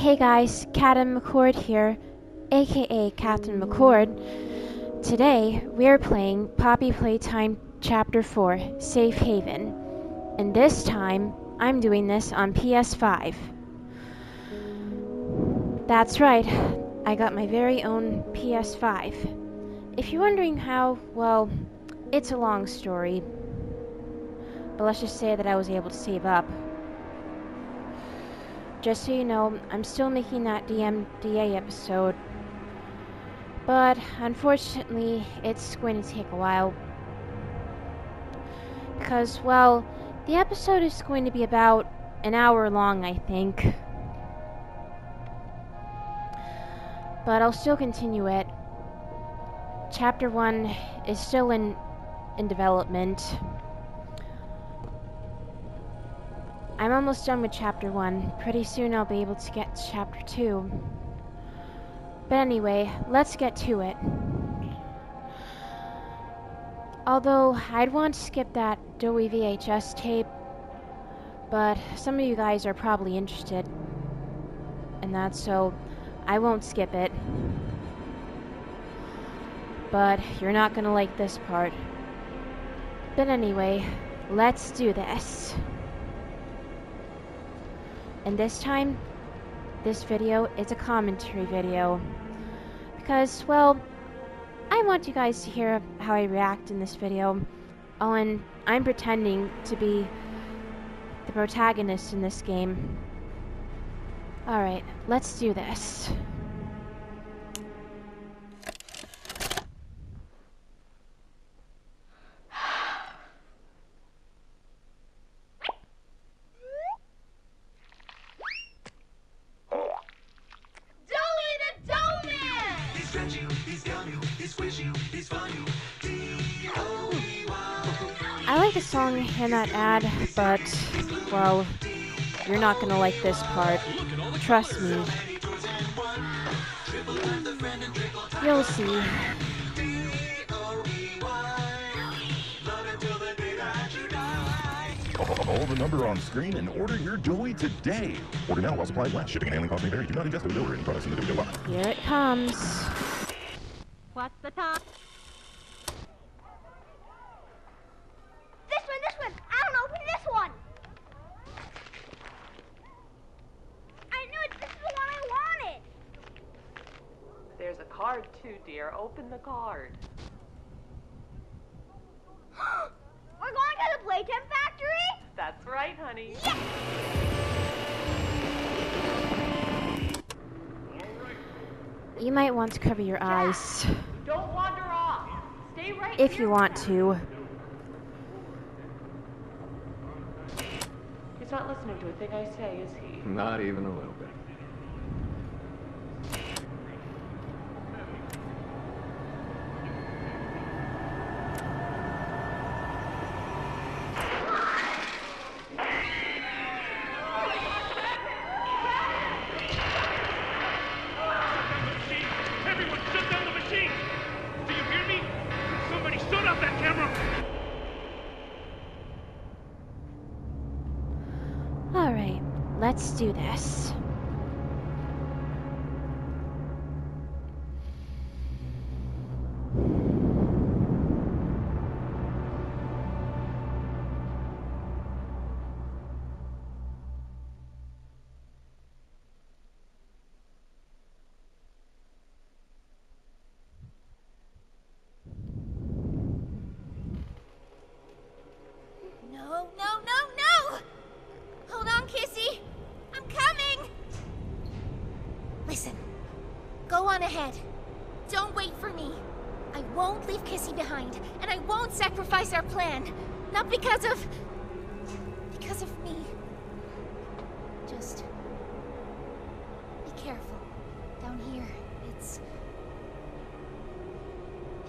Hey guys, Katharine McCord here, aka Katharine McCord. Today, we're playing Poppy Playtime Chapter 4, Safe Haven. And this time, I'm doing this on PS5. That's right, I got my very own PS5. If you're wondering how, well, it's a long story. But let's just say that I was able to save up. Just so you know, I'm still making that DMDA episode, but unfortunately, it's going to take a while. Because, well, the episode is going to be about an hour long, I think. But I'll still continue it. Chapter 1 is still in development. I'm almost done with Chapter 1. Pretty soon I'll be able to get to Chapter 2. But anyway, let's get to it. Although, I'd want to skip that doughy VHS tape, but some of you guys are probably interested in that, so I won't skip it. But you're not gonna like this part. But anyway, let's do this. And this time, this video is a commentary video. Because, well, I want you guys to hear how I react in this video. Oh, and I'm pretending to be the protagonist in this game. Alright, let's do this. I like the song in that ad, but, well, you're not gonna like this part. Trust me. You'll see. Call the number on screen and order your Joey today. Order now while supplies last. Shipping and handling costs may vary. Do not invest or deliver any products in the video box. Here it comes. What's the time? This one! I don't open this one! I knew it! This is the one I wanted! There's a card too, dear. Open the card. We're going to the Playtime factory? That's right, honey. Yes! You might want to cover your eyes. Don't wander off. Stay right If here. you want to. He's not listening to a thing I say, is he? Not even a little bit. Everyone shut down the machine! Do you hear me? Somebody shut off that camera! Alright, let's do this. No, no, no, no! Hold on, Kissy! I'm coming! Listen, go on ahead. Don't wait for me. I won't leave Kissy behind, and I won't sacrifice our plan. Not because of me. Just be careful. Down here,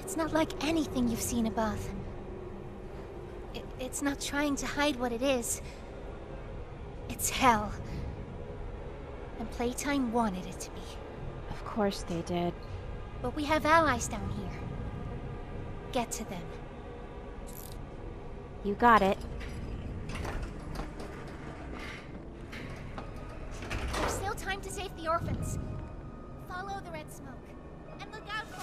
it's not like anything you've seen above. It's not trying to hide what it is. It's hell. And Playtime wanted it to be. Of course they did. But we have allies down here. Get to them. You got it. There's still time to save the the orphans. Follow the red smoke. And look out for...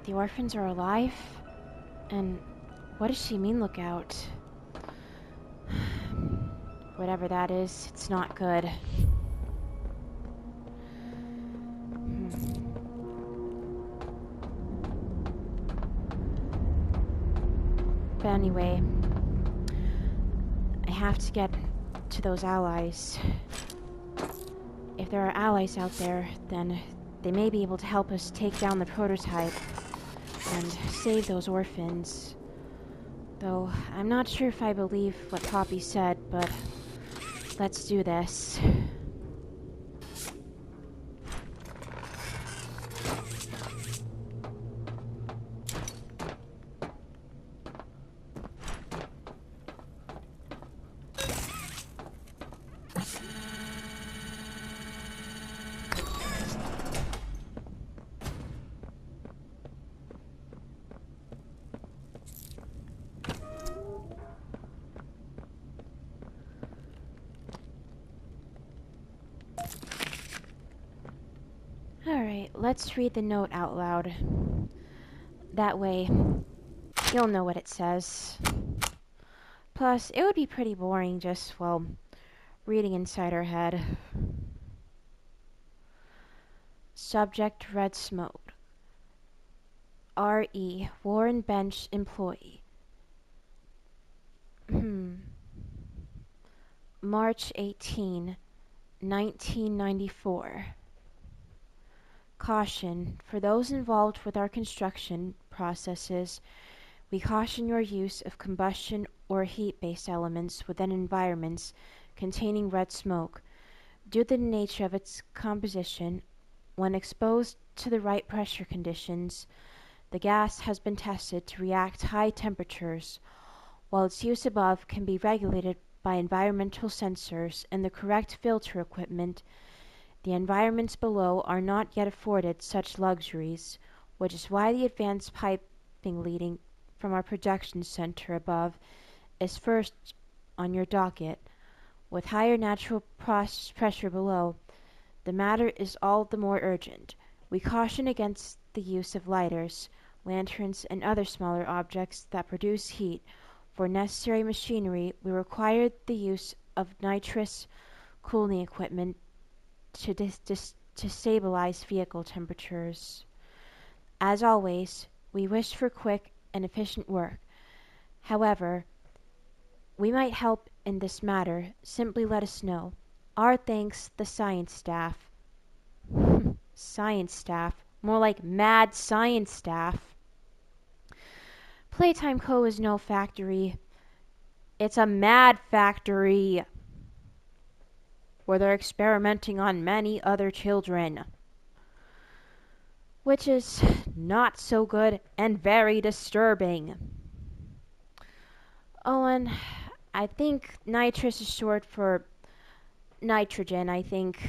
The orphans are alive? And what does she mean, look out? Whatever that is, it's not good. But anyway, I have to get to those allies. If there are allies out there, then they may be able to help us take down the prototype and save those orphans. Though, I'm not sure if I believe what Poppy said, but let's do this. Alright, let's read the note out loud. That way, you'll know what it says. Plus, it would be pretty boring just, well, reading inside our head. Subject: red smoke. R.E. Warren Bench employee. March 18, 1994. Caution: for those involved with our construction processes, we caution your use of combustion or heat-based elements within environments containing red smoke. Due to the nature of its composition, when exposed to the right pressure conditions, the gas has been tested to react high temperatures. While its use above can be regulated by environmental sensors and the correct filter equipment, the environments below are not yet afforded such luxuries, which is why the advanced piping leading from our production center above is first on your docket. With higher natural pressure below, the matter is all the more urgent. We caution against the use of lighters, lanterns, and other smaller objects that produce heat. For necessary machinery, we require the use of nitrous cooling equipment to stabilize vehicle temperatures. As always, we wish for quick and efficient work. However, we might help in this matter. Simply let us know. Our thanks, the science staff. Science staff. More like mad science staff. Playtime Co. is no factory. It's a mad factory where they're experimenting on many other children, which is not so good and very disturbing. Oh, and I think nitrous is short for nitrogen, I think.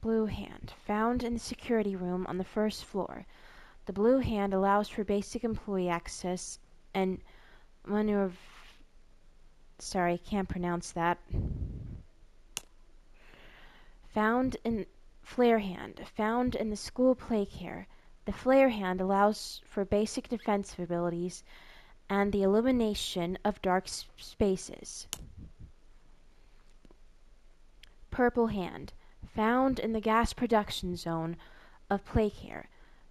Blue hand, found in the security room on the first floor. The blue hand allows for basic employee access and maneuver. Sorry, can't pronounce that. Found in flare hand, found in the school Playcare. The flare hand allows for basic defensive abilities and the illumination of dark spaces. Purple hand, found in the gas production zone of Playcare.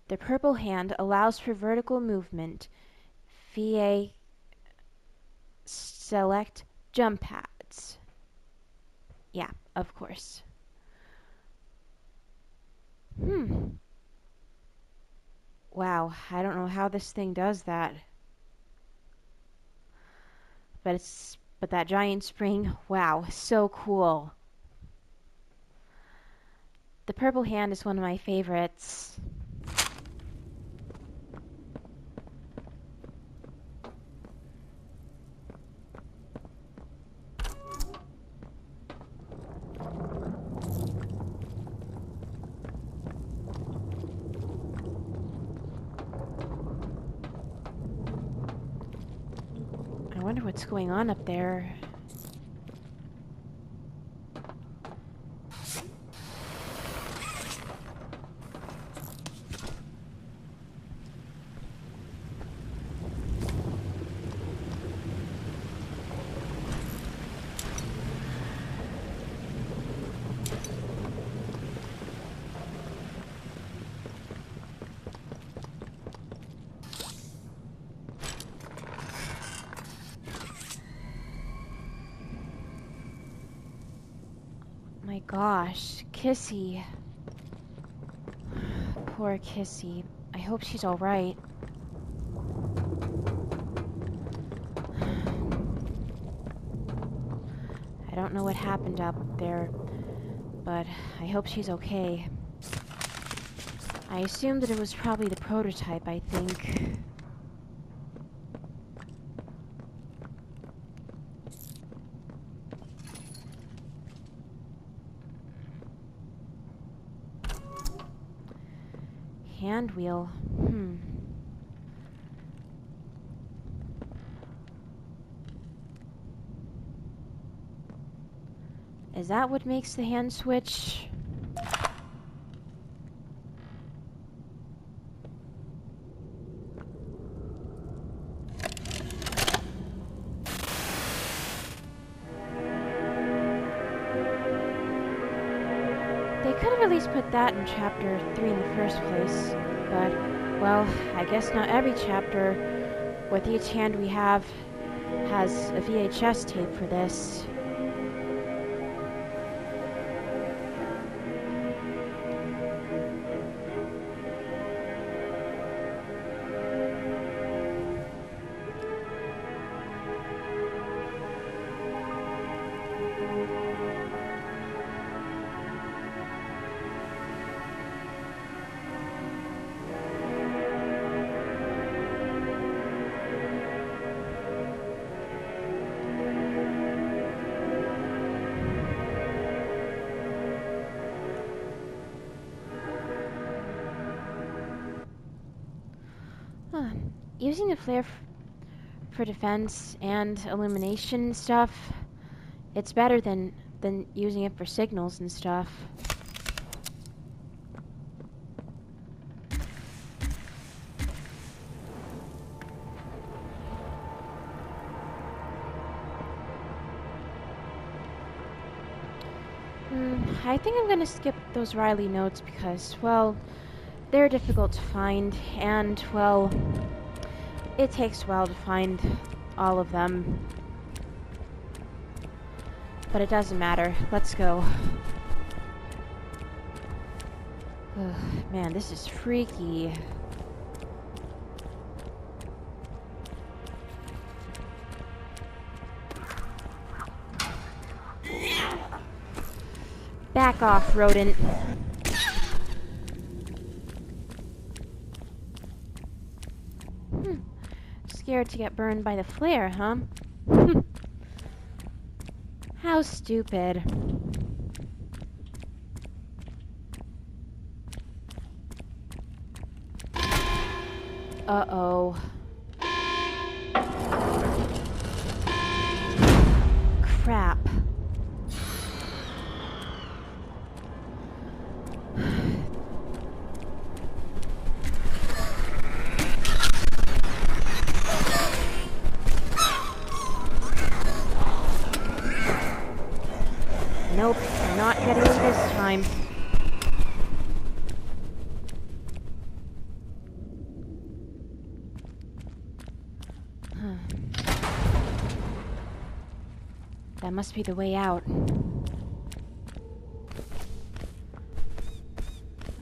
The purple hand allows for vertical movement via select jump pads. Yeah, of course. Wow, I don't know how this thing does that. But that giant spring, wow, so cool. The purple hand is one of my favorites. wonder what's going on up there. My gosh, Kissy. Poor Kissy. I hope she's alright. I don't know what happened up there, but I hope she's okay. I assumed that it was probably the prototype, I think. Hand wheel. Is that what makes the hand switch? They could have at least put that in chapter 3 in the first place, but, well, I guess not every chapter with each hand we have has a VHS tape for this. Using the flare for defense and illumination stuff, it's better than using it for signals and stuff. I think I'm gonna skip those Riley notes because, well, they're difficult to find, and, well, it takes a while to find all of them. But it doesn't matter. Let's go. Ugh, man, this is freaky. Back off, rodent. Scared to get burned by the flare, huh? How stupid. Uh-oh. Crap. Nope, I'm not getting it this time. That must be the way out.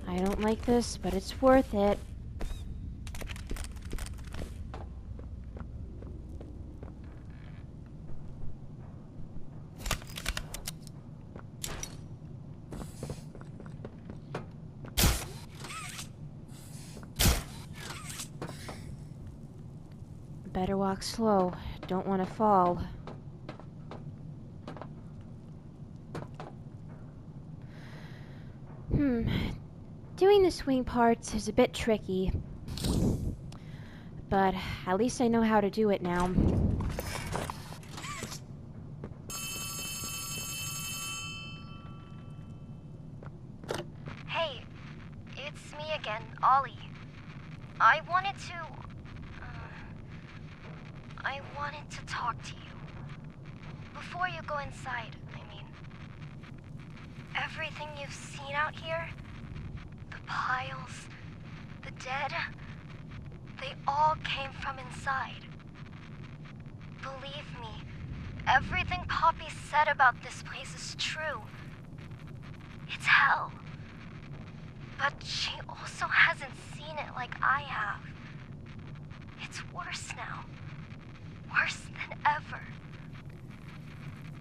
I don't like this, but it's worth it. Better walk slow. Don't want to fall. Doing the swing parts is a bit tricky. But at least I know how to do it now. It's me again, Ollie. I wanted to talk to you. Before you go inside, I mean. Everything you've seen out here, the piles, the dead, they all came from inside. Believe me, everything Poppy said about this place is true. It's hell. But she also hasn't seen it like I have. It's worse now. Worse than ever.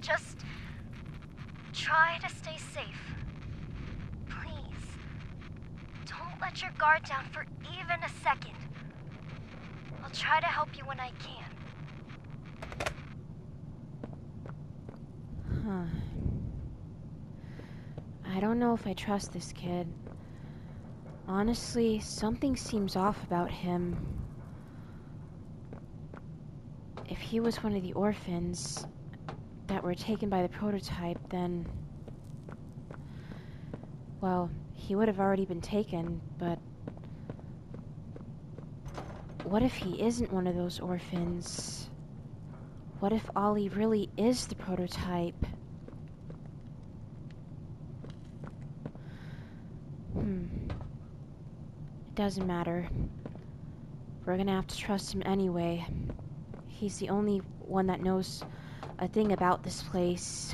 Just try to stay safe. Please. Don't let your guard down for even a second. I'll try to help you when I can. I don't know if I trust this kid. Honestly, something seems off about him. If he was one of the orphans that were taken by the prototype, then... well, he would have already been taken, but... what if he isn't one of those orphans? What if Ollie really is the prototype? It doesn't matter. We're gonna have to trust him anyway. He's the only one that knows a thing about this place.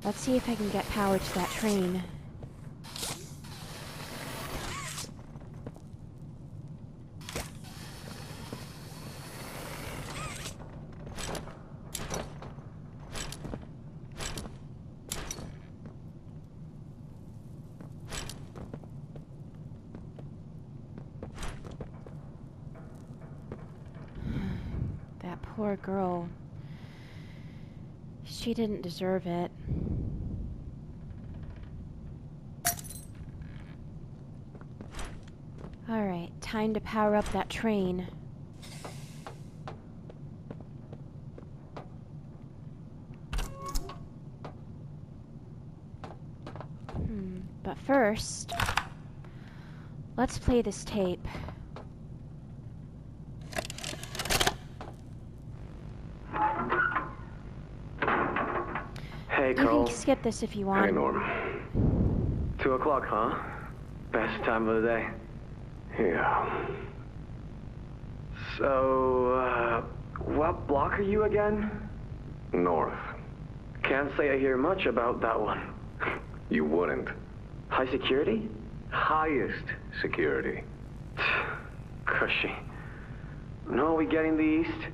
Let's see if I can get power to that train. That poor girl. She didn't deserve it. Alright, time to power up that train. But first, let's play this tape. Hey, You Carl. can skip this if you want. Hey, Norm. 2 o'clock, huh? Best time of the day. Yeah. So, what block are you again? North. Can't say I hear much about that one. You wouldn't. High security? Highest security. Cushy. No, we get in the east.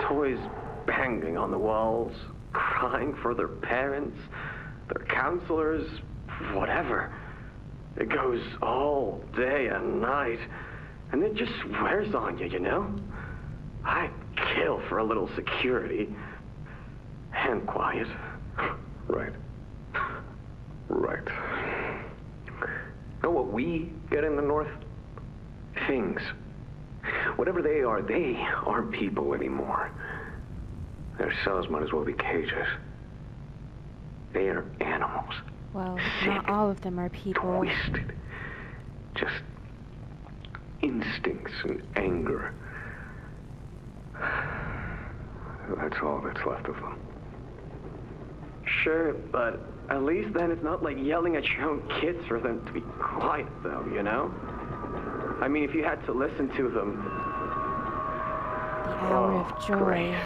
Toys banging on the walls, crying for their parents, their counselors, whatever. It goes all day and night, and it just wears on you, you know? I'd kill for a little security. And quiet. Right. Right. Know what we get in the North? Things. Whatever they aren't people anymore. Their cells might as well be cages. They are animals. Well, Sick, not all of them are people. twisted. Just instincts and anger. That's all that's left of them. Sure, but at least then it's not like yelling at your own kids for them to be quiet, though, you know? I mean, if you had to listen to them... The hour of joy. great.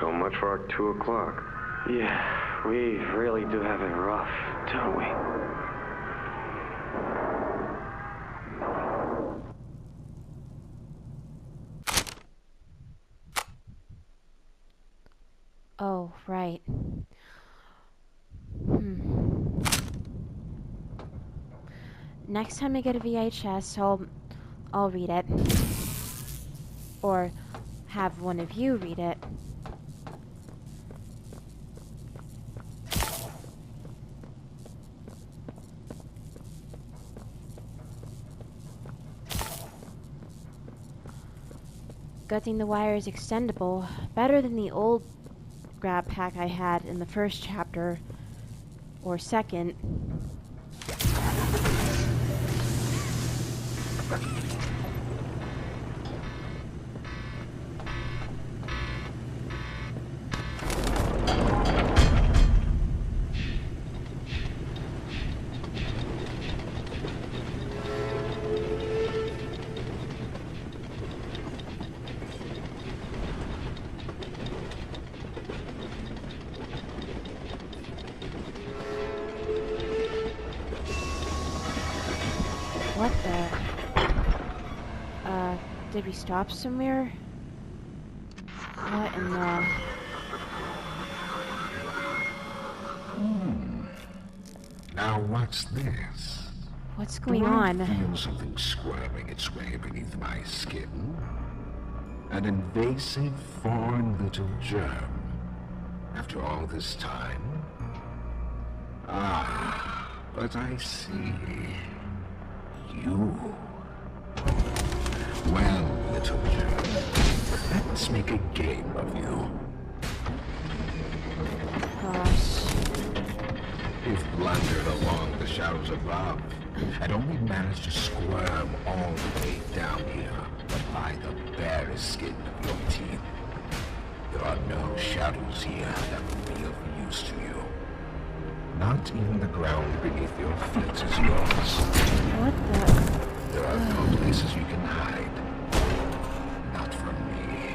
So much for our 2 o'clock. Yeah, we really do have it rough, don't we? Oh, right. Next time I get a VHS, I'll read it. Or have one of you read it. Good thing the wire is extendable. Better than the old grab pack I had in the first chapter. Or second. What the? Did we stop somewhere? What in the... Now what's this? What's going Do I on? feel something squirming its way beneath my skin? An invasive foreign little germ. After all this time? Ah, but I see. You. Well, little germ, let's make a game of you. Gosh. You've blundered along the shadows above, and only managed to squirm all the way down here, but by the barest skin of your teeth. There are no shadows here that will be of use to you. Not even the ground beneath your feet is yours. What the... There are no places you can hide. Not from me.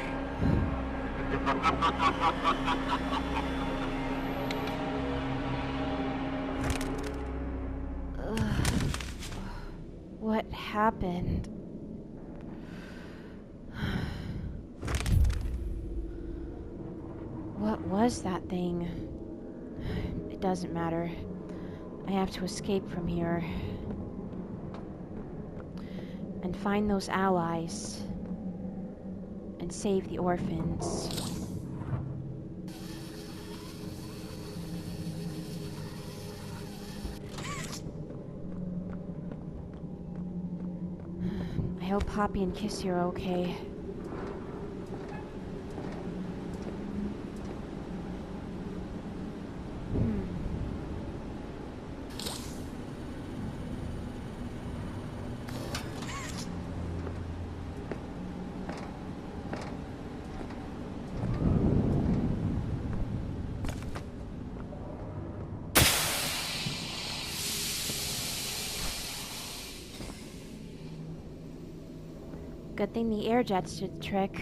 What happened? What was that thing? It doesn't matter. I have to escape from here. And find those allies. And save the orphans. I hope Poppy and Kissy are okay. Good thing the air jets did the trick.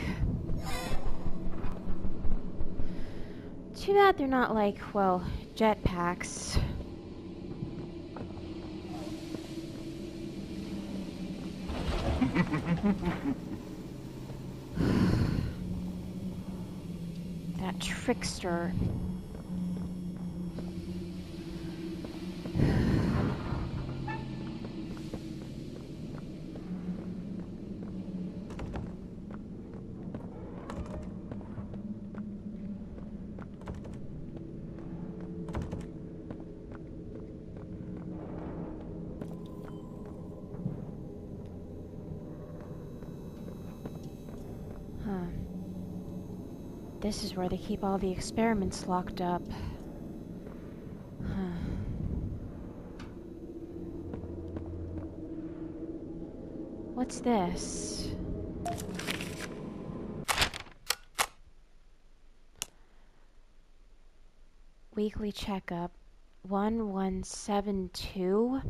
Too bad they're not like, well, jetpacks. That trickster. This is where they keep all the experiments locked up. What's this? Weekly checkup 1172.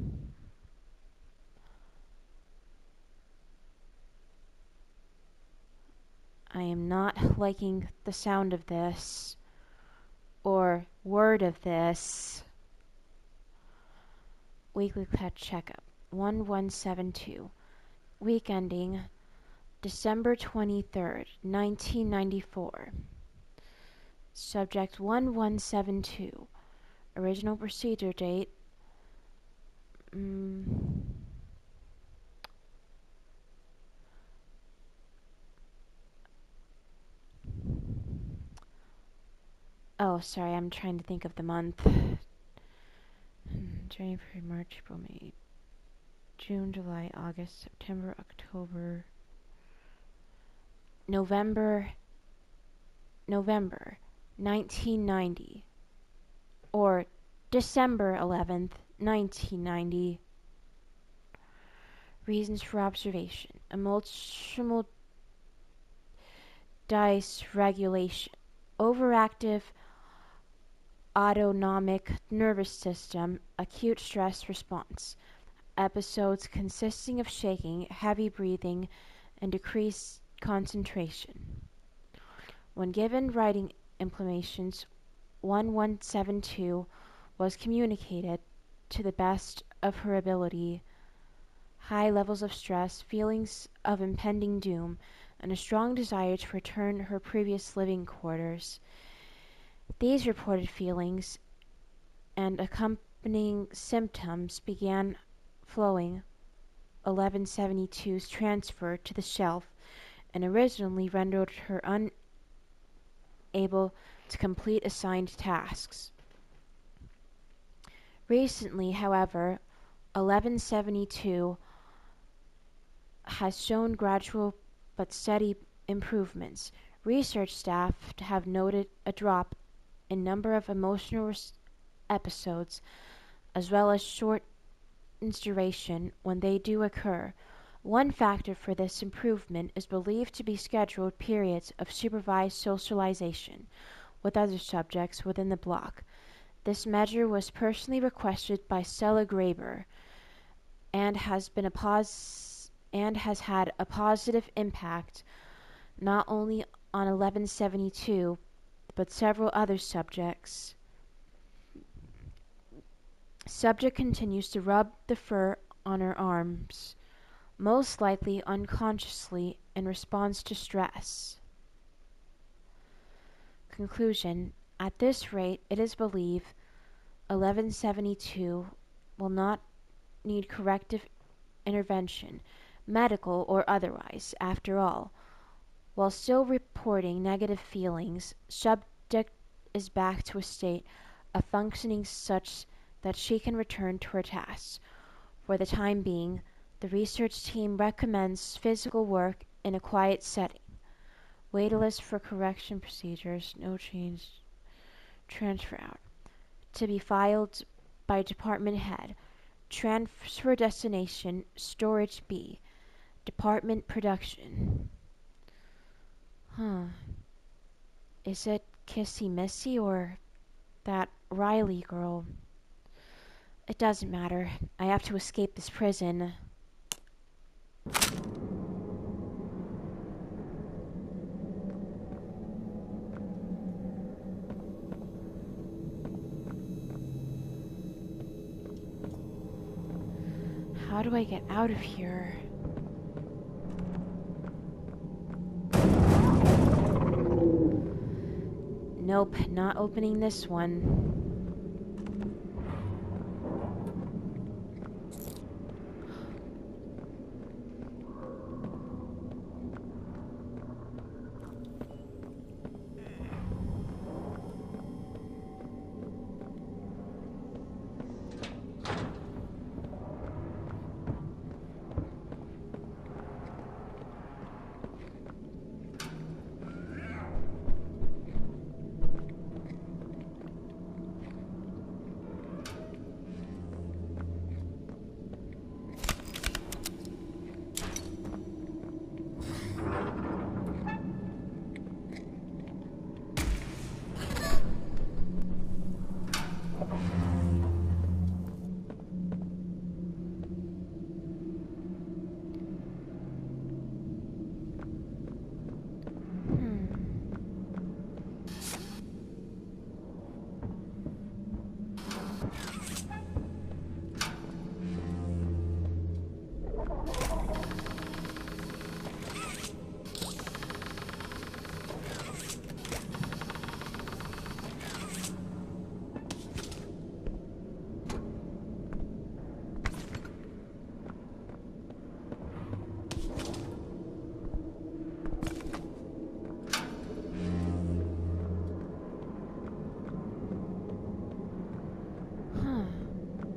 I am not liking the sound of this, or word of this. Weekly pet checkup 1172. Week ending December 23rd, 1994. Subject 1172. Original procedure date. Oh, sorry, I'm trying to think of the month. January, February, March, April, May, June, July, August, September, October, November 1990, or December 11th, 1990. Reasons for observation: emotional dysregulation, overactive autonomic nervous system, acute stress response, episodes consisting of shaking, heavy breathing, and decreased concentration. When given writing implementations, 1172 was communicated to the best of her ability. High levels of stress, feelings of impending doom, and a strong desire to return to her previous living quarters. These reported feelings and accompanying symptoms began flowing 1172's transfer to the shelf and originally rendered her unable to complete assigned tasks. Recently, however, 1172 has shown gradual but steady improvements. Research staff have noted a drop in number of emotional episodes, as well as short duration when they do occur. One factor for this improvement is believed to be scheduled periods of supervised socialization with other subjects within the block. This measure was personally requested by Stella Graber and has had a positive impact not only on 1172 but several other subjects. Subject continues to rub the fur on her arms, most likely unconsciously in response to stress. Conclusion: at this rate, it is believed 1172 will not need corrective intervention, medical or otherwise. After all, while still reporting negative feelings, subject is back to a state of functioning such that she can return to her tasks. For the time being, the research team recommends physical work in a quiet setting. Waitlist for correction procedures, no change, transfer out. To be filed by department head. Transfer destination, storage B. Department production. Is it Kissy Missy or that Riley girl? It doesn't matter. I have to escape this prison. How do I get out of here? Nope, not opening this one.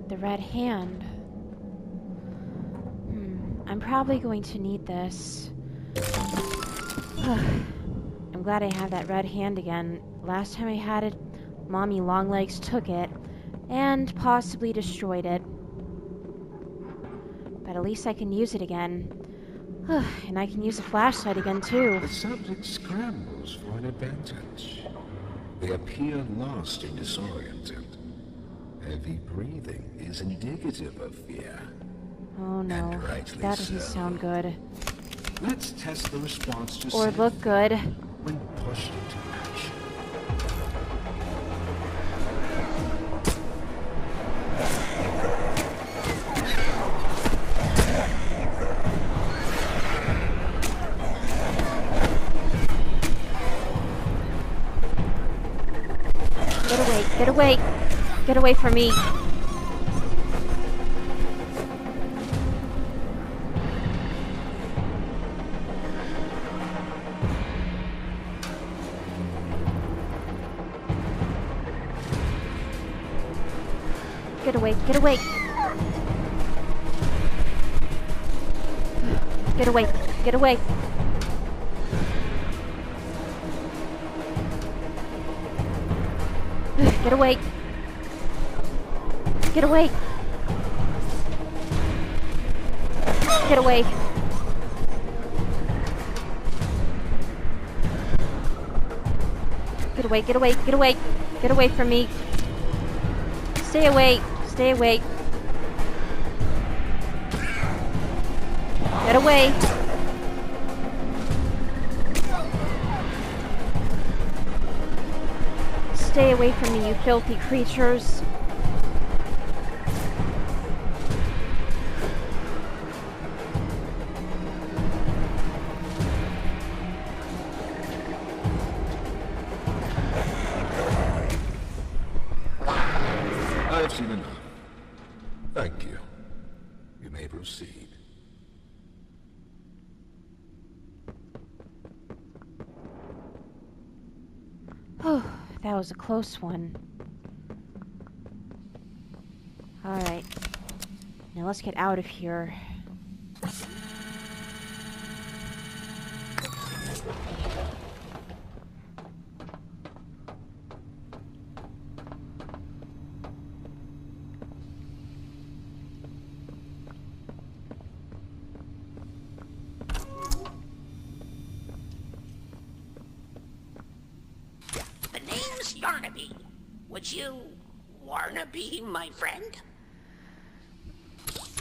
The red hand. I'm probably going to need this. I'm glad I have that red hand again. Last time I had it, Mommy Longlegs took it and possibly destroyed it. But at least I can use it again. And I can use a flashlight again, too. The subject scrambles for an advantage. They appear lost and disoriented. Heavy breathing is indicative of fear. Oh no, And rightly that doesn't so. sound good. Let's test the response to Or look good. when pushed into action. Get away, get away! Get away from me! Get away, get away! Get away, get away! Get away! Get away! Get away! Get away, get away, get away! Get away from me! Stay away! Stay away! Get away! Stay away from me, you filthy creatures! I've seen enough. Thank you. You may proceed. Oh, that was a close one. Alright. Now let's get out of here. The name's Yarnaby. Would you wanna be my friend?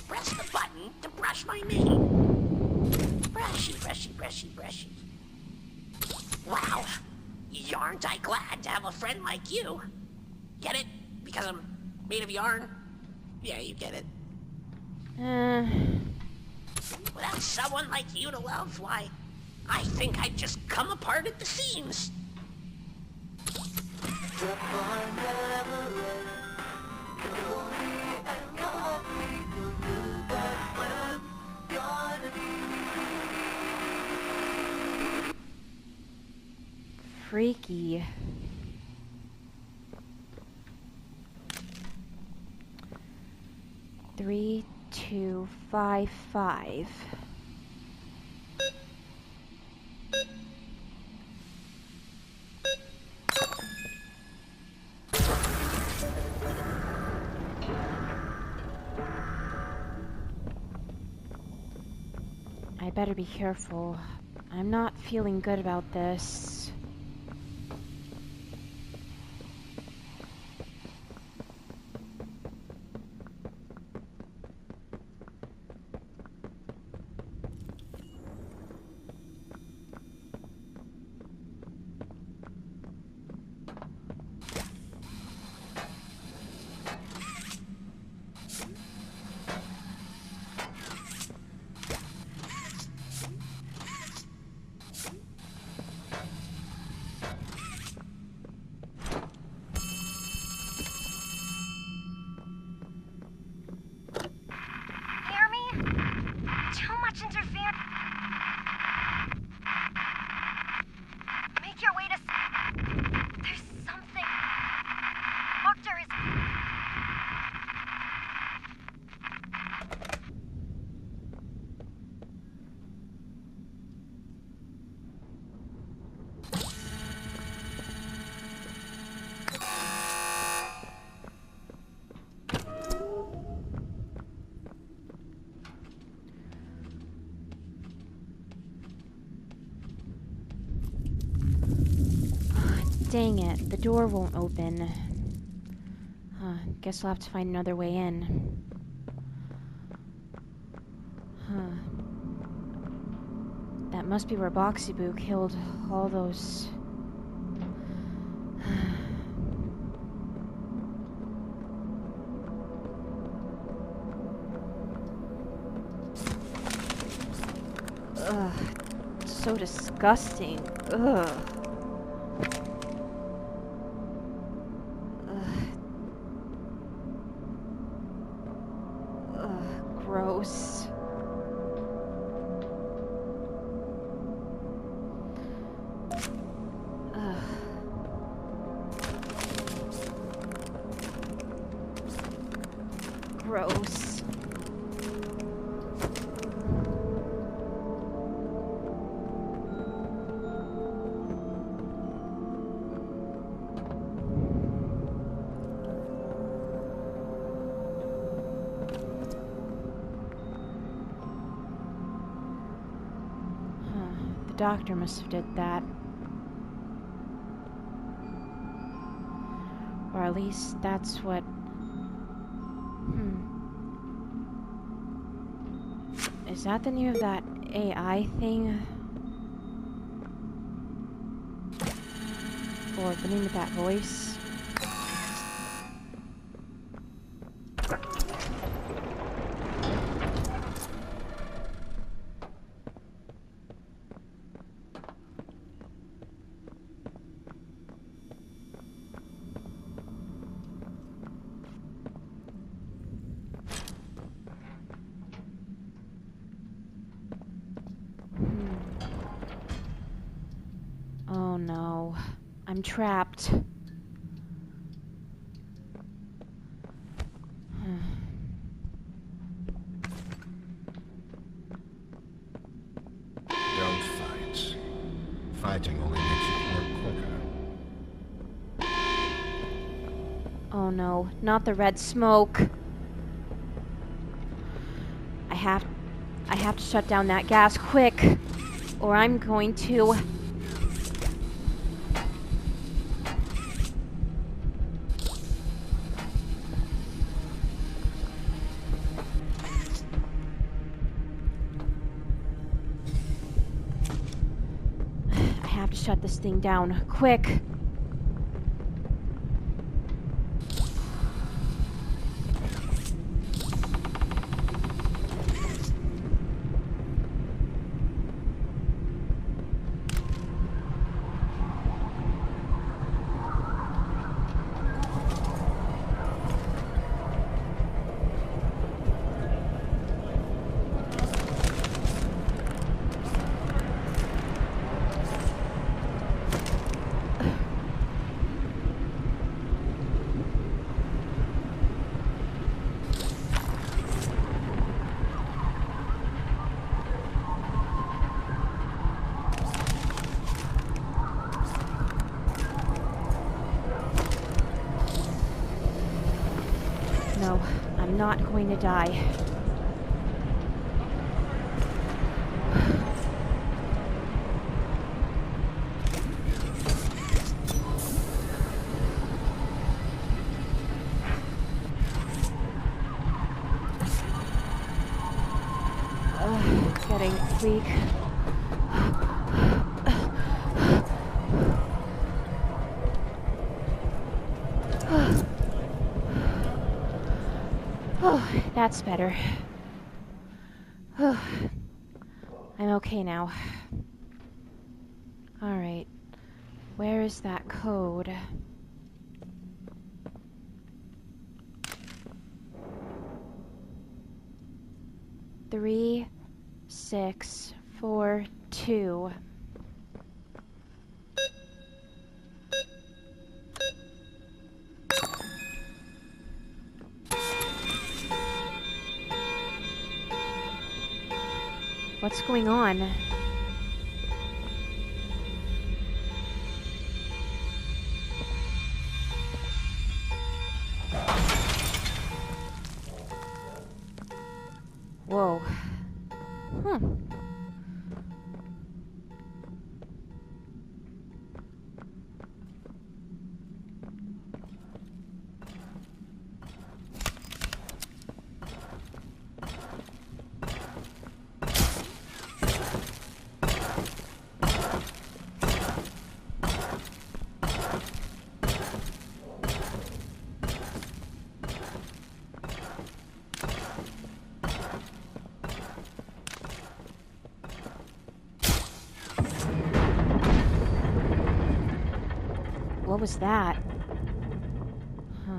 Press the button to brush my mane. Brushy, brushy, brushy, brushy. Wow, yarn't I glad to have a friend like you. Get it? Because I'm made of yarn? Yeah, you get it. Without someone like you to love, why, I think I'd just come apart at the seams. Freaky. Three, 2, 5, 5. I better be careful. I'm not feeling good about this. Dang it, the door won't open. Huh, guess I'll have to find another way in. Huh. That must be where Boxy Boo killed all those... Ugh, so disgusting. Ugh. Gross. Ugh. Gross. The doctor must have did that. Or at least that's what... Is that the name of that AI thing? Or the name of that voice? Oh no, I'm trapped. Don't fight. Fighting only makes you work quicker. Oh no, not the red smoke. I have to shut down that gas quick, or I'm going to... shut this thing down, quick! No, I'm not going to die. Getting weak. Oh, that's better. I'm okay now. Alright. Where is that code? Three, 6, 4, 2. What's going on? Whoa. Hmm. what was that? Huh.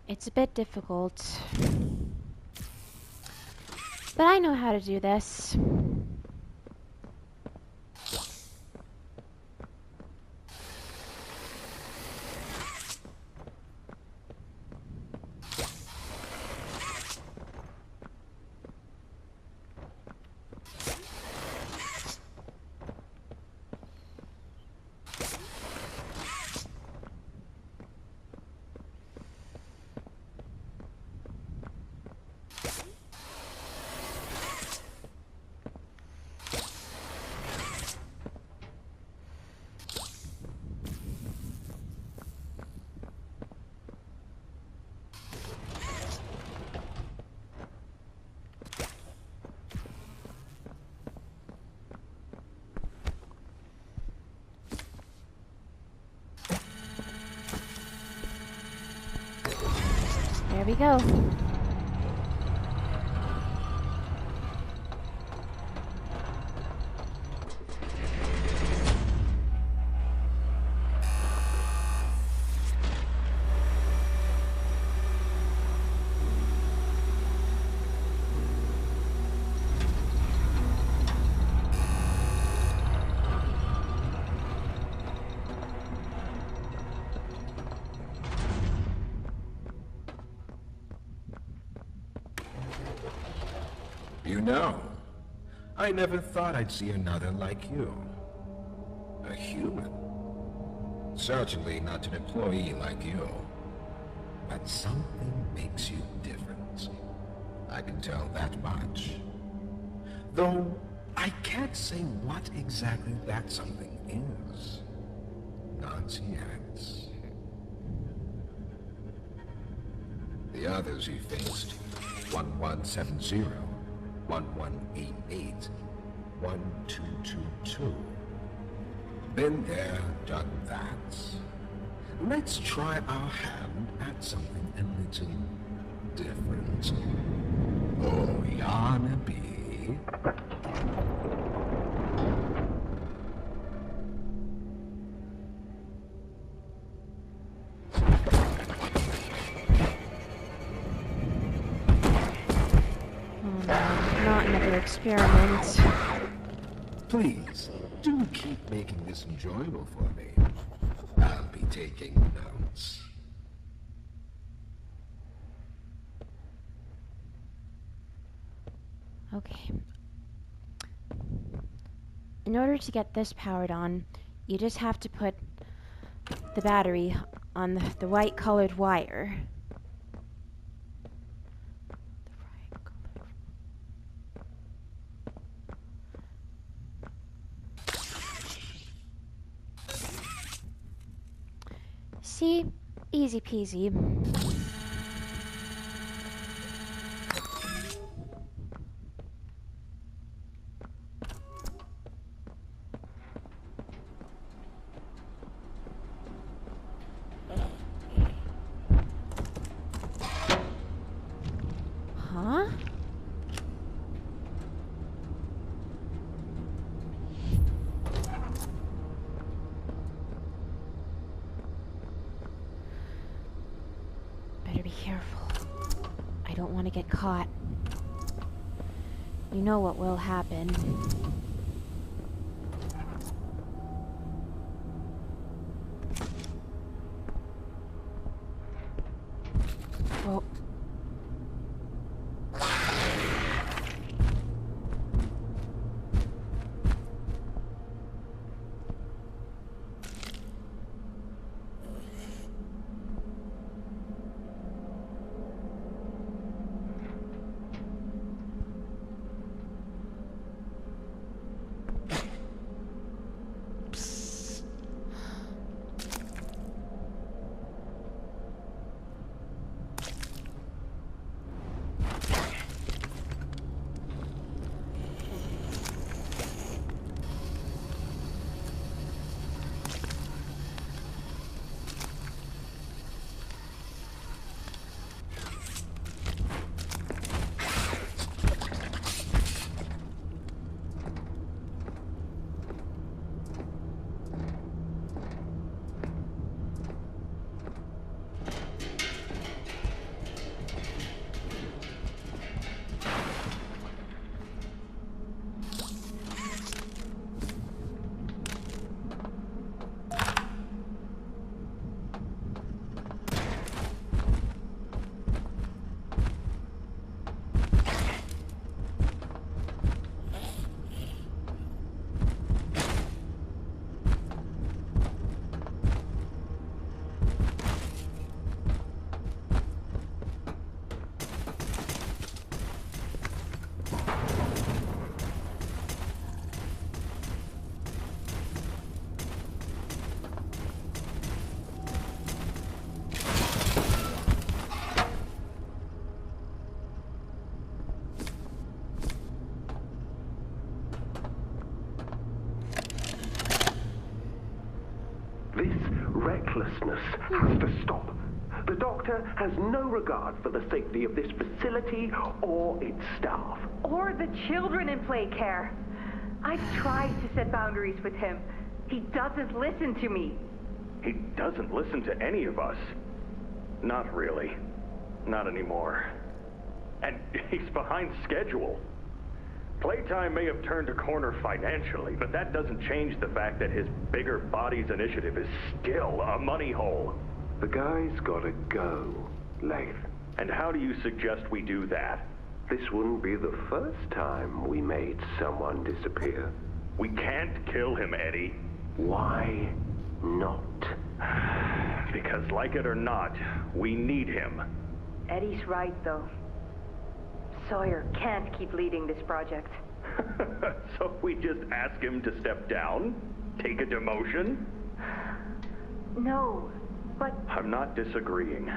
It's a bit difficult, but I know how to do this. There we go. You know, I never thought I'd see another like you. A human. Certainly not an employee like you. But something makes you different. I can tell that much. Though, I can't say what exactly that something is. Not yet. The others you faced, 1170. 1188, 1222. Been there, done that. Let's try our hand at something a little different. Oh, Yana B. Experiment. Please, do keep making this enjoyable for me. I'll be taking notes. Okay. In order to get this powered on, you just have to put the battery on the white colored wire. See? Easy peasy. Huh? Better be careful. I don't want to get caught. You know what will happen. Well... recklessness has to stop. The doctor has no regard for the safety of this facility or its staff. Or the children in Playcare. I've tried to set boundaries with him. He doesn't listen to me. He doesn't listen to any of us. Not really. Not anymore. And he's behind schedule. Playtime may have turned a corner financially, but that doesn't change the fact that his bigger bodies initiative is still a money hole. The guy's gotta go, Lath. And how do you suggest we do that? This wouldn't be the first time we made someone disappear. We can't kill him, Eddie. Why not? Because like it or not, we need him. Eddie's right, though. Sawyer can't keep leading this project. So we just ask him to step down? Take a demotion? No, but... I'm not disagreeing.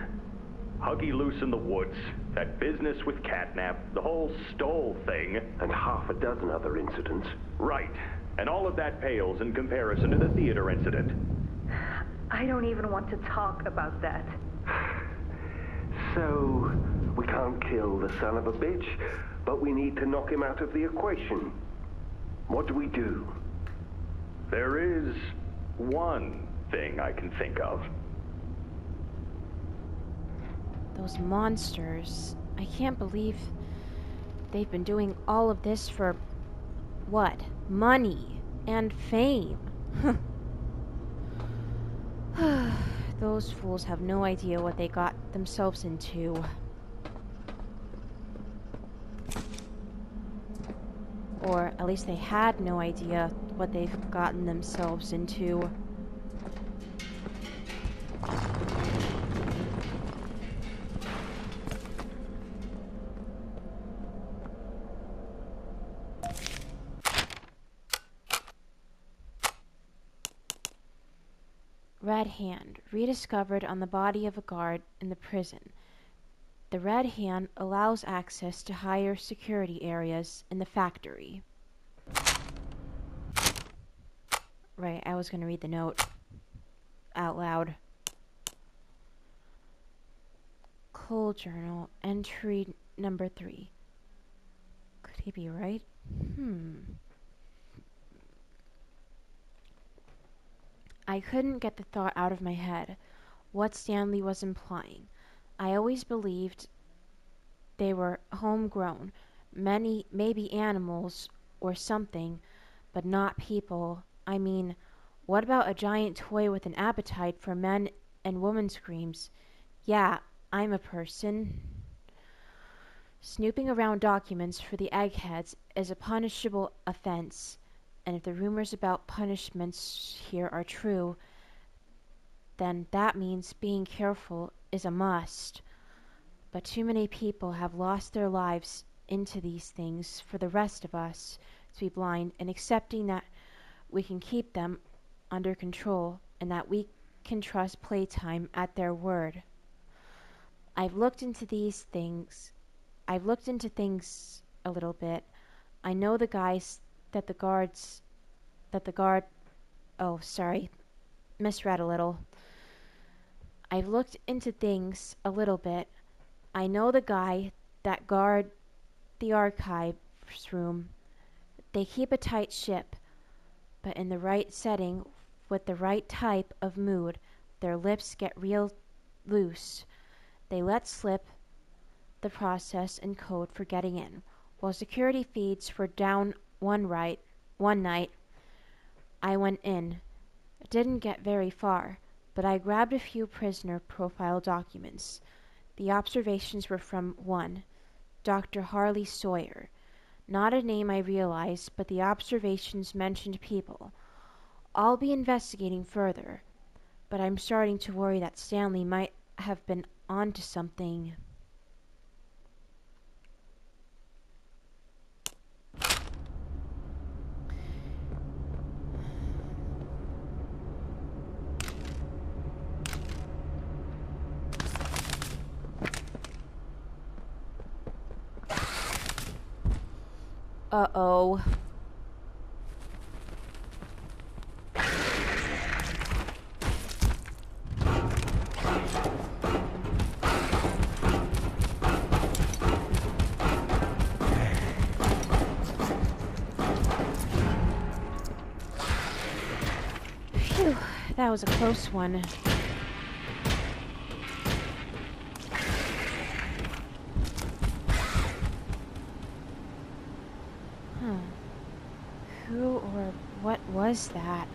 Huggy loose in the woods, that business with CatNap, the whole Stoll thing. And half a dozen other incidents. Right. And all of that pales in comparison to the theater incident. I don't even want to talk about that. So, we can't kill the son of a bitch, but we need to knock him out of the equation. What do we do? There is one thing I can think of. Those monsters. I can't believe they've been doing all of this for... what? Money and fame. Those fools have no idea what they got themselves into. Or at least they had no idea what they've gotten themselves into. Red hand, rediscovered on the body of a guard in the prison. The red hand allows access to higher security areas in the factory. Right, I was going to read the note out loud. Cold journal, entry number 3. Could he be right? I couldn't get the thought out of my head, what Stanley was implying. I always believed they were homegrown, maybe animals or something, but not people. I mean, what about a giant toy with an appetite for men and woman screams? Yeah, I'm a person. Snooping around documents for the eggheads is a punishable offense. And if the rumors about punishments here are true, then that means being careful is a must. But too many people have lost their lives into these things for the rest of us to be blind and accepting that we can keep them under control and that we can trust Playtime at their word. I've looked into things a little bit. I know the guys that the guard, oh, sorry, misread a little. I've looked into things a little bit. I know the guy that guard the archives room. They keep a tight ship, but in the right setting, with the right type of mood, their lips get real loose. They let slip the process and code for getting in. While security feeds were down one night, I went in. Didn't get very far, but I grabbed a few prisoner profile documents. The observations were from one, Dr. Harley Sawyer. Not a name I realized, but the observations mentioned people. I'll be investigating further, but I'm starting to worry that Stanley might have been onto something. Uh-oh. that was a close one. Huh. Who or what was that?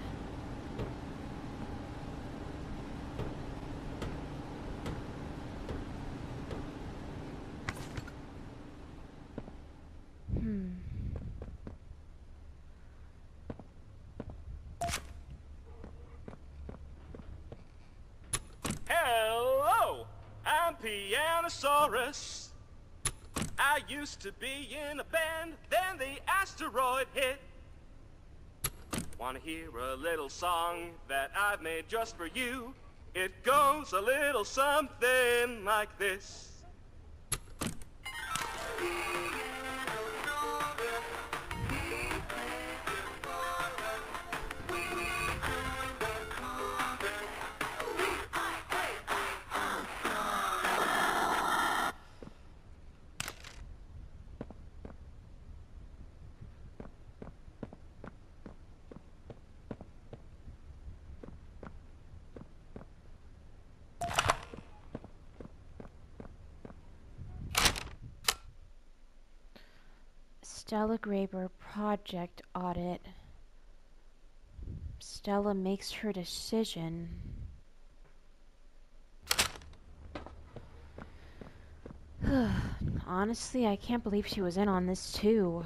Hello, I'm Pianosaurus. I used to be in a band, then the asteroid hit. Wanna hear a little song that I've made just for you? It goes a little something like this. Stella Graber project audit. Stella makes her decision. Honestly, I can't believe she was in on this too.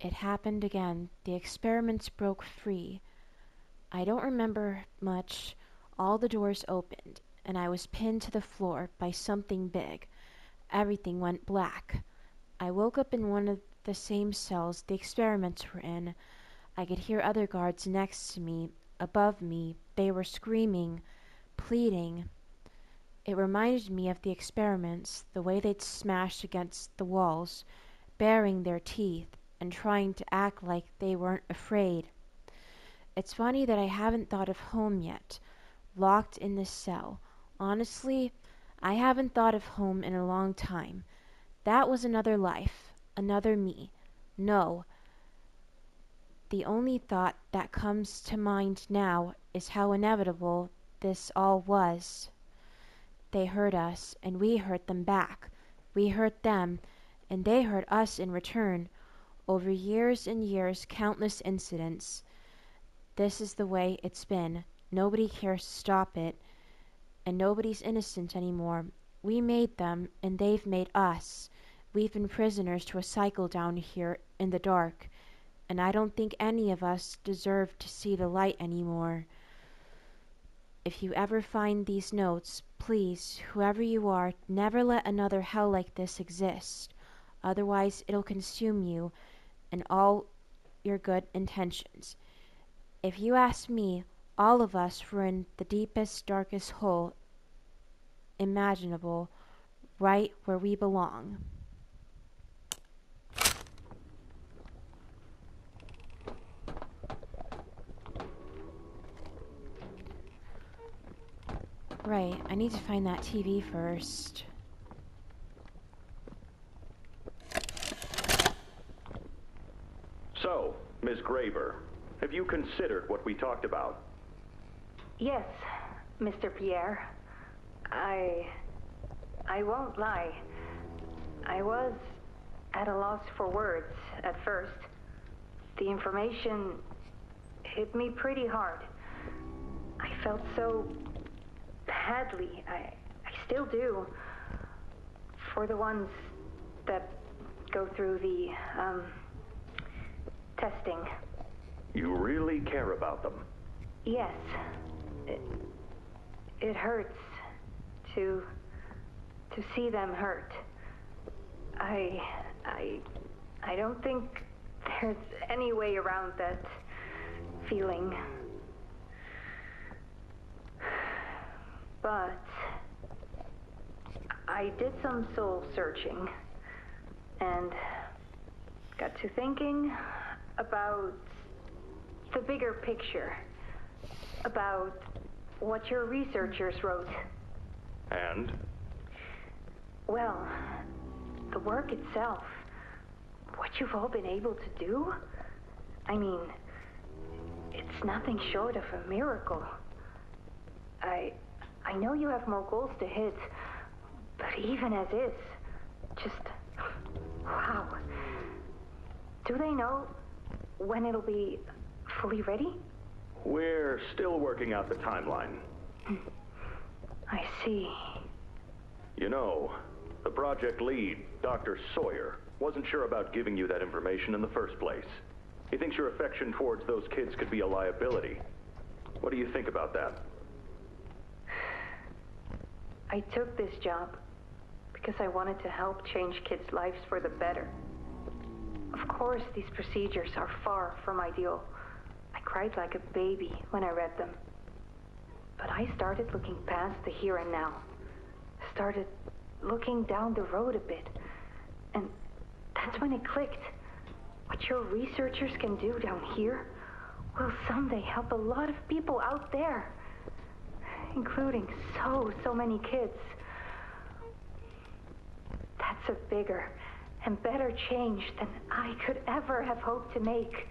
It happened again. The experiments broke free. I don't remember much. All the doors opened, and I was pinned to the floor by something big. Everything went black. I woke up in one of the same cells the experiments were in. I could hear other guards next to me, above me. They were screaming, pleading. It reminded me of the experiments, the way they'd smash against the walls, baring their teeth, and trying to act like they weren't afraid. It's funny that I haven't thought of home yet, locked in this cell. Honestly, I haven't thought of home in a long time. That was another life, another me. No. The only thought that comes to mind now is how inevitable this all was. They hurt us, and we hurt them back. We hurt them, and they hurt us in return. Over years and years, countless incidents. This is the way it's been. Nobody cares to stop it, and nobody's innocent anymore. We made them, and they've made us. We've been prisoners to a cycle down here in the dark, and I don't think any of us deserve to see the light anymore. If you ever find these notes, please, whoever you are, never let another hell like this exist. Otherwise, it'll consume you and all your good intentions. If you ask me, all of us were in the deepest, darkest hole imaginable, right where we belong. Right, I need to find that TV first. So, Ms. Graber, have you considered what we talked about? Yes, Mr. Pierre. I won't lie. I was at a loss for words at first. The information hit me pretty hard. I felt so badly. I still do. For the ones that go through the, testing. You really care about them? Yes. It hurts to see them hurt. I don't think there's any way around that feeling. But I did some soul searching and got to thinking about the bigger picture, about what your researchers wrote. And? Well, the work itself, what you've all been able to do, I mean, it's nothing short of a miracle. I know you have more goals to hit, but even as is, just, wow. Do they know when it'll be fully ready? We're still working out the timeline. I see. You know, the project lead, Dr. Sawyer, wasn't sure about giving you that information in the first place. He thinks your affection towards those kids could be a liability. What do you think about that? I took this job because I wanted to help change kids' lives for the better. Of course, these procedures are far from ideal. I cried like a baby when I read them. But I started looking past the here and now. Started looking down the road a bit. And that's when it clicked. What your researchers can do down here will someday help a lot of people out there. Including so many kids. That's a bigger and better change than I could ever have hoped to make.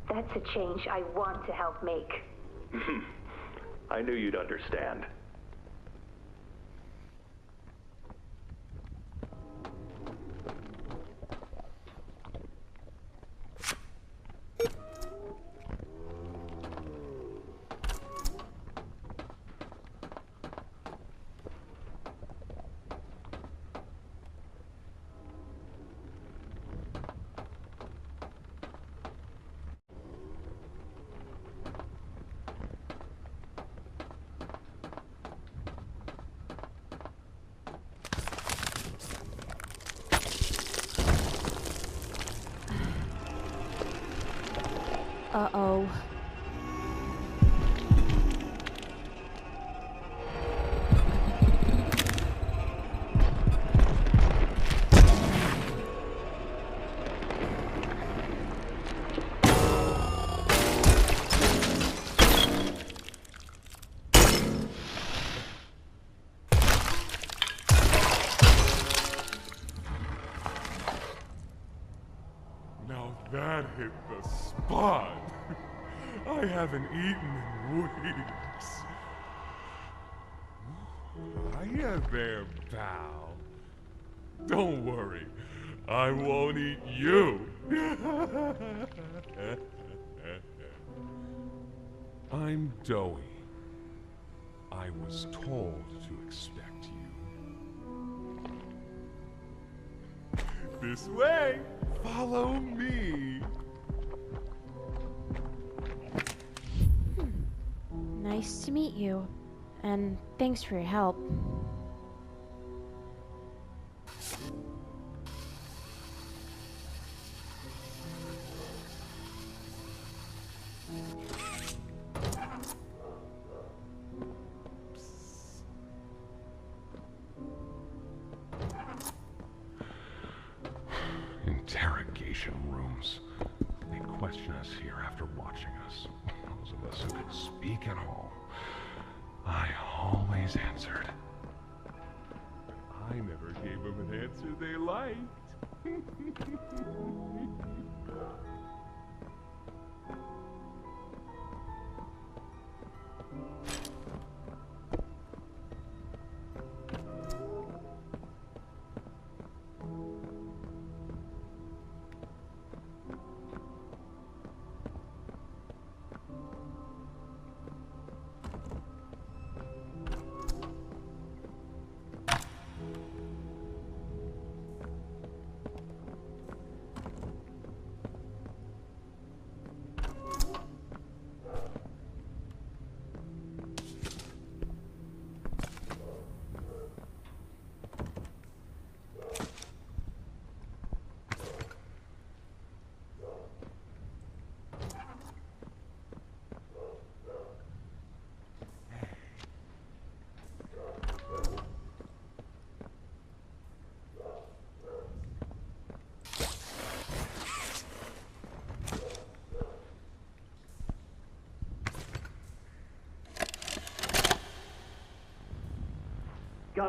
That's a change I want to help make. I knew you'd understand. Uh-oh. Now that hit the spot. I haven't eaten in weeks. Hiya there, pal. Don't worry, I won't eat you. I'm Doughy. I was told to expect you. This way. Follow me. Nice to meet you, and thanks for your help. Interrogation rooms. They question us here after watching us. Those of us who could speak at all. I always answered. I never gave them an answer they liked.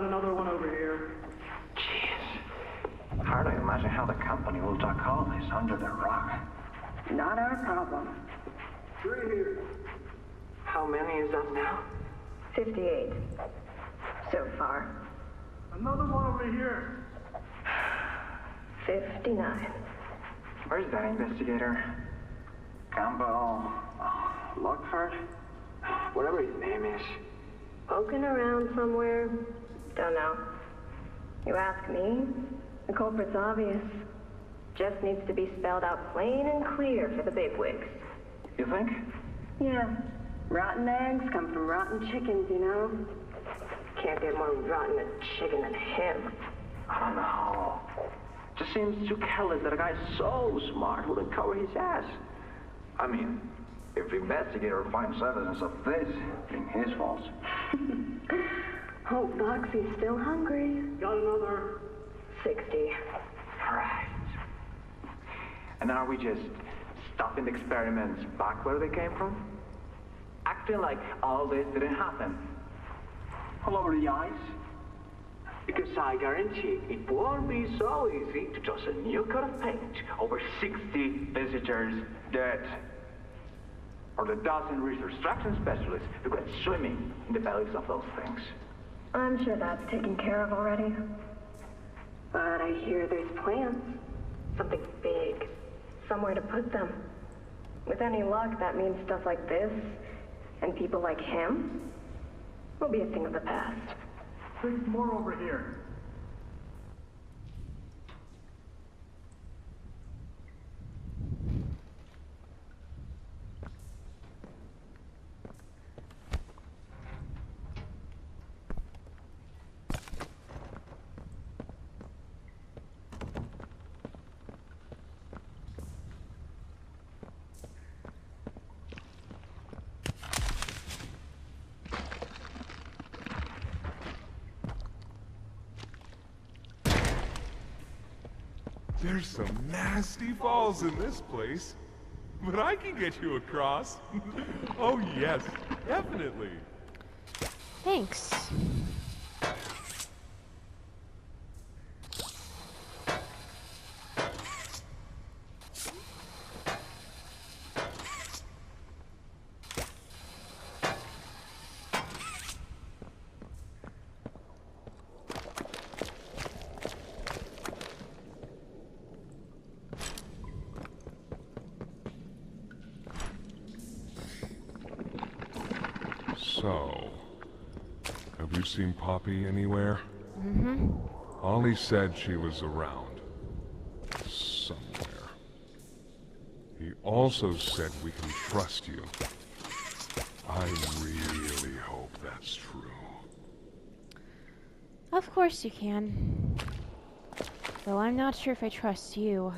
another one over here. Jeez. Hard to imagine how the company will duck all this under the rug. Not our problem. 3 here. How many is that now? 58. So far. Another one over here. 59. Where's that investigator? Campbell... Lockford? Whatever his name is. Poking around somewhere? Don't know. You ask me? The culprit's obvious. Just needs to be spelled out plain and clear for the bigwigs. You think? Yeah. Rotten eggs come from rotten chickens, you know? Can't get more rotten a chicken than him. I don't know. Just seems too careless that a guy so smart wouldn't cover his ass. I mean, if the investigator finds evidence of this, being his fault. Hope Foxy's still hungry. Got another. 60. Right. And are we just stopping the experiments back where they came from? Acting like all this didn't happen. All over the ice? Because I guarantee it won't be so easy to toss a new coat of paint over 60 visitors dead. Or the dozen reconstruction specialists who went swimming in the bellies of those things. I'm sure that's taken care of already. But I hear there's plans. Something big. Somewhere to put them. With any luck, that means stuff like this, and people like him, will be a thing of the past. There's more over here. There's some nasty falls in this place. But I can get you across. Oh yes, definitely. Thanks. So, have you seen Poppy anywhere? Mm-hmm. Ollie said she was around. Somewhere. He also said we can trust you. I really hope that's true. Of course you can. Though I'm not sure if I trust you.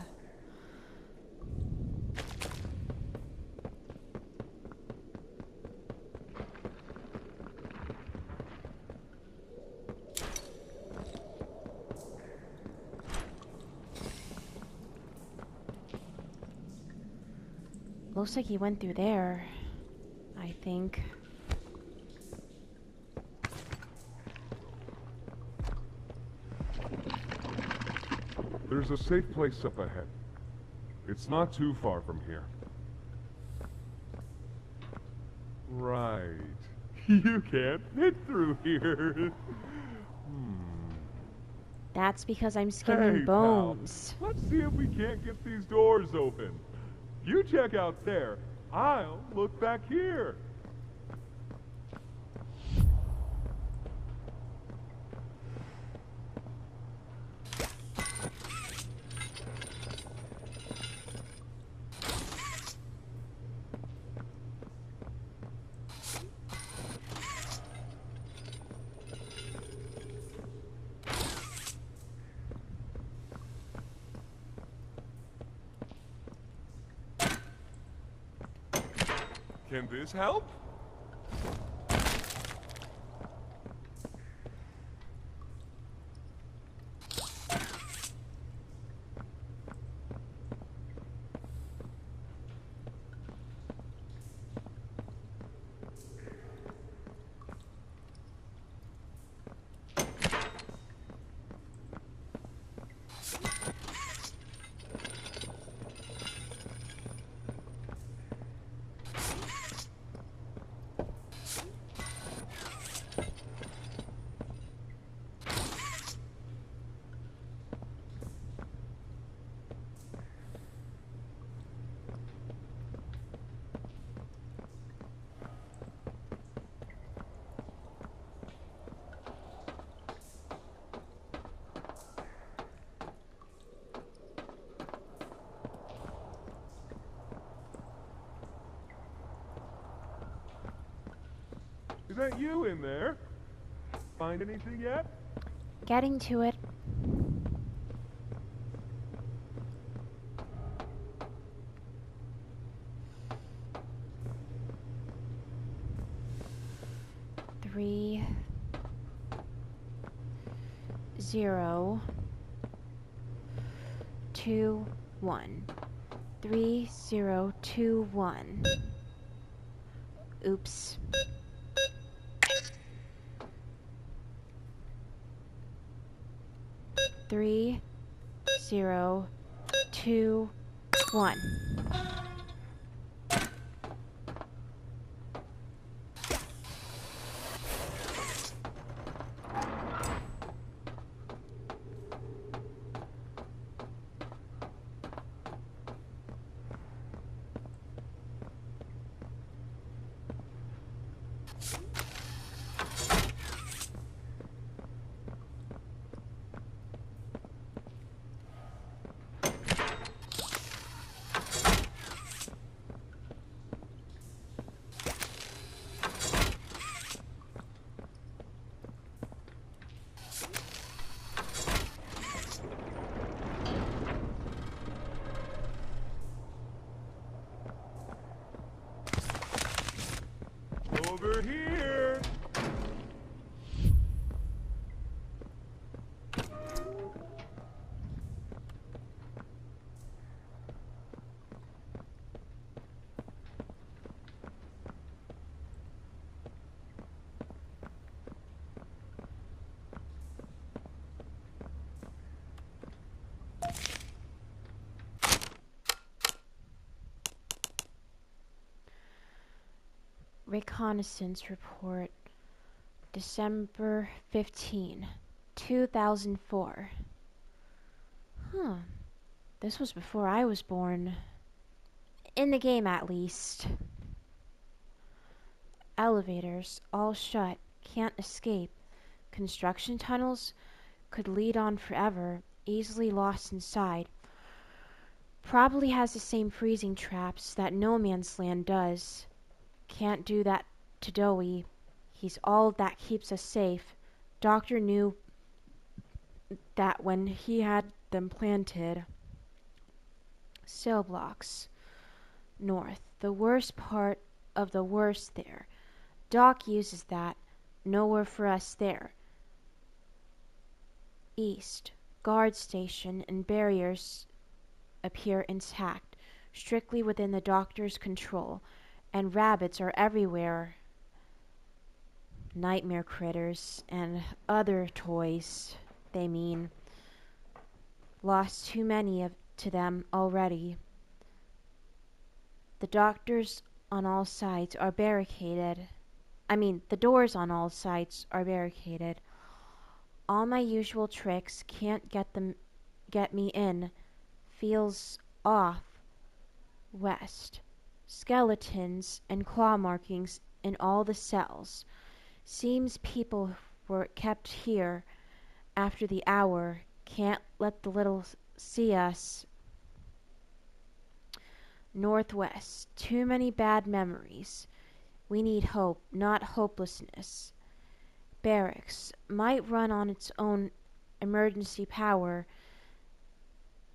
Looks like he went through there, I think. There's a safe place up ahead. It's not too far from here. Right. You can't fit through here. That's because I'm skimming bones. Pal, let's see if we can't get these doors open. You check out there. I'll look back here. Can this help? Is that you in there? Find anything yet? Getting to it. Three, 0, 2, 1. 3, 0, 2, 1. Oops. Three, 0, 2, 1. Over here! Reconnaissance report, December 15, 2004. Huh. This was before I was born. In the game, at least. Elevators, all shut, can't escape. Construction tunnels could lead on forever, easily lost inside. Probably has the same freezing traps that No Man's Land does. Can't do that to Dowie. He's all that keeps us safe. Doctor knew that when he had them planted. Cell blocks. North. The worst part of the worst there. Doc uses that. Nowhere for us there. East. Guard station and barriers appear intact, strictly within the doctor's control. And rabbits are everywhere. Nightmare critters and other toys, they mean. Lost too many to them already. The doctors on all sides are barricaded. The doors on all sides are barricaded. All my usual tricks can't get me in. Feels off. West. Skeletons and claw markings in all the cells. Seems people were kept here after the hour. Can't let the little see us. Northwest. Too many bad memories. We need hope, not hopelessness. Barracks. Might run on its own emergency power.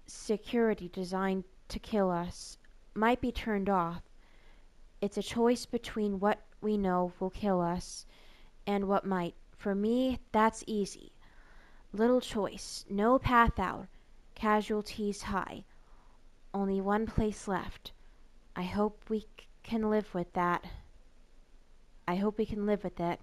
Security designed to kill us. Might be turned off. It's a choice between what we know will kill us and what might. For me, that's easy. Little choice. No path out. Casualties high. Only one place left. I hope we can live with that. I hope we can live with it.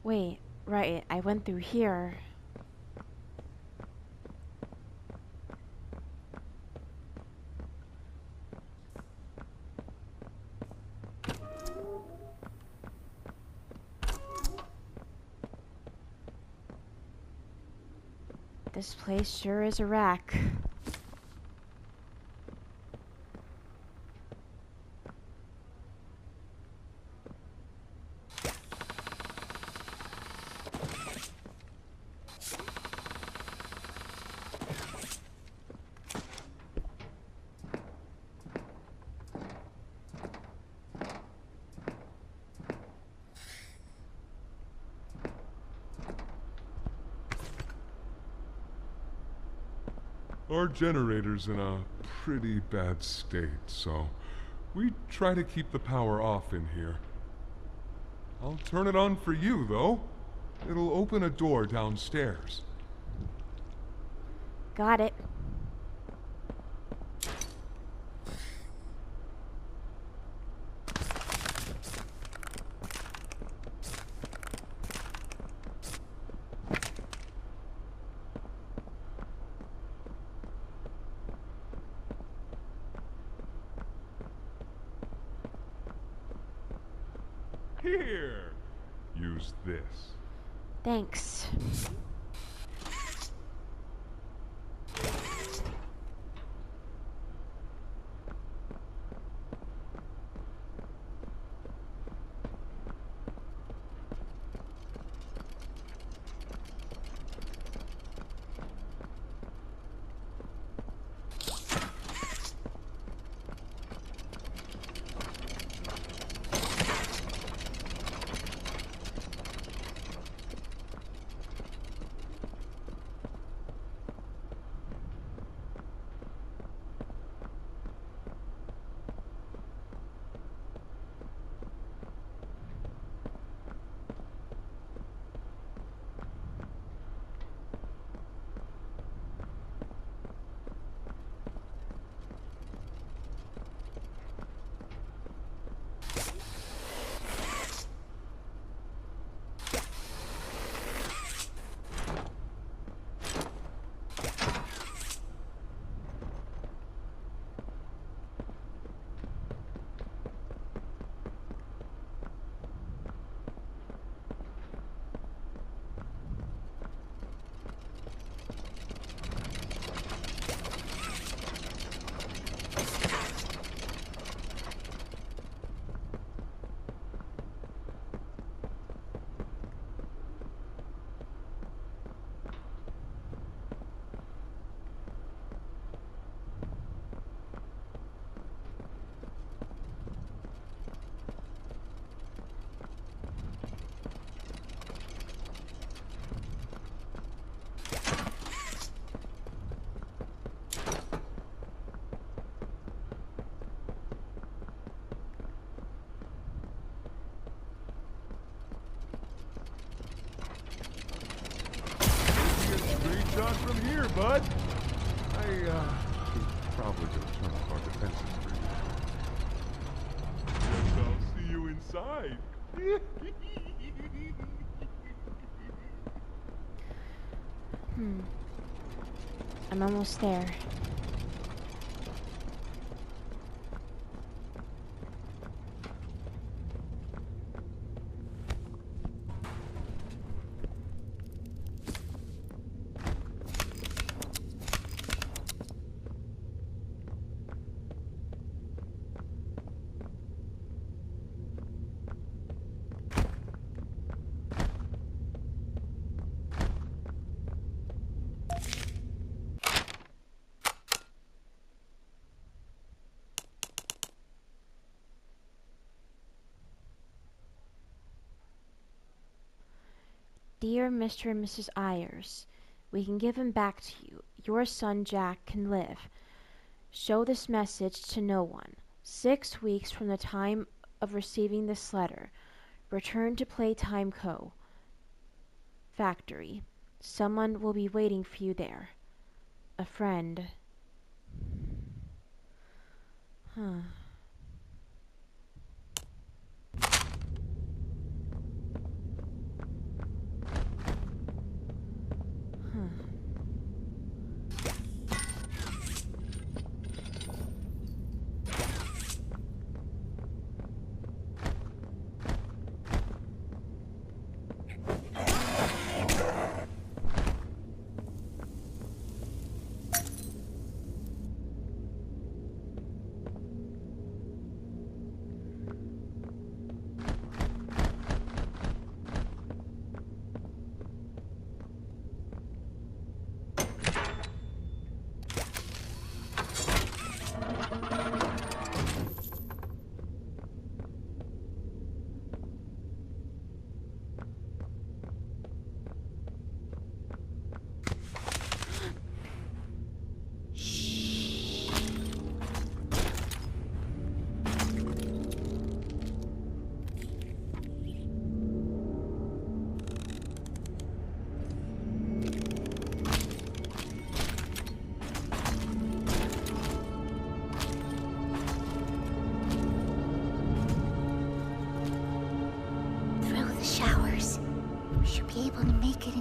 Wait, right, I went through here. This place sure is a wreck. Our generator's in a pretty bad state, so we try to keep the power off in here. I'll turn it on for you, though. It'll open a door downstairs. Got it. Here! Use this. Thanks. Shot from here, bud. I should probably go turn off our defenses for you. Guess I'll see you inside. I'm almost there. Dear Mr. and Mrs. Ayers, we can give him back to you. Your son Jack can live. Show this message to no one. 6 weeks from the time of receiving this letter. Return to Playtime Co. Factory. Someone will be waiting for you there. A friend. Huh.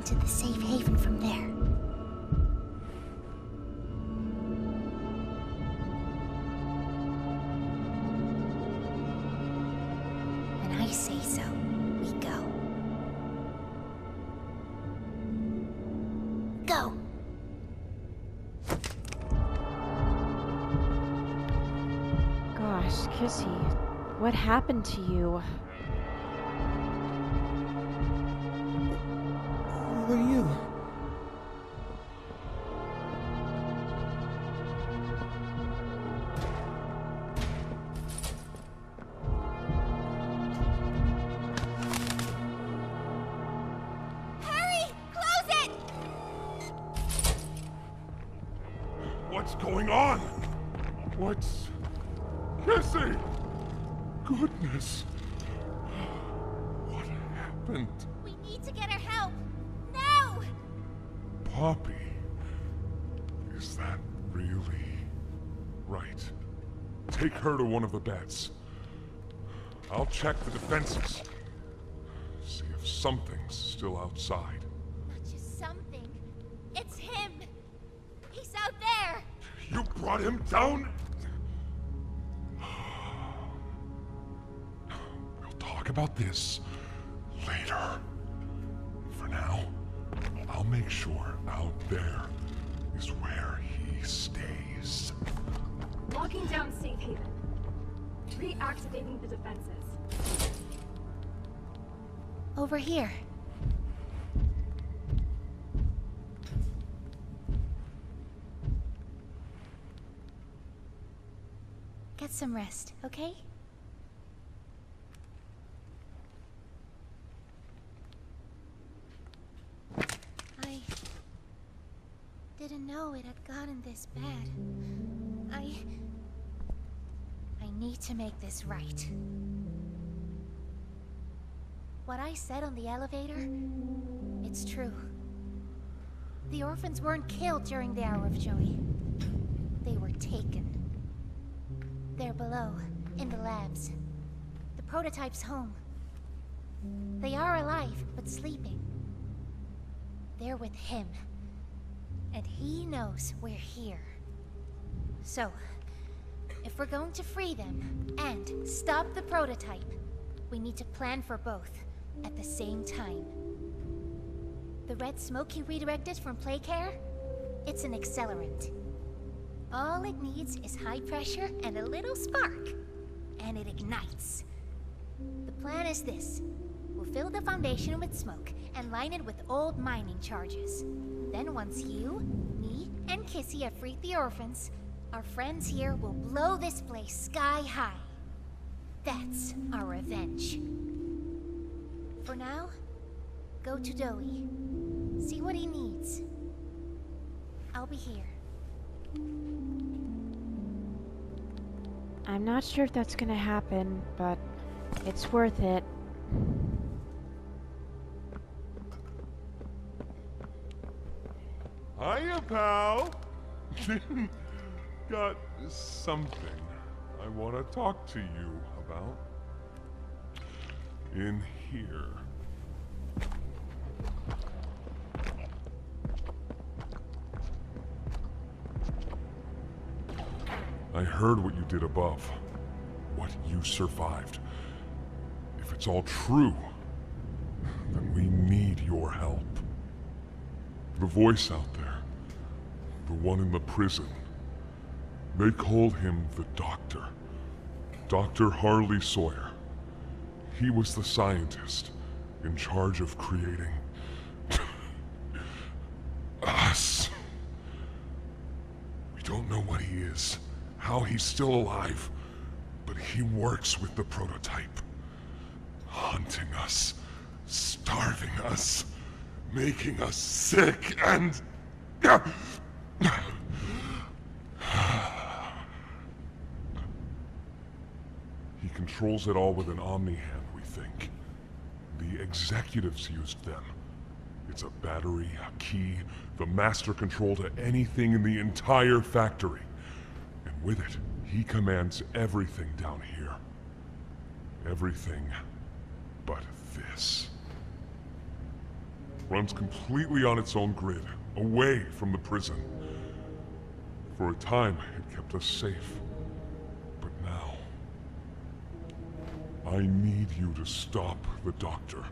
into the safe haven from there. When I say so, we go. Go! Gosh, Kissy, what happened to you? Who are you? Hurry! Close it! What's going on? What's... Kissy! Goodness. What happened? We need to get her help. Now! Poppy? Is that really... Right. Take her to one of the beds. I'll check the defenses. See if something's still outside. Not just something. It's him! He's out there! You brought him down? We'll talk about this later. For now, I'll make sure out there is where he stays. Locking down safe haven. Reactivating the defenses. Over here. Get some rest, okay? I didn't know it had gotten this bad. I need to make this right. What I said on the elevator, it's true. The orphans weren't killed during the Hour of Joy. They were taken. They're below, in the labs. The prototype's home. They are alive, but sleeping. They're with him. And he knows we're here. So, if we're going to free them, and stop the prototype, we need to plan for both, at the same time. The red smoke he redirected from Playcare? It's an accelerant. All it needs is high pressure and a little spark, and it ignites. The plan is this. We'll fill the foundation with smoke and line it with old mining charges. Then once you, me, and Kissy have freed the orphans, our friends here will blow this place sky high. That's our revenge. For now, go to Doey. See what he needs. I'll be here. I'm not sure if that's gonna happen, but it's worth it. Hiya, pal! Got something I want to talk to you about. In here. I heard what you did above. What you survived. If it's all true, then we need your help. The voice out there, the one in the prison, they called him the Doctor. Dr. Harley Sawyer. He was the scientist in charge of creating us. We don't know what he is, how he's still alive, but he works with the prototype. Hunting us, starving us, making us sick and... He controls it all with an Omni-Hand, we think. The executives used them. It's a battery, a key, the master control to anything in the entire factory. And with it, he commands everything down here. Everything but this. runs completely on its own grid, away from the prison. For a time, it kept us safe. But now, I need you to stop the doctor.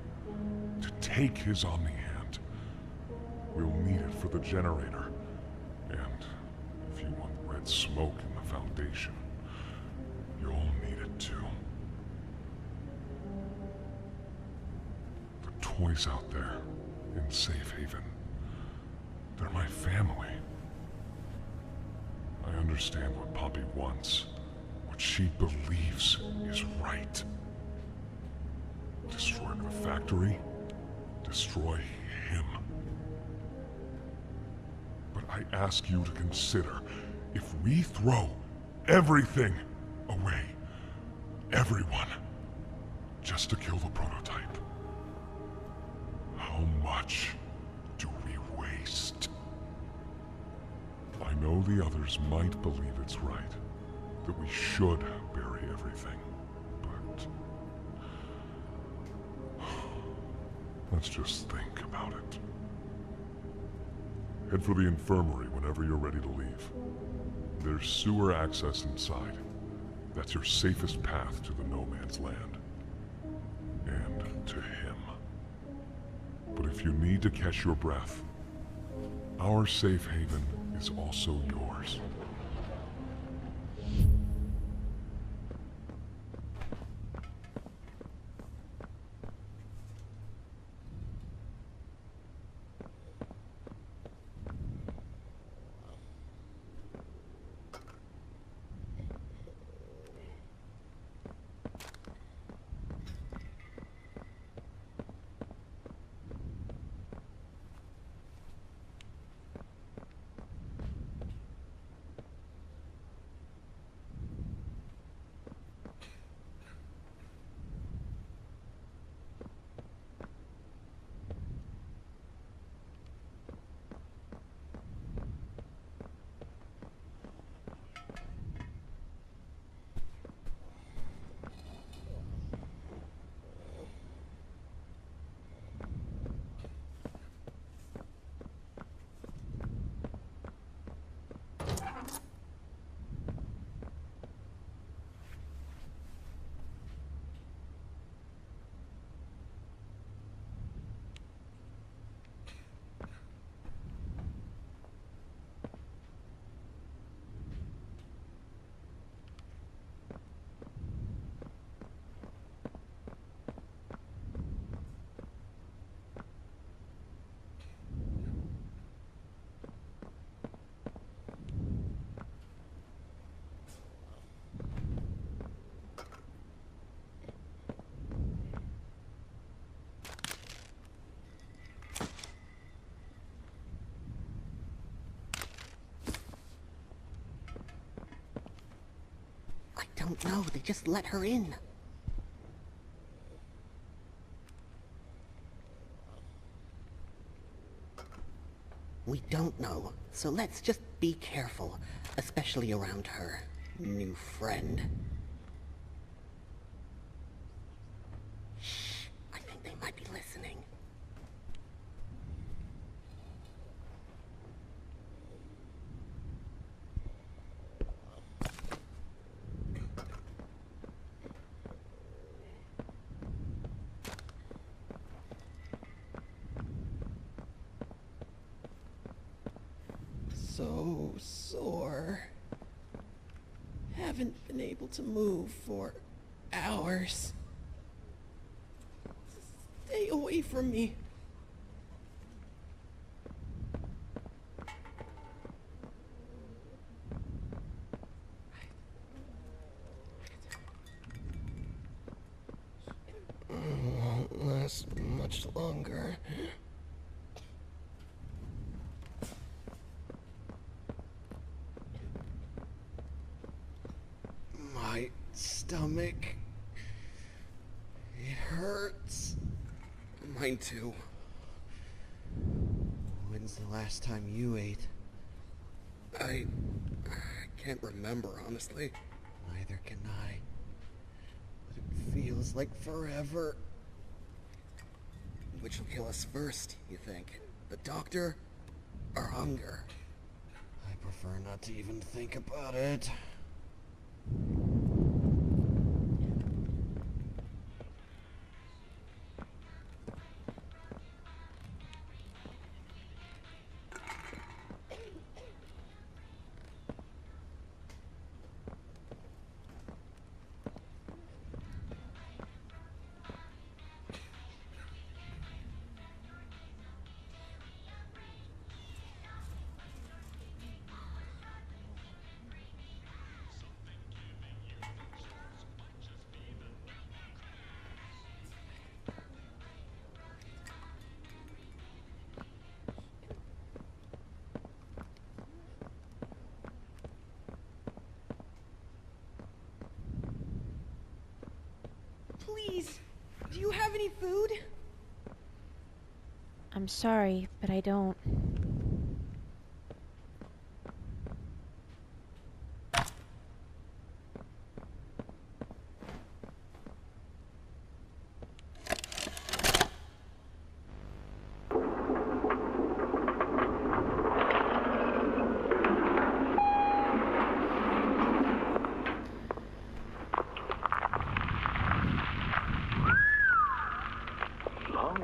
To take his Omni-Hand. We'll need it for the generator. And if you want red smoke in the Foundation, you'll need it too. The toys out there in Safe Haven, they're my family. I understand what Poppy wants, what she believes is right. Destroy the factory, destroy him. But I ask you to consider, if we throw everything away, everyone, just to kill the prototype, how much do we waste? I know the others might believe it's right, that we should bury everything, but let's just think about it. Head for the infirmary whenever you're ready to leave. There's sewer access inside. That's your safest path to the No Man's Land. And to him. But if you need to catch your breath, our safe haven is also yours. I don't know, they just let her in. We don't know, so let's just be careful, especially around her new friend. Shh, I think they might be listening. So sore. Haven't been able to move for hours. Stay away from me. Won't last much longer. My stomach. It hurts. Mine too. When's the last time you ate? I can't remember, honestly. Neither can I. But it feels like forever. Which will kill us first, you think? The doctor or hunger? I prefer not to even think about it. Please, do you have any food? I'm sorry, but I don't.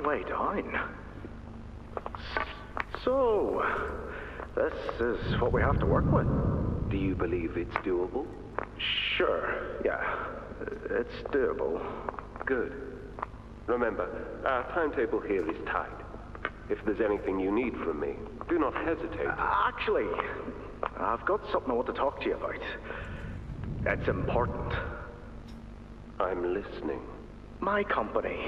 Way down. So, this is what we have to work with. Do you believe it's doable? Sure, yeah. It's doable. Good. Remember, our timetable here is tight. If there's anything you need from me, do not hesitate. Actually, I've got something I want to talk to you about. It's important. I'm listening. My company.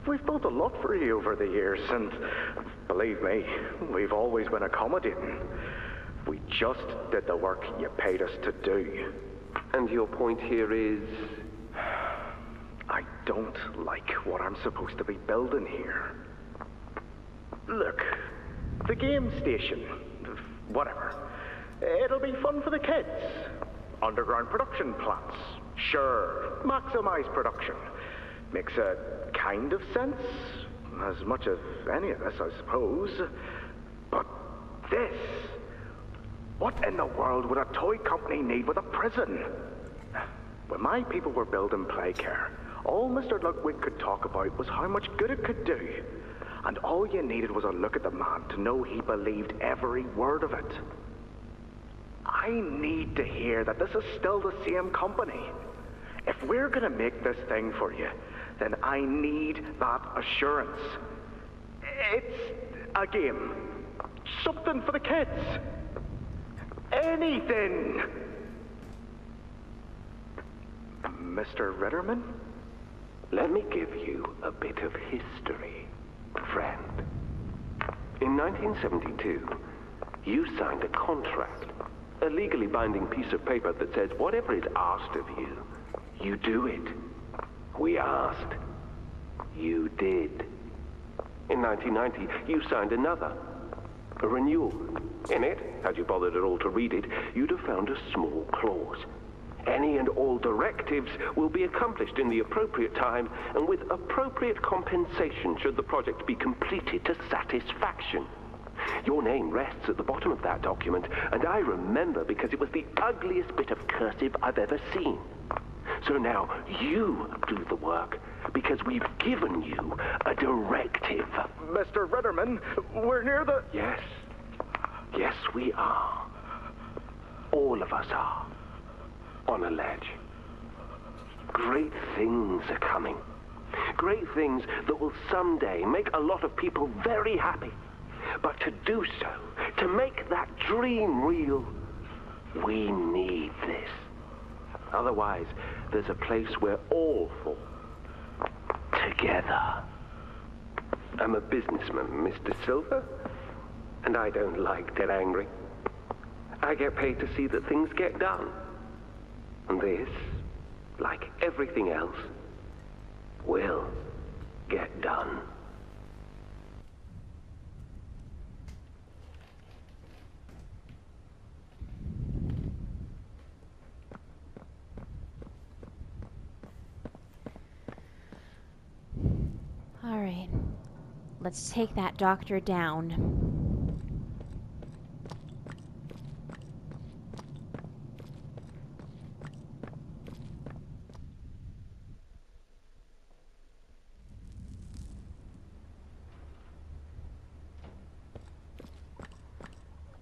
We've built a lot for you over the years, and believe me, we've always been accommodating. We just did the work you paid us to do. And your point here is? I don't like what I'm supposed to be building here. Look, the game station, whatever. It'll be fun for the kids. Underground production plants. Sure, maximize production. Makes a kind of sense. As much of any of this, I suppose. But this... What in the world would a toy company need with a prison? When my people were building Playcare, all Mr. Ludwig could talk about was how much good it could do. And all you needed was a look at the man to know he believed every word of it. I need to hear that this is still the same company. If we're gonna make this thing for you, then I need that assurance. It's a game. Something for the kids. Anything. Mr. Ritterman? Let me give you a bit of history, friend. In 1972, you signed a contract, a legally binding piece of paper that says whatever is asked of you, you do it. We asked. You did. In 1990, you signed another. A renewal. In it, had you bothered at all to read it, you'd have found a small clause. Any and all directives will be accomplished in the appropriate time and with appropriate compensation should the project be completed to satisfaction. Your name rests at the bottom of that document, and I remember because it was the ugliest bit of cursive I've ever seen. So now you do the work, because we've given you a directive. Mr. Ritterman, we're near the... Yes. Yes, we are. All of us are. On a ledge. Great things are coming. Great things that will someday make a lot of people very happy. But to do so, to make that dream real, we need this. Otherwise, there's a place we're all for. Together. I'm a businessman, Mr. Silver, and I don't like to get angry. I get paid to see that things get done. And this, like everything else, will get done. Alright. Let's take that doctor down.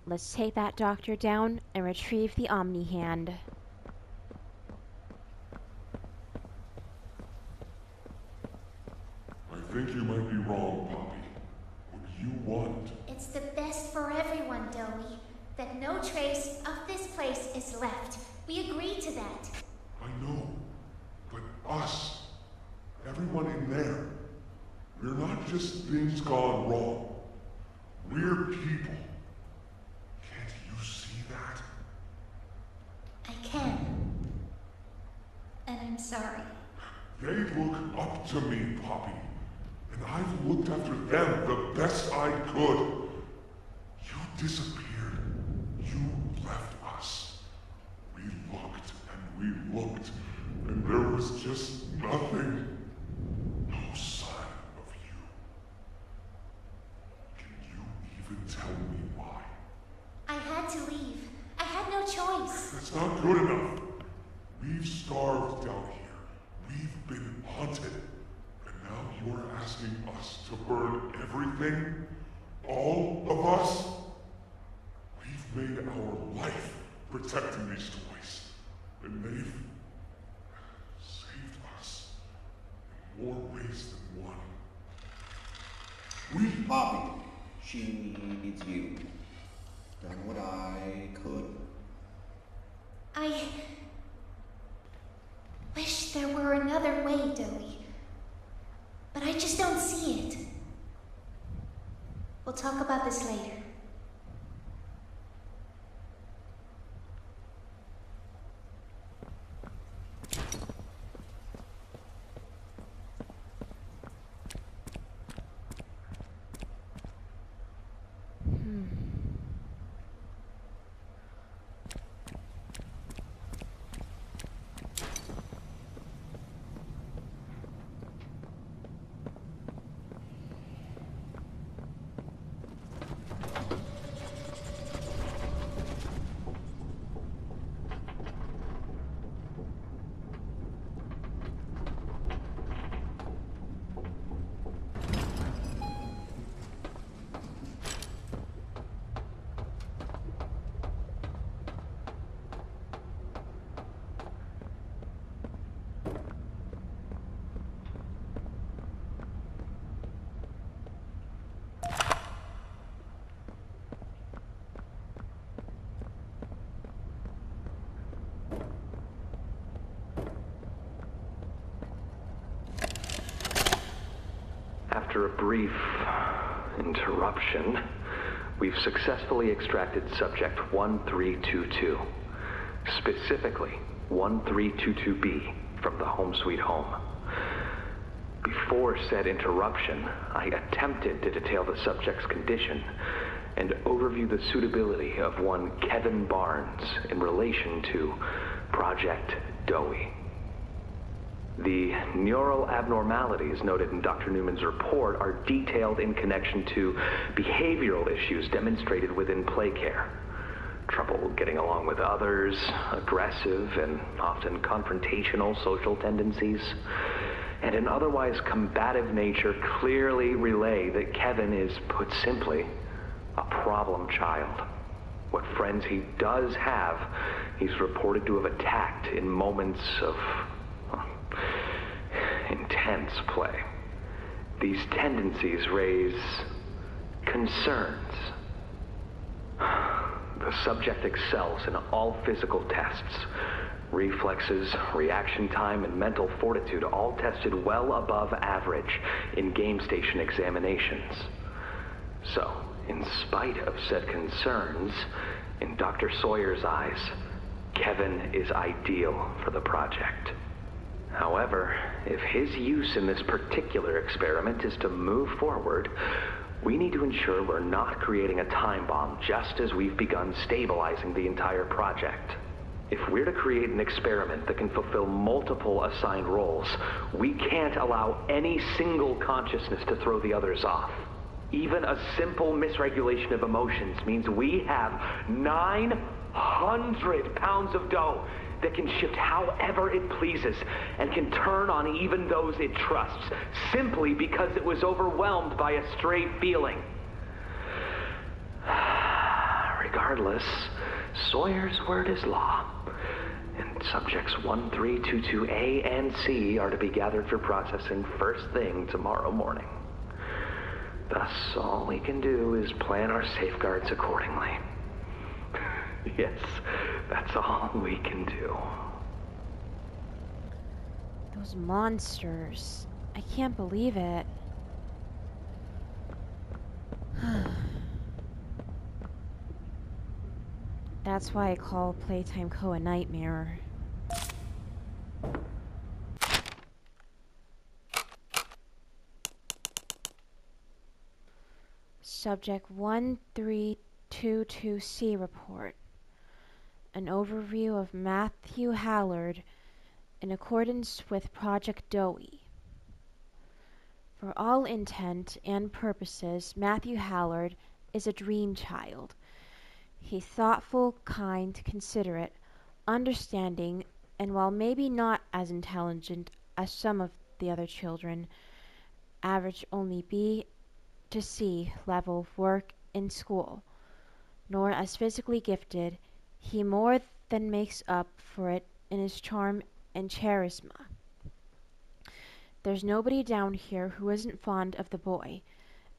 Let's take that doctor down and retrieve the Omni Hand. I think you might be wrong, Poppy. What do you want? It's the best for everyone, Dowie. That no trace of this place is left. We agree to that. I know. But us, everyone in there, we're not just things gone wrong. We're people. Can't you see that? I can. And I'm sorry. They look up to me, Poppy. And I've looked after them the best I could. You disappeared. You left us. We looked and we looked, and there was just nothing. No sign of you. Can you even tell me why? I had to leave. I had no choice. That's not good enough. We've starved down here. We've been hunted. And now you're asking us to burn everything? All of us? We've made our life protecting these toys. And they've saved us in more ways than one. We, Poppy, she needs you. Done what I could. I wish there were another way, Dowie. But I just don't see it. We'll talk about this later. After a brief interruption, we've successfully extracted subject 1322, specifically 1322B, from the Home Sweet Home. Before said interruption, I attempted to detail the subject's condition and overview the suitability of one Kevin Barnes in relation to Project Dowie. The neural abnormalities noted in Dr. Newman's report are detailed in connection to behavioral issues demonstrated within Playcare. Trouble getting along with others, aggressive and often confrontational social tendencies, and an otherwise combative nature clearly relay that Kevin is, put simply, a problem child. What friends he does have, he's reported to have attacked in moments of intense play. These tendencies raise concerns. The subject excels in all physical tests. Reflexes, reaction time, and mental fortitude all tested well above average in game station examinations. So, in spite of said concerns, in Dr. Sawyer's eyes, Kevin is ideal for the project. However, if his use in this particular experiment is to move forward, we need to ensure we're not creating a time bomb just as we've begun stabilizing the entire project. If we're to create an experiment that can fulfill multiple assigned roles, we can't allow any single consciousness to throw the others off. Even a simple misregulation of emotions means we have 900 pounds of dough that can shift however it pleases and can turn on even those it trusts, simply because it was overwhelmed by a stray feeling. Regardless, Sawyer's word is law, and subjects 1322A and C are to be gathered for processing first thing tomorrow morning. Thus, all we can do is plan our safeguards accordingly. Yes, that's all we can do. Those monsters. I can't believe it. That's why I call Playtime Co. a nightmare. Subject 1322C report. An overview of Matthew Hallard in accordance with Project Dowie. For all intent and purposes, Matthew Hallard is a dream child. He's thoughtful, kind, considerate, understanding, and while maybe not as intelligent as some of the other children, average only B to C level work in school, nor as physically gifted, he more than makes up for it in his charm and charisma. There's nobody down here who isn't fond of the boy.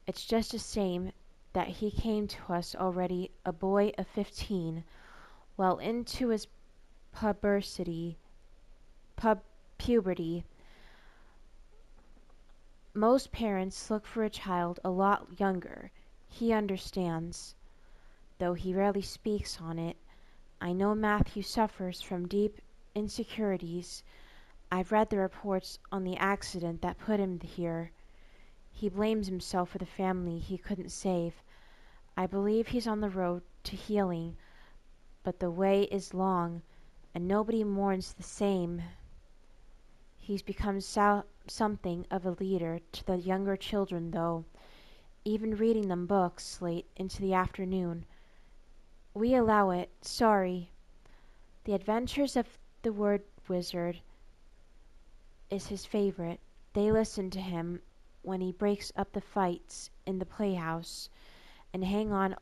It's just a shame that he came to us already a boy of 15, well into his puberty. Most parents look for a child a lot younger. He understands, though he rarely speaks on it. I know Matthew suffers from deep insecurities. I've read the reports on the accident that put him here. He blames himself for the family he couldn't save. I believe he's on the road to healing, but the way is long, and nobody mourns the same. He's become something of a leader to the younger children, though, even reading them books late into the afternoon. We allow it, sorry. The Adventures of the Word Wizard is his favorite. They listen to him when he breaks up the fights in the playhouse and hang on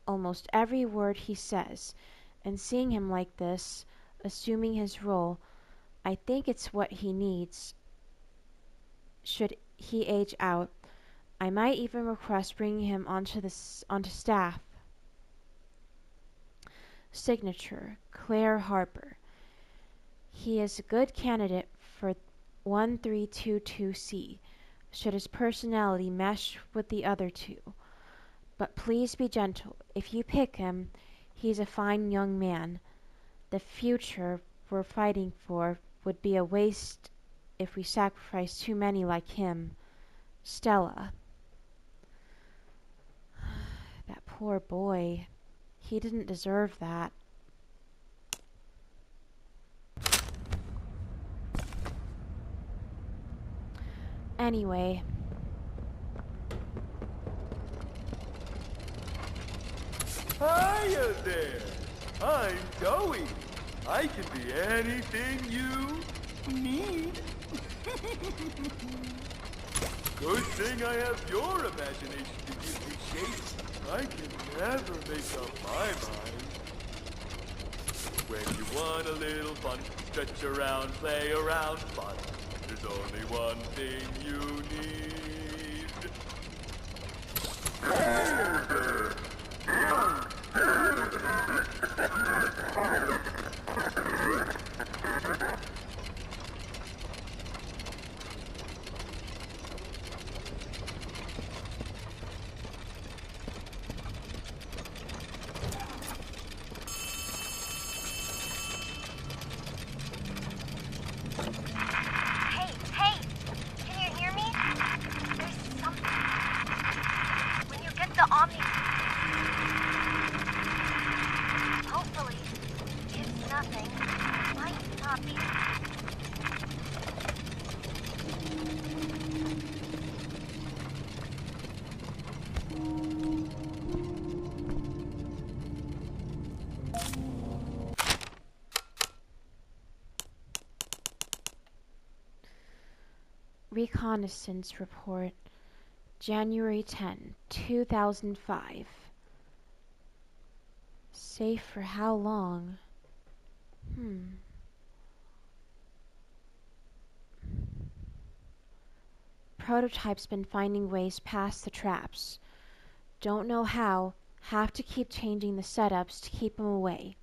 almost every word he says. And seeing him like this, assuming his role, I think it's what he needs. Should he age out, I might even request bringing him onto staff. Signature, Claire Harper. He is a good candidate for 1322C, should his personality mesh with the other two. But please be gentle. If you pick him, he's a fine young man. The future we're fighting for would be a waste if we sacrifice too many like him. Stella. That poor boy. He didn't deserve that. Anyway. Hiya there! I'm Joey. I can be anything you need. Good thing I have your imagination to give me shape. I can never make up my mind. When you want a little fun, stretch around, play around, fun. There's only one thing you need. Reconnaissance Report, January 10, 2005. Safe for how long? Prototype's been finding ways past the traps. Don't know how, have to keep changing the setups to keep him away.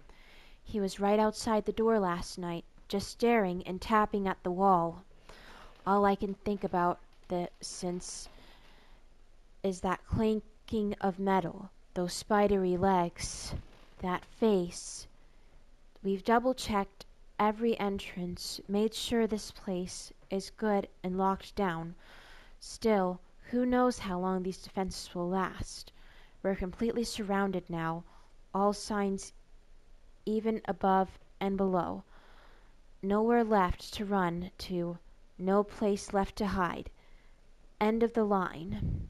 He was right outside the door last night, just staring and tapping at the wall. All I can think about since is that clanking of metal, those spidery legs, that face. We've double-checked every entrance, made sure this place is good and locked down. Still, who knows how long these defenses will last. We're completely surrounded now, all signs even above and below. Nowhere left to run to, no place left to hide. End of the line.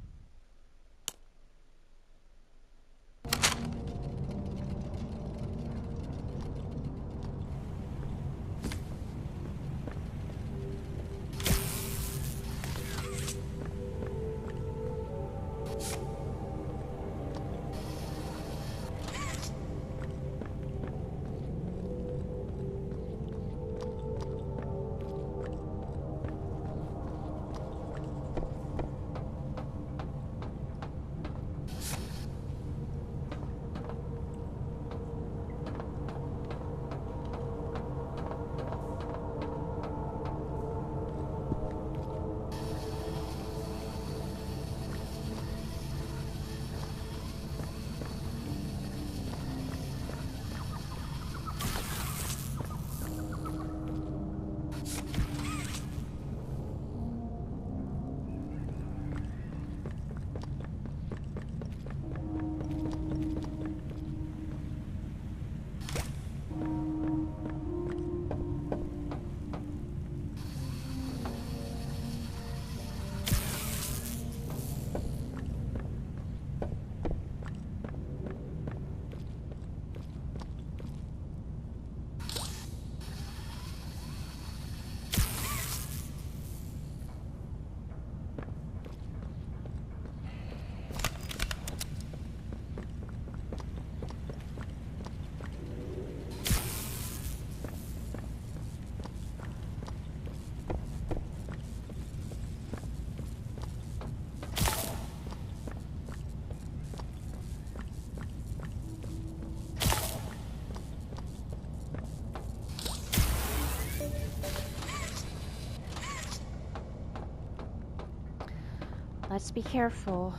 Let's be careful.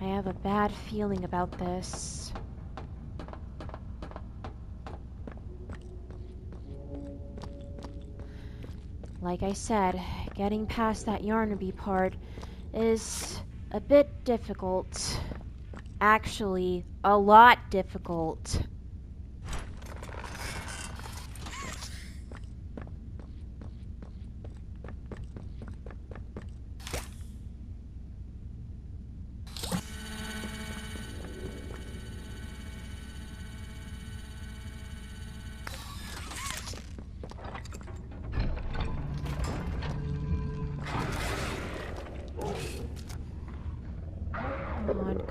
I have a bad feeling about this. Like I said, getting past that Yarnaby part is a bit difficult. Actually, a lot difficult.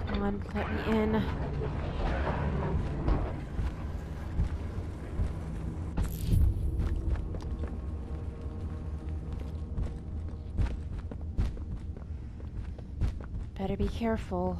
Come on, let me in. Better be careful.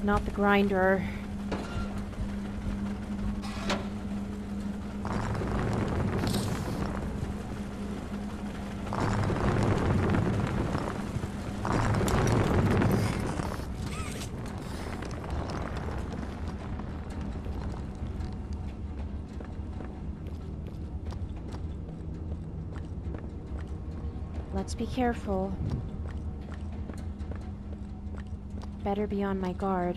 not the grinder. Let's be careful. Better be on my guard.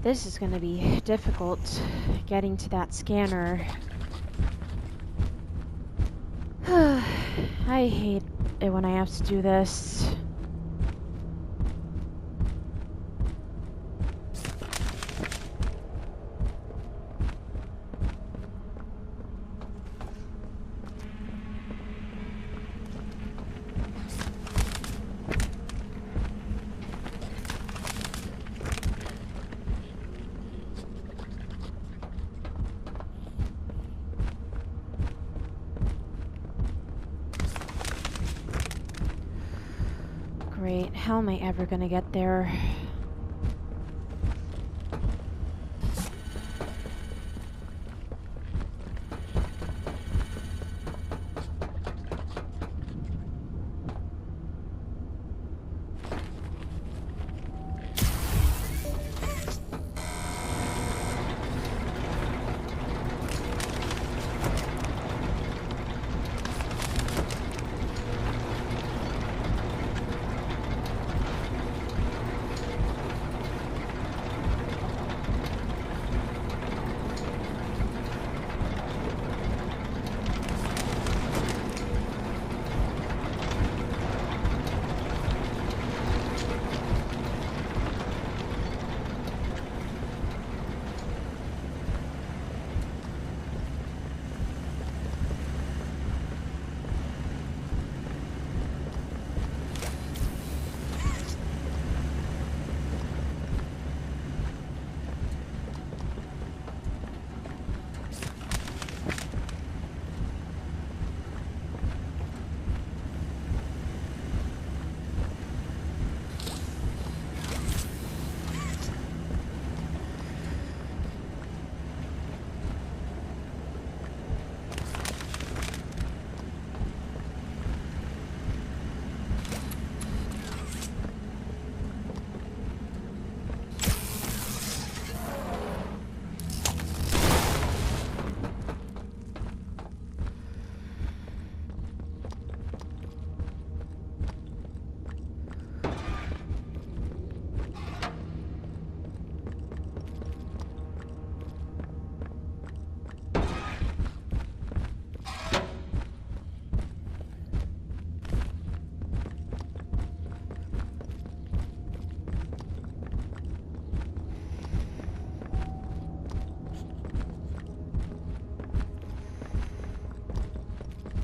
This is gonna be difficult, getting to that scanner. I hate it when I have to do this. Great, how am I ever gonna get there?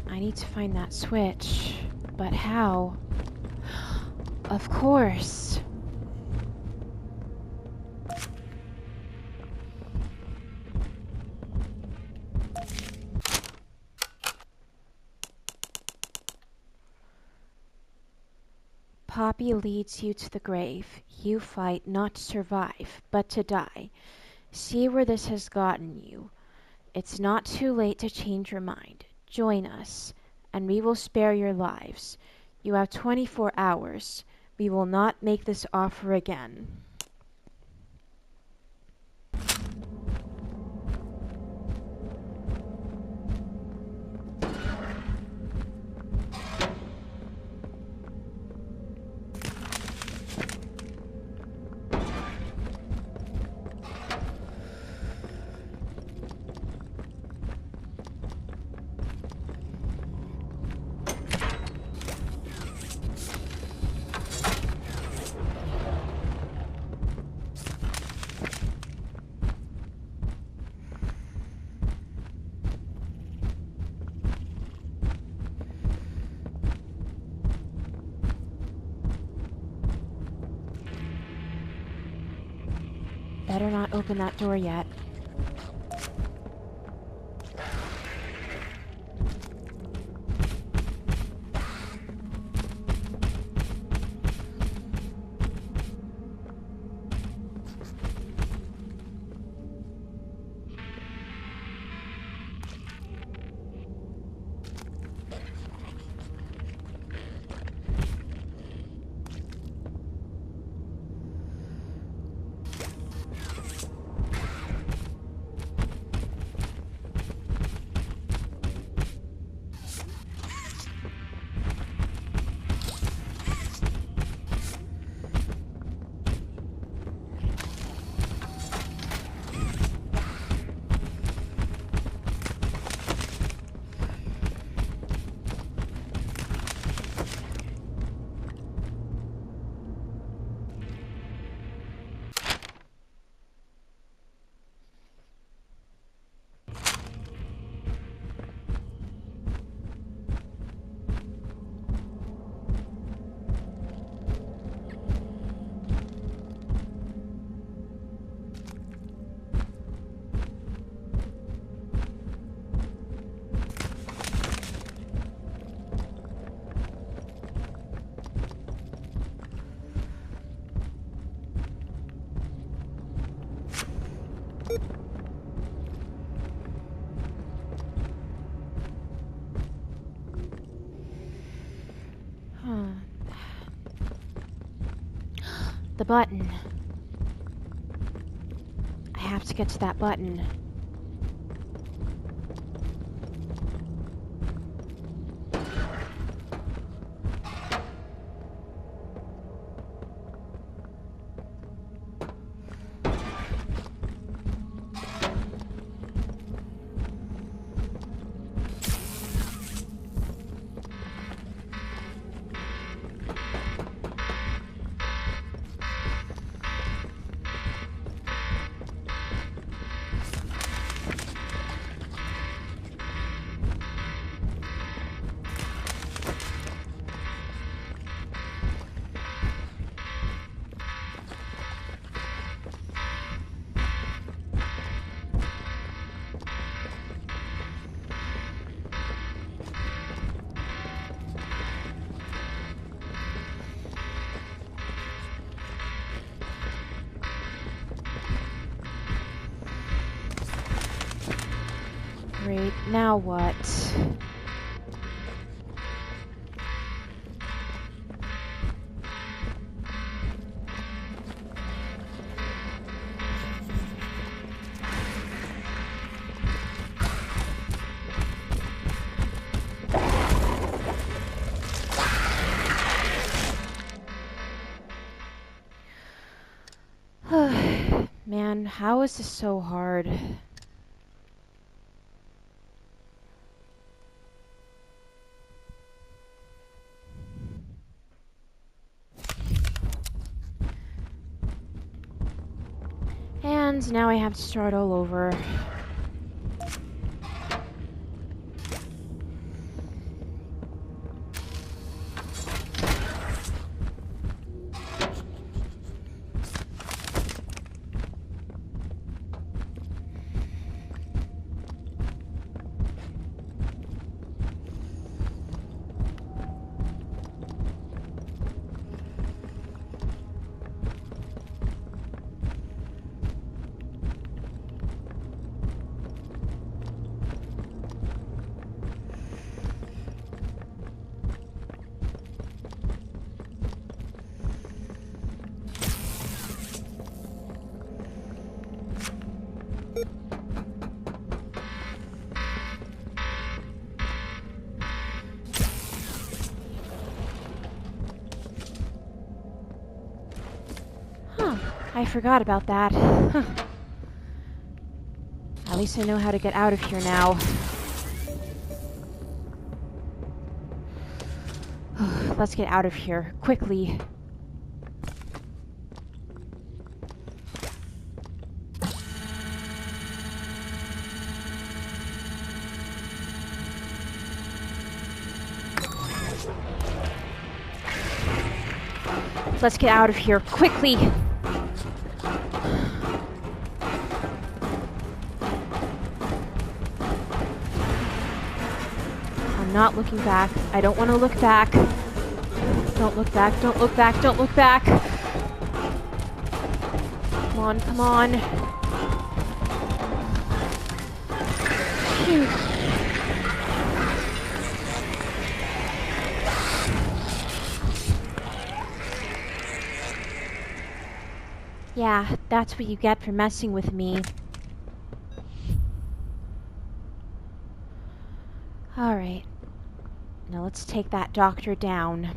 I need to find that switch, but how? Of course. Poppy leads you to the grave. You fight not to survive, but to die. See where this has gotten you. It's not too late to change your mind. Join us, and we will spare your lives. You have 24 hours. We will not make this offer again. Better not open that door yet. The button. I have to get to that button. Great, now what? Man, how is this so hard? And now I have to start all over. I forgot about that. At least I know how to get out of here now. Let's get out of here, quickly. Let's get out of here, quickly! Not looking back. I don't want to look back. Don't look back, don't look back, don't look back. Come on, come on. Phew. Yeah, that's what you get for messing with me. Alright. Now let's take that doctor down.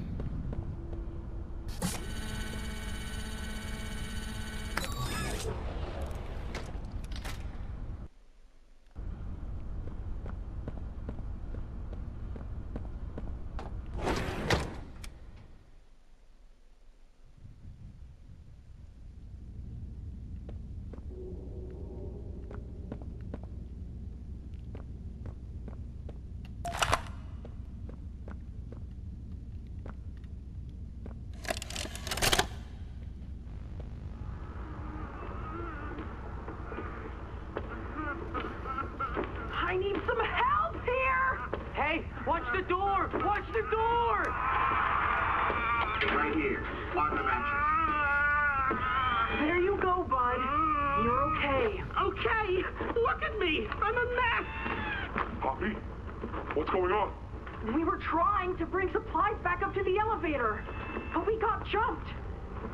I need some help here! Hey, watch the door! Watch the door! Right here, on the mattress. There you go, bud. you're okay. Okay! Look at me! I'm a mess! Poppy? What's going on? We were trying to bring supplies back up to the elevator, but we got jumped.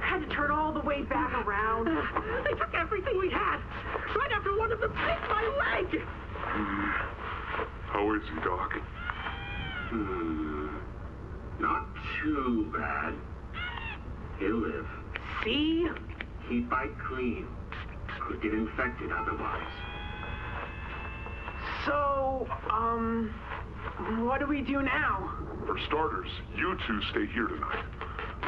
Had to turn all the way back around. They took everything we had, right after one of them bit my leg! How is he, Doc? Not too bad. He'll live. See? He'd bite clean. Could get infected otherwise. So, what do we do now? For starters, you two stay here tonight.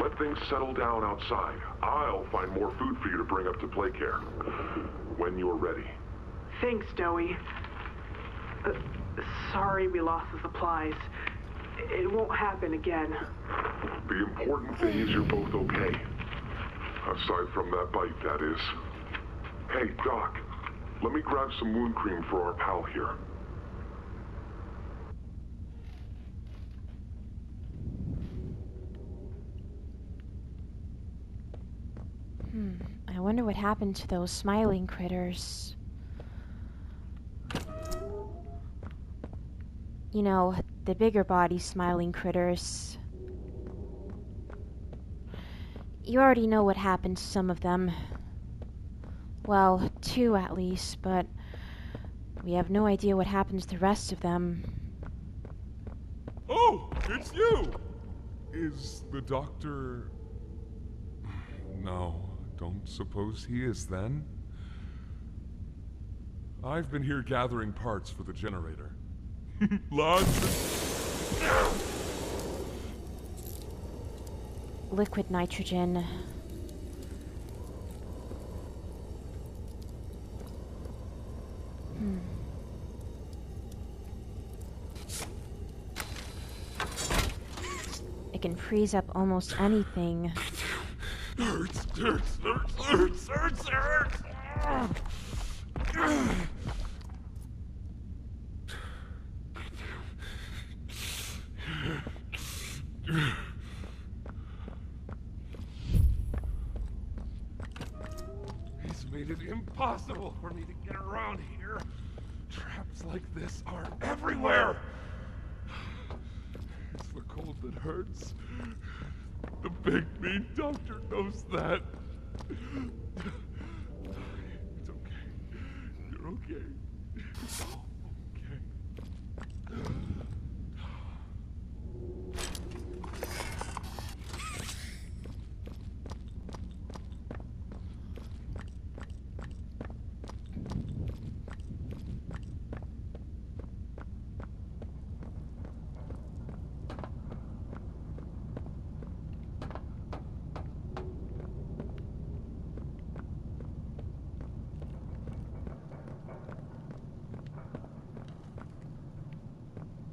Let things settle down outside. I'll find more food for you to bring up to Playcare. When you're ready. Thanks, Dowie. Sorry we lost the supplies. It won't happen again. The important thing is you're both okay. Aside from that bite, that is. Hey, Doc, let me grab some wound cream for our pal here. I wonder what happened to those smiling critters. You know, the bigger body smiling critters. You already know what happened to some of them. Well, 2 at least, but we have no idea what happened to the rest of them. Oh, it's you! Is the doctor... No, don't suppose he is then. I've been here gathering parts for the generator. Liquid nitrogen. It can freeze up almost anything. Hurts. He's made it impossible for me to get around here. Traps like this are everywhere. It's the cold that hurts. The big mean doctor knows that. It's okay. You're okay. It's all okay.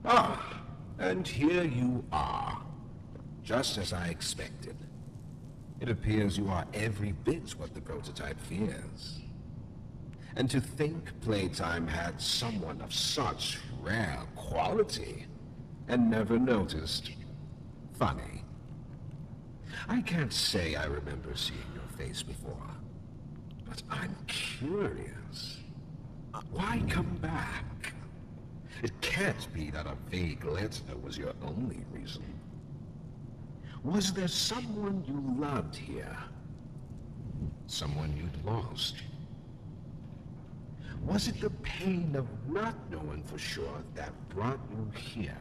Ah, and here you are. Just as I expected. It appears you are every bit what the prototype fears. And to think Playtime had someone of such rare quality and never noticed. Funny. I can't say I remember seeing your face before, but I'm curious. Why come back? It can't be that a vague letter was your only reason. Was there someone you loved here? Someone you'd lost? Was it the pain of not knowing for sure that brought you here?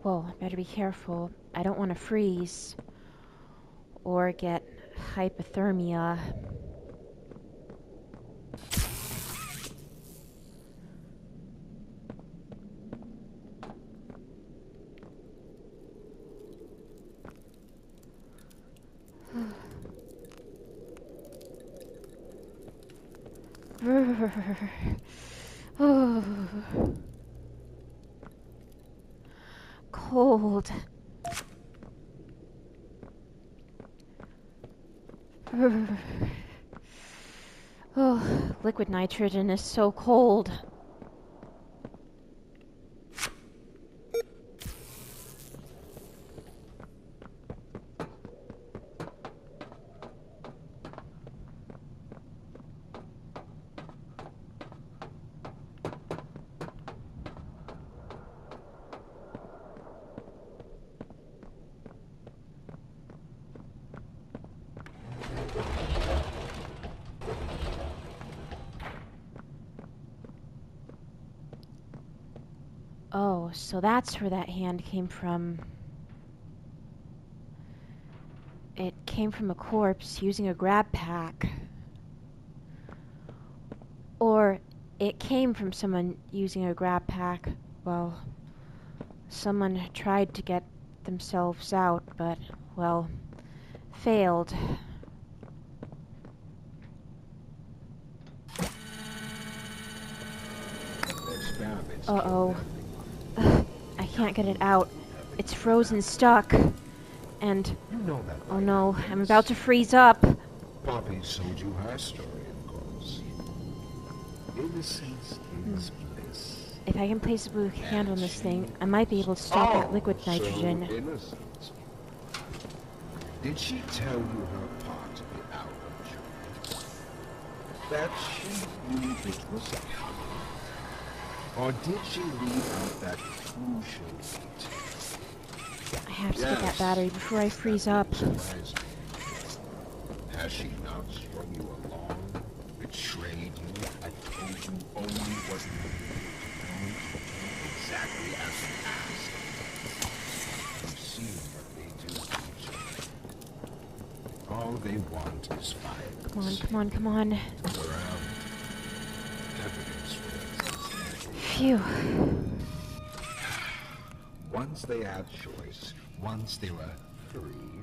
Whoa, I better be careful. I don't want to freeze. Or get hypothermia. Cold. Oh, liquid nitrogen is so cold. Oh, so that's where that hand came from. It came from a corpse using a grab pack. Or it came from someone using a grab pack. Well, someone tried to get themselves out, but, well, failed. Uh-oh. I can't get it out. It's frozen stuck. And, oh no, I'm about to freeze up. Poppy sold you her story, of course. Innocence is bliss. If I can place a blue hand on this thing, I might be able to stop that liquid nitrogen. So innocent. Did she tell you her part of the hour of joy? That she believed it was coming? Or did she leave out that crucial bit? I have to get that battery before I freeze up. Has she not strung you along, betrayed you, and told you only what you wanted to know, exactly as you asked? You've seen what they do to each other. All they want is violence. Come on, come on, come on. Around. Evidence for it. Phew. Once they had choice, once they were free,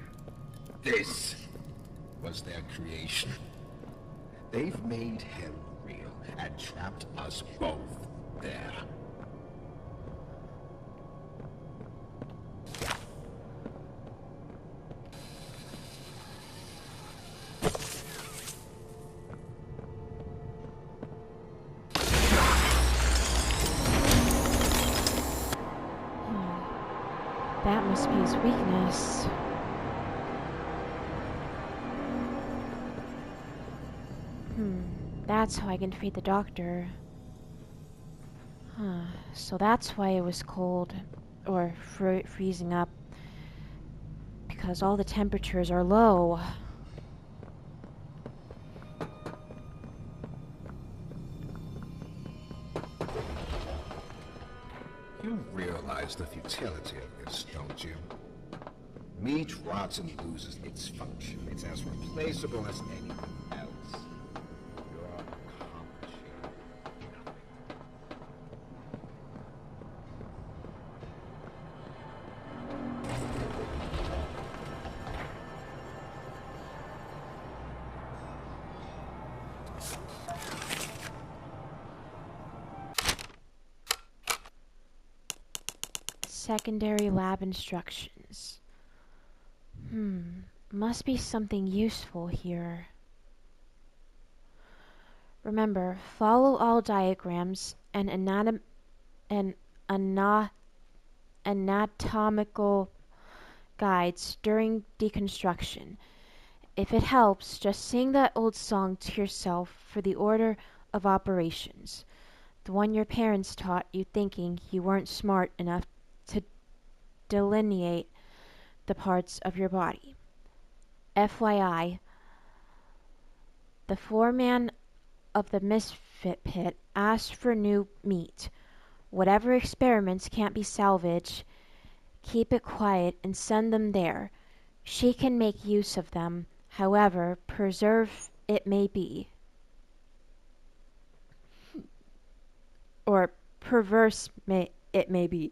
this was their creation. They've made hell real and trapped us both there. That must be his weakness. That's how I can defeat the doctor. Huh. So that's why it was cold. Or freezing up. Because all the temperatures are low. You realize the futility of this, don't you? Meat rots and loses its function. It's as replaceable as anything else. You're accomplishing nothing. Secondary lab instructions. Must be something useful here. Remember, follow all diagrams and anatomical guides during deconstruction. If it helps, just sing that old song to yourself for the order of operations. The one your parents taught you thinking you weren't smart enough to delineate the parts of your body. FYI, the foreman of the misfit pit asked for new meat. Whatever experiments can't be salvaged keep it quiet and send them there. She can make use of them, however preserve it may be. Or perverse it may be.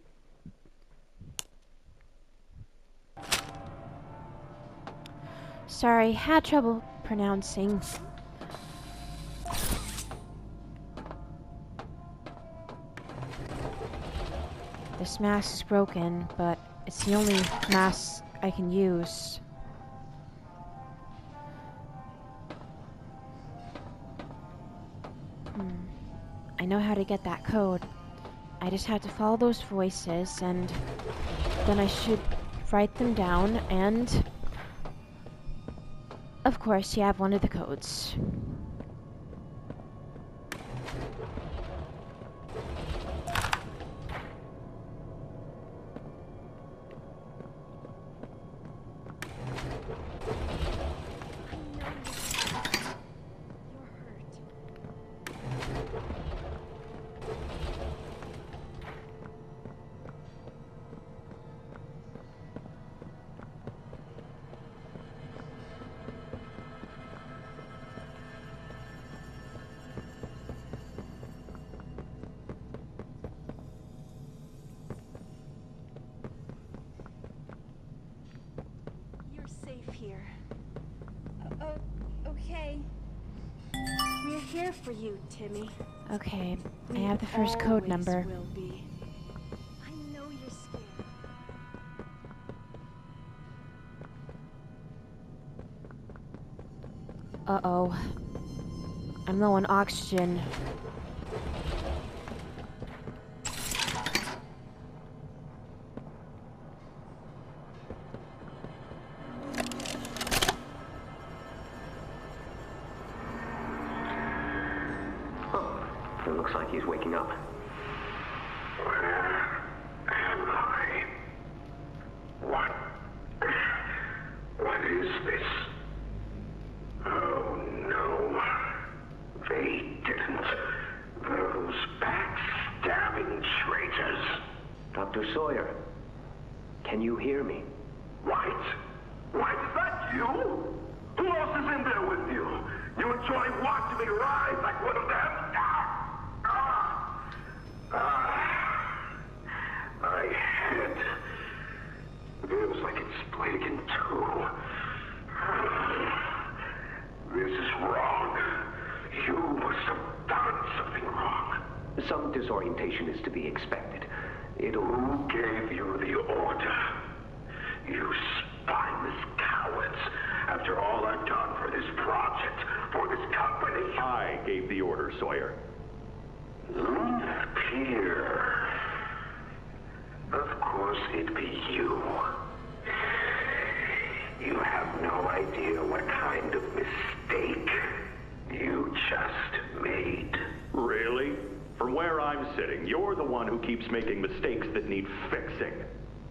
Sorry, had trouble pronouncing. This mask is broken, but it's the only mask I can use. I know how to get that code. I just have to follow those voices, and then I should write them down, and of course you have one of the codes. Here. Okay. We're here for you, Timmy. Okay, I have the first code number. Will be. I know you're scared. Uh-oh. I'm low on oxygen. It looks like he's waking up. Where am I? What is this? Oh no. They didn't. Those backstabbing traitors. Dr. Sawyer, can you hear me? White? White, is that you? Who else is in there with you? You enjoy watching me rise like one of them? My head feels like it's split in two. This is wrong. You must have done something wrong. Some disorientation is to be expected. Who gave you the order? You spineless cowards. After all I've done for this project, for this company. I gave the order, Sawyer. Peter. Of course it'd be you. You have no idea what kind of mistake you just made. Really? From where I'm sitting, you're the one who keeps making mistakes that need fixing.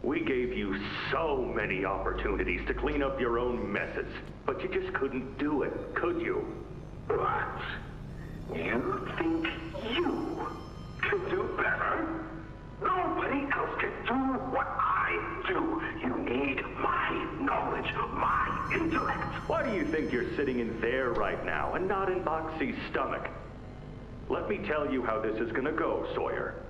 We gave you so many opportunities to clean up your own messes, but you just couldn't do it, could you? What? You think you can do better? Nobody else can do what I do. You need my knowledge, my intellect. Why do you think you're sitting in there right now and not in Boxy's stomach? Let me tell you how this is gonna go, Sawyer.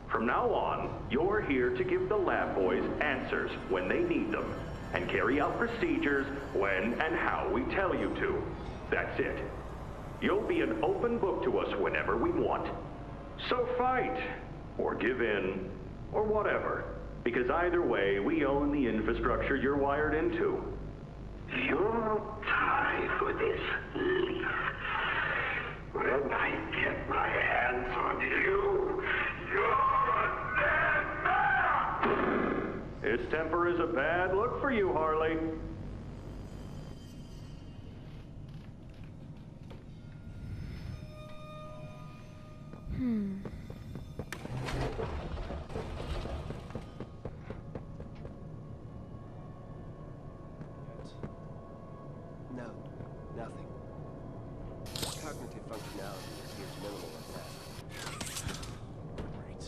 From now on, you're here to give the lab boys answers when they need them, and carry out procedures when and how we tell you to. That's it. You'll be an open book to us whenever we want. So fight, or give in, or whatever. Because either way, we own the infrastructure you're wired into. You'll die for this, Leaf. When I get my hands on you, you're a dead man! Its temper is a bad look for you, Harley. No, nothing. Cognitive functionality appears minimal at best. Great.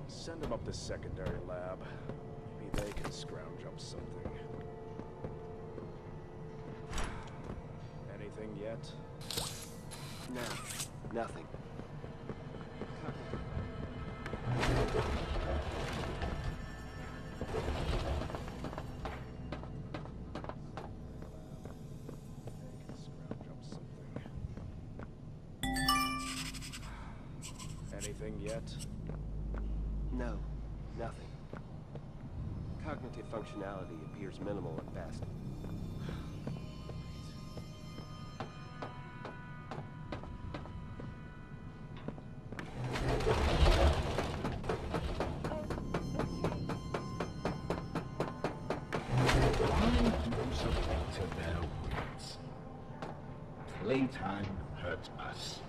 Send them climb up this secondary lab. Maybe they can scrounge up something. Anything yet? No, nothing. Anything yet? No, nothing. Cognitive functionality appears minimal at best. Playtime hurt us.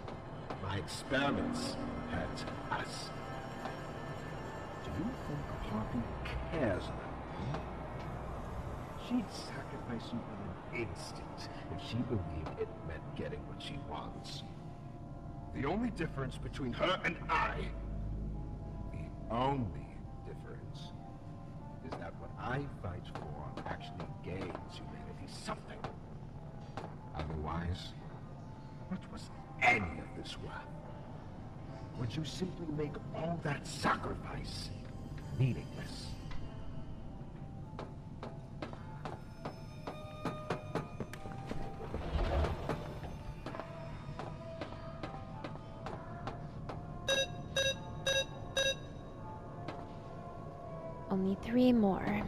My experiments hurt us. Do you think Poppy cares about me? She'd sacrifice you in an instant if she believed it meant getting what she wants. The only difference between her and I, the only difference, is that what I fight for actually gains humanity something. Otherwise, what was any of this worth? Would you simply make all that sacrifice meaningless? Only 3 more.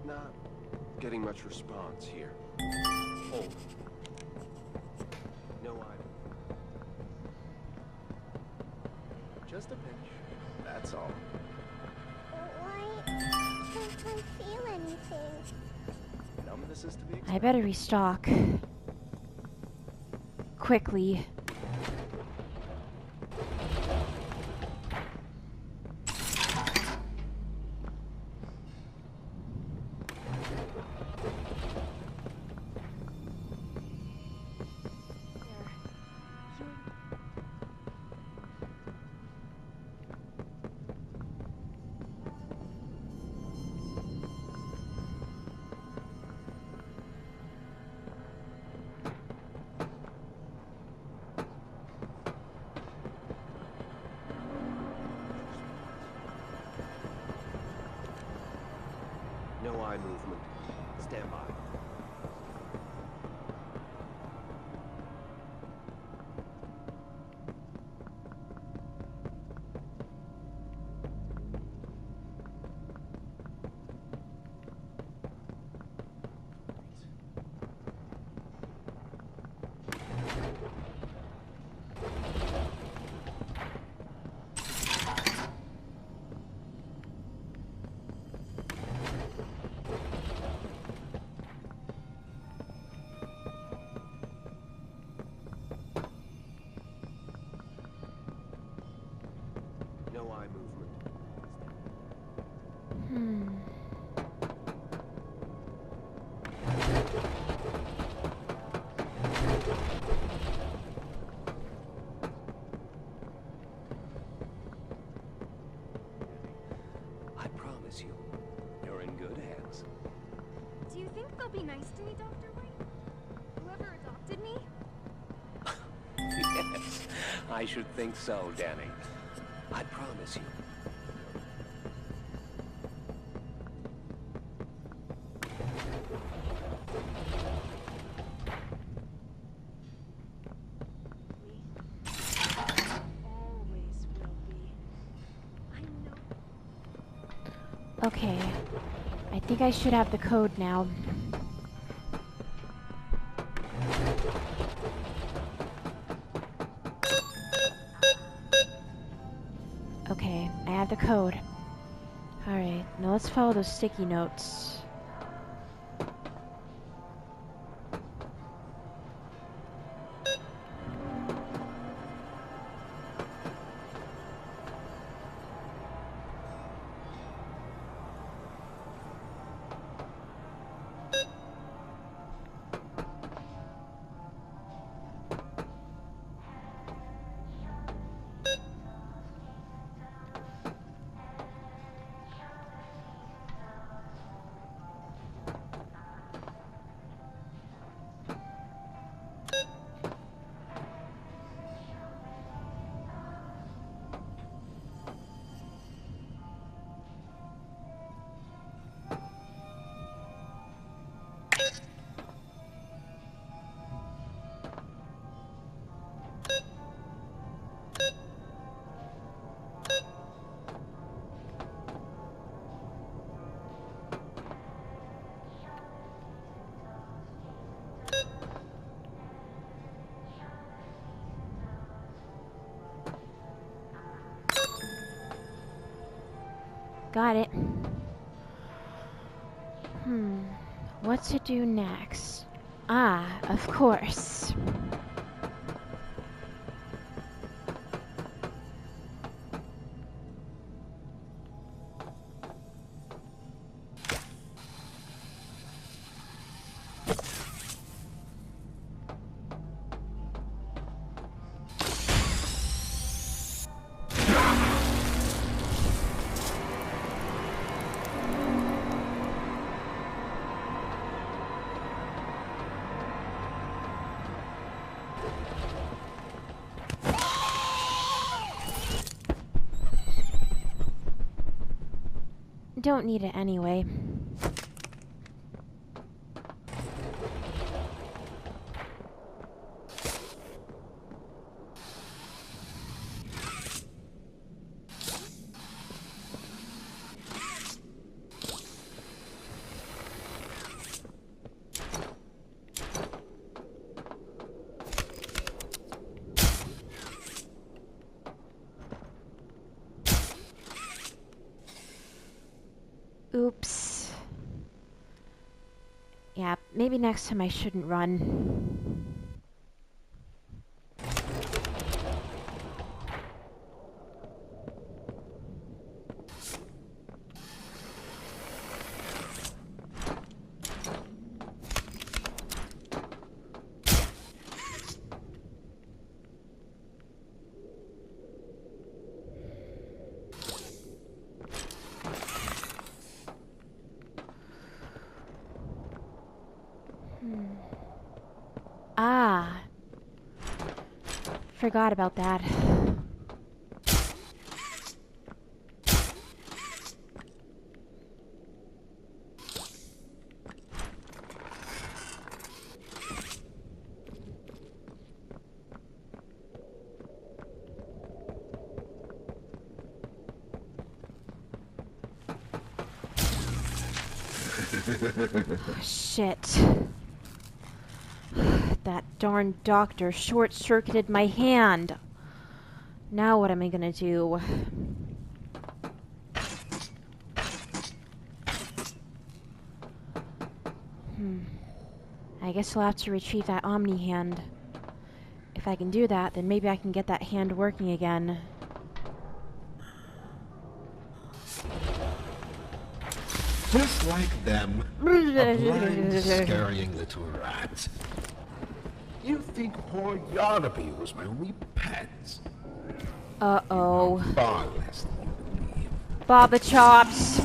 Not getting much response here. Hold. No item. Just a pinch. That's all. Why can't I feel anything? Numbness is to be I better restock. Quickly. No eye movement. Stand by. No eye movement. I promise you, you're in good hands. Do you think they'll be nice to me, Dr. White? Whoever adopted me? Yes, I should think so, Danny. I promise you. Always will be. I know. Okay. I think I should have the code now. Okay, I have the code. Alright, now let's follow those sticky notes. got it. What to do next? Ah, of course. Don't need it anyway. Oops. Yeah, maybe next time I shouldn't run. Ah. Forgot about that. Shit. That darn doctor short-circuited my hand. Now what am I gonna do? I guess I'll have to retrieve that Omni hand. If I can do that, then maybe I can get that hand working again. Just like them, a blind, scurrying little rat. You think poor Yarnaby was my only pet? Uh-oh. Far less than you believe. Baba Chops!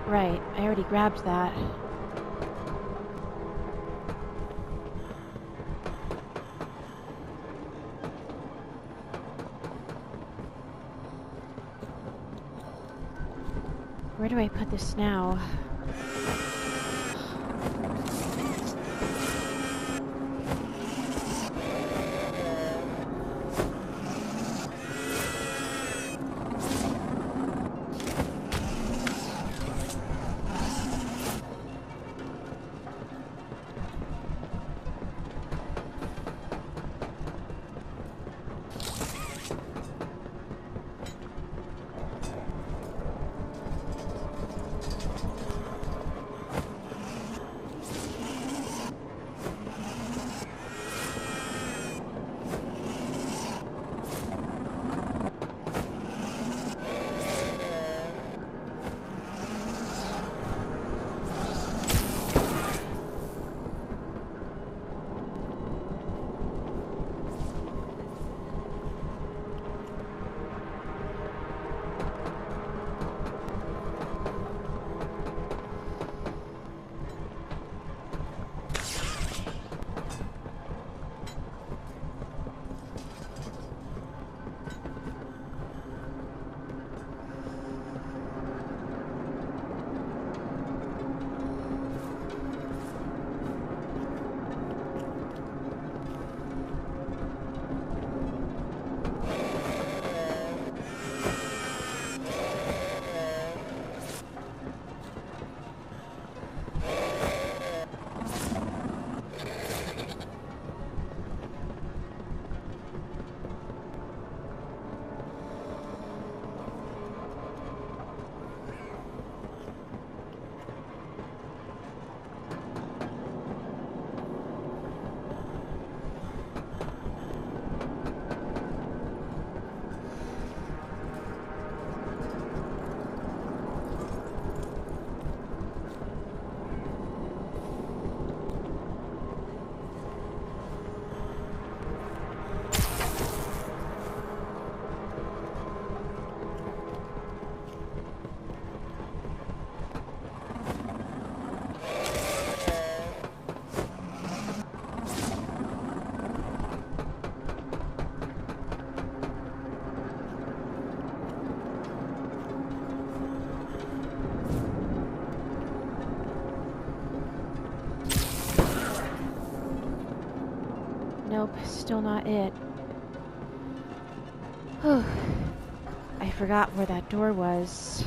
Right, I already grabbed that. Where do I put this now? Nope, still not it. Whew. I forgot where that door was.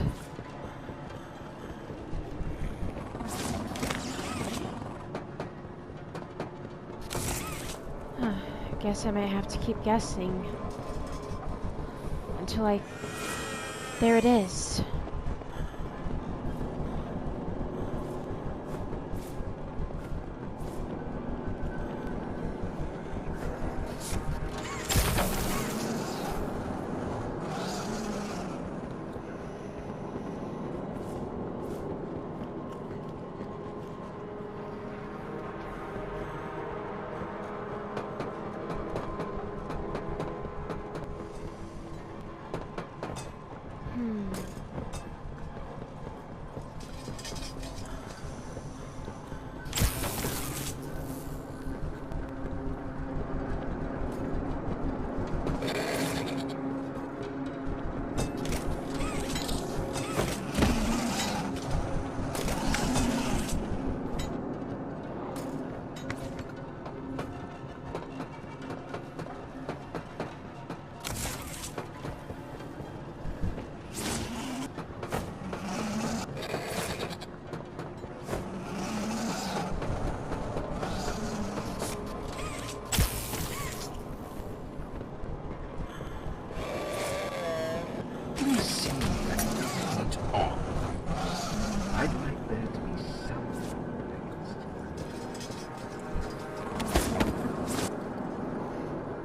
Guess I might have to keep guessing. Until I... There it is.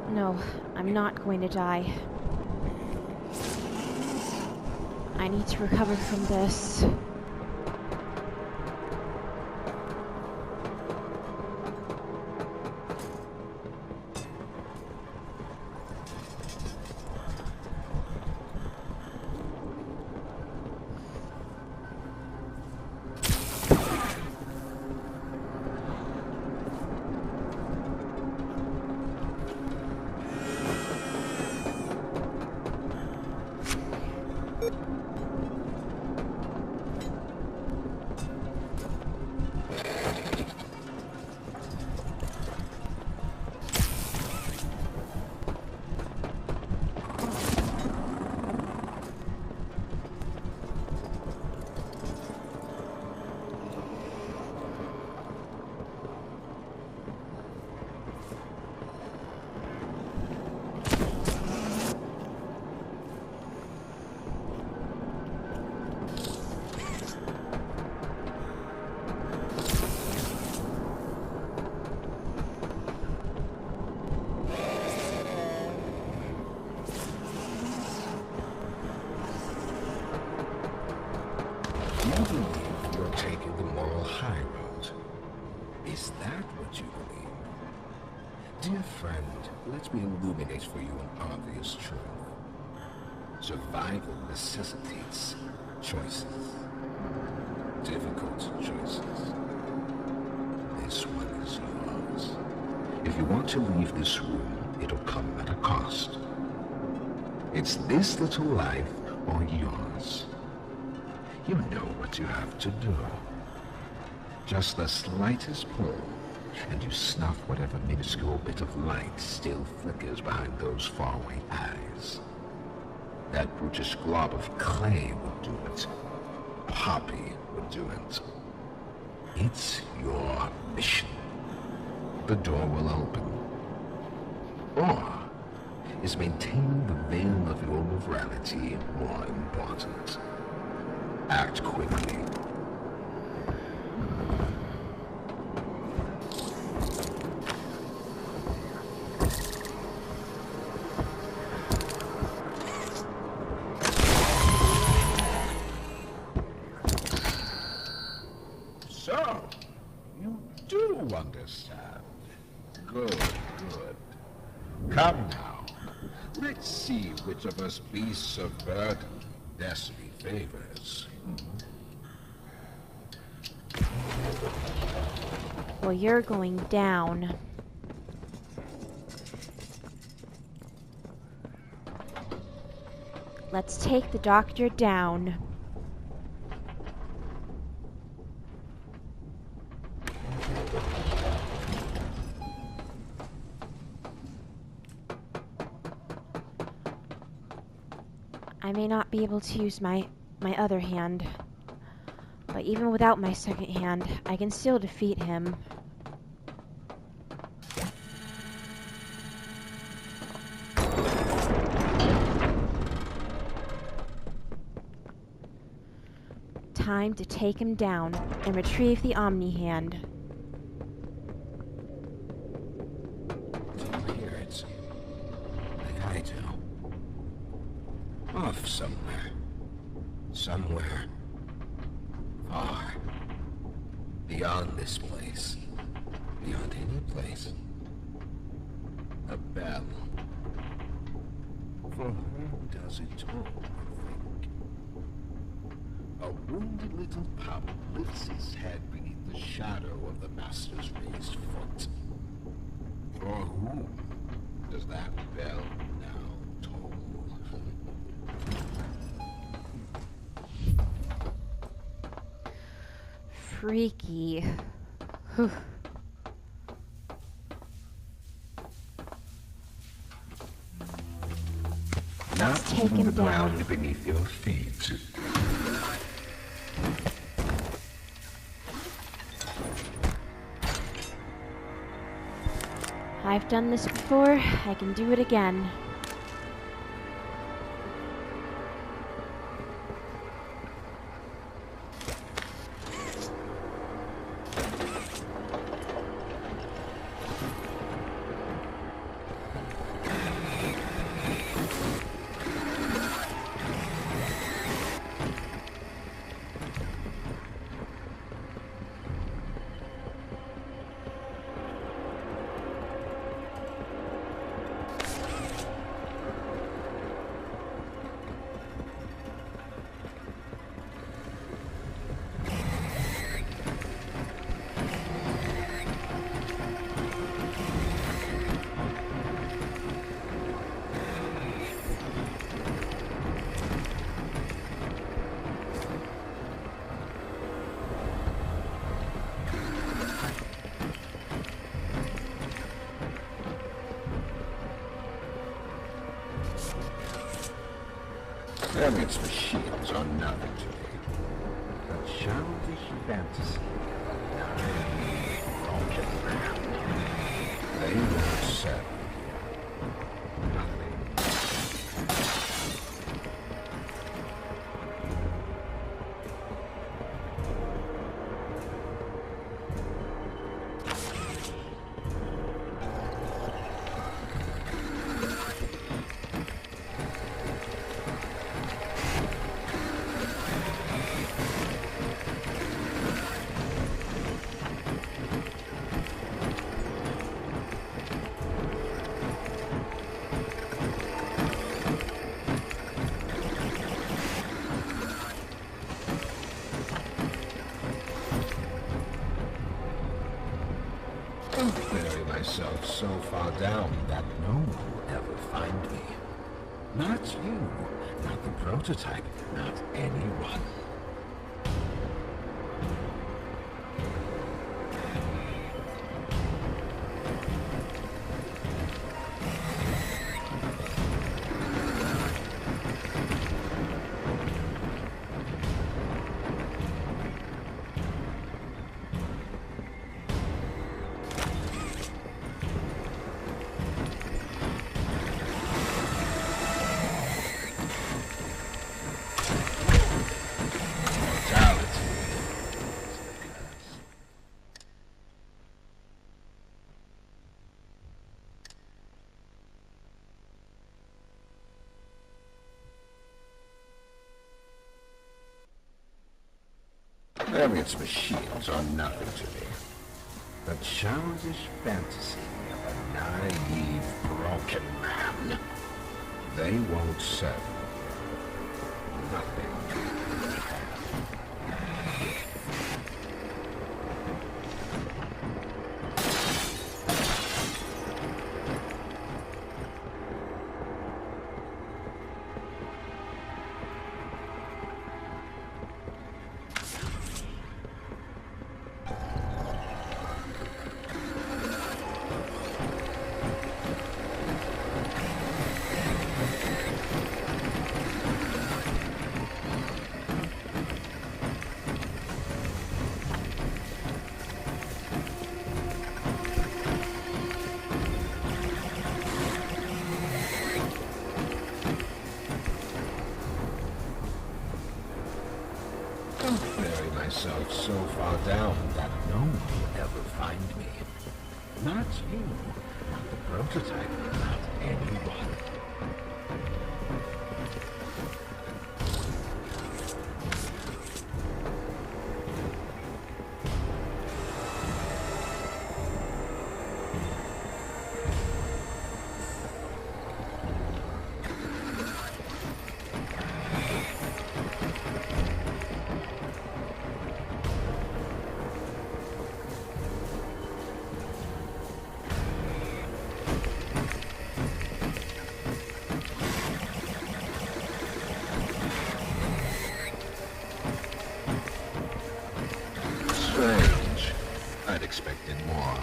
No, I'm not going to die. I need to recover from this. You believe you're taking the moral high road. Is that what you believe? Dear friend, let me illuminate for you an obvious truth. Survival necessitates choices. Difficult choices. This one is yours. If you want to leave this room, it'll come at a cost. It's this little life or yours. You know what you have to do. Just the slightest pull, and you snuff whatever minuscule bit of light still flickers behind those faraway eyes. That brutish glob of clay would do it. Poppy would do it. It's your mission. The door will open. Or is maintaining the veil of your morality more important? Act quickly. So, you do understand. Good, good. Come now. Let's see which of us beasts of burden destiny favors. Well, you're going down. Let's take the doctor down. I may not be able to use my other hand, but even without my second hand, I can still defeat him. Time to take him down and retrieve the Omni Hand. Do you hear it? Like I do. Off somewhere. Somewhere. Far. Beyond this place. Beyond any place. A bell. For whom does it toll, you think? A wounded little pup lifts his head beneath the shadow of the master's raised foot. For whom does that bell now toll? Freaky. Whew. Not take even him the down. ground beneath your feet. I've done this before. I can do it again. Its machines are nothing to me. But childish fantasy. They won't settle here. Nothing. myself so far down that no one will ever find me. Not you, not the prototype, not anyone. Elliot's machines are nothing to me. The childish fantasy of a naive, broken man. They won't serve me. Nothing. Myself so far down that no one will ever find me. Not you, not the prototype, not anyone. Strange. I'd expected more.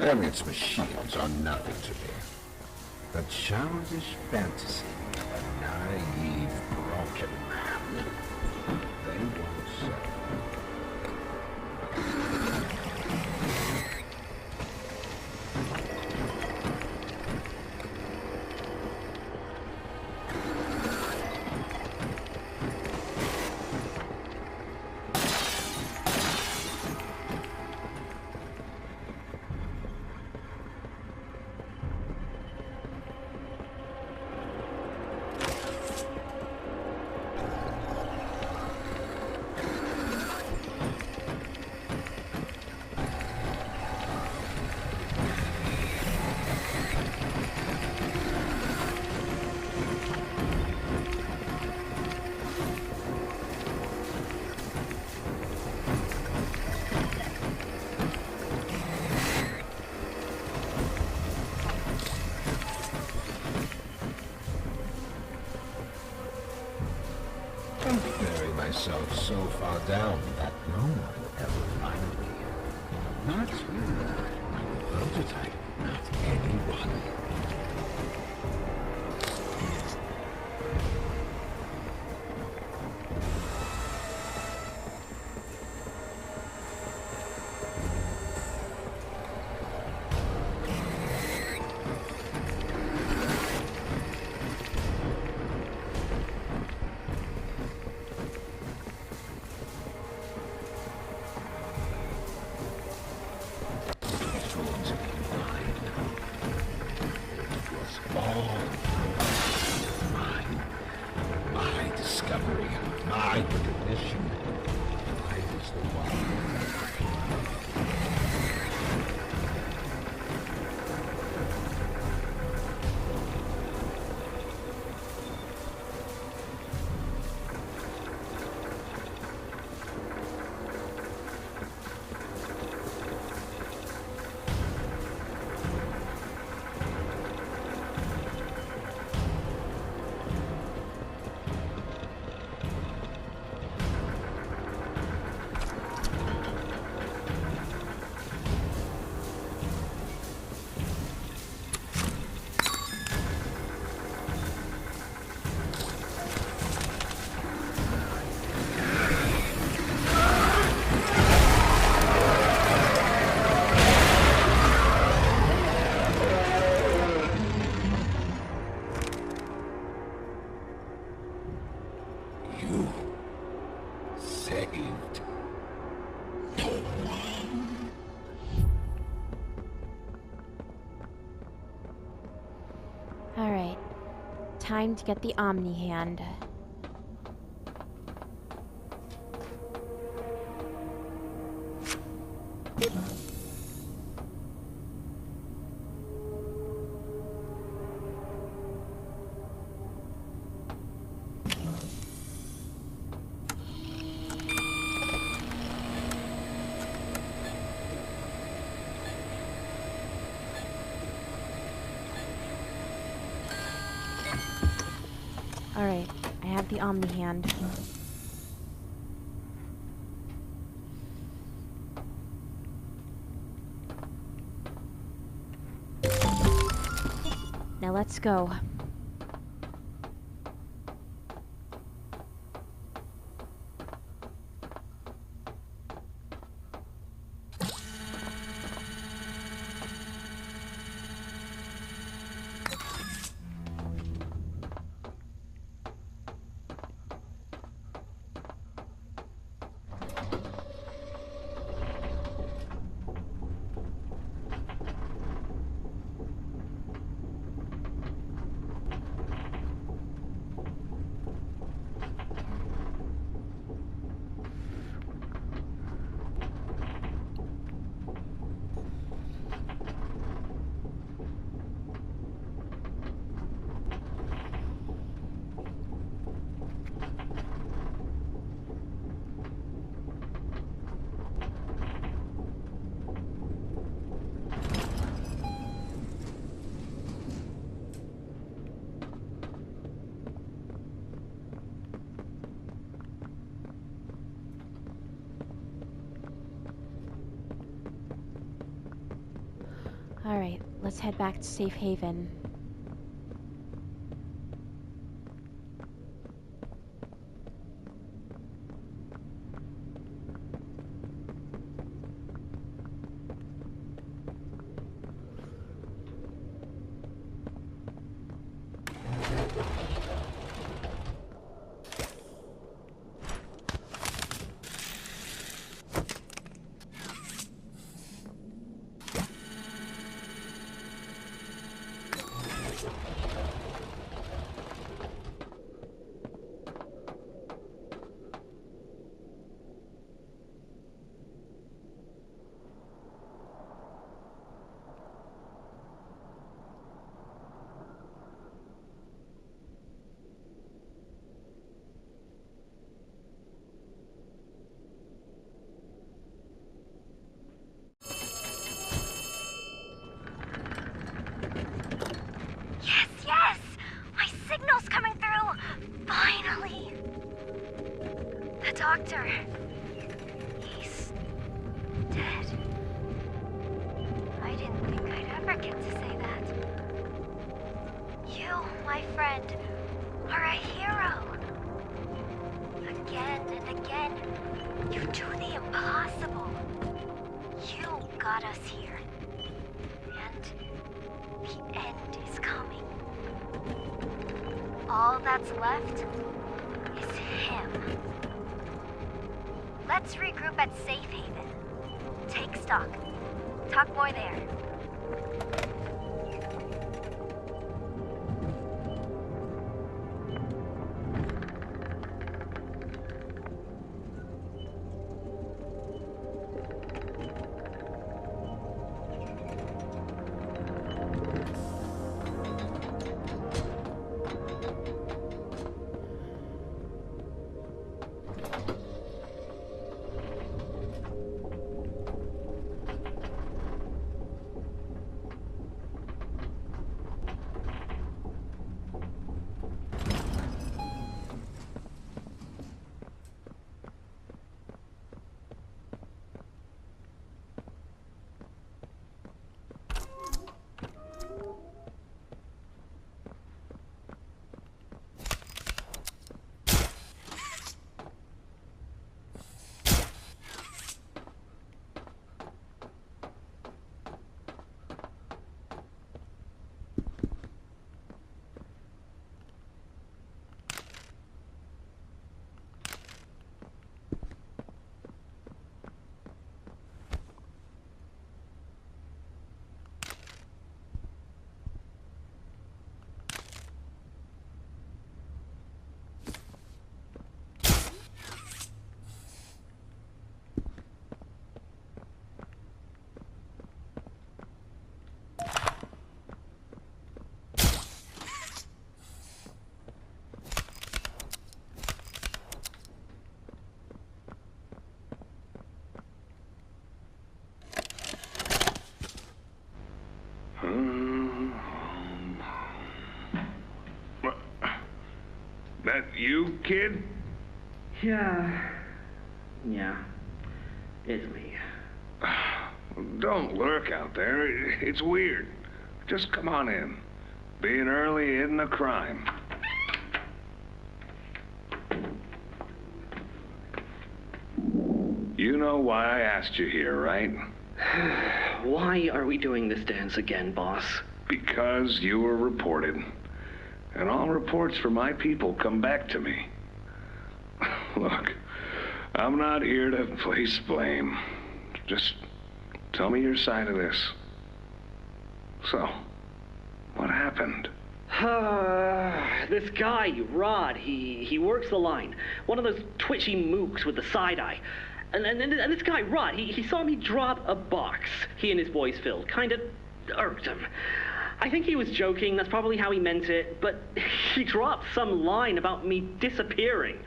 Elliot's machines are nothing to me. The childish fantasy of a naive, broken man. They won't serve. Myself so far down that no one will ever find me. Not you, not the prototype, not anyone. time to get the Omni Hand. Alright, I have the Omni Hand. Now let's go. Alright, let's head back to Safe Haven. Doctor, he's dead. I didn't think I'd ever get to say that. You, my friend, are a hero. Again and again, you do the impossible. You got us here. And the end is coming. All that's left is him. Let's regroup at Safe Haven. Take stock. Talk more there. you, kid? Yeah, it's me. Don't lurk out there. It's weird. Just come on in. Being early isn't a crime. You know why I asked you here, right? Why are we doing this dance again, boss? Because you were reported. And all reports from my people come back to me. Look, I'm not here to place blame. Just tell me your side of this. So, what happened? This guy, Rod, he works the line. One of those twitchy mooks with the side eye. And this guy, Rod, he saw me drop a box he and his boys filled. Kinda irked him. I think he was joking, that's probably how he meant it, but he dropped some line about me disappearing.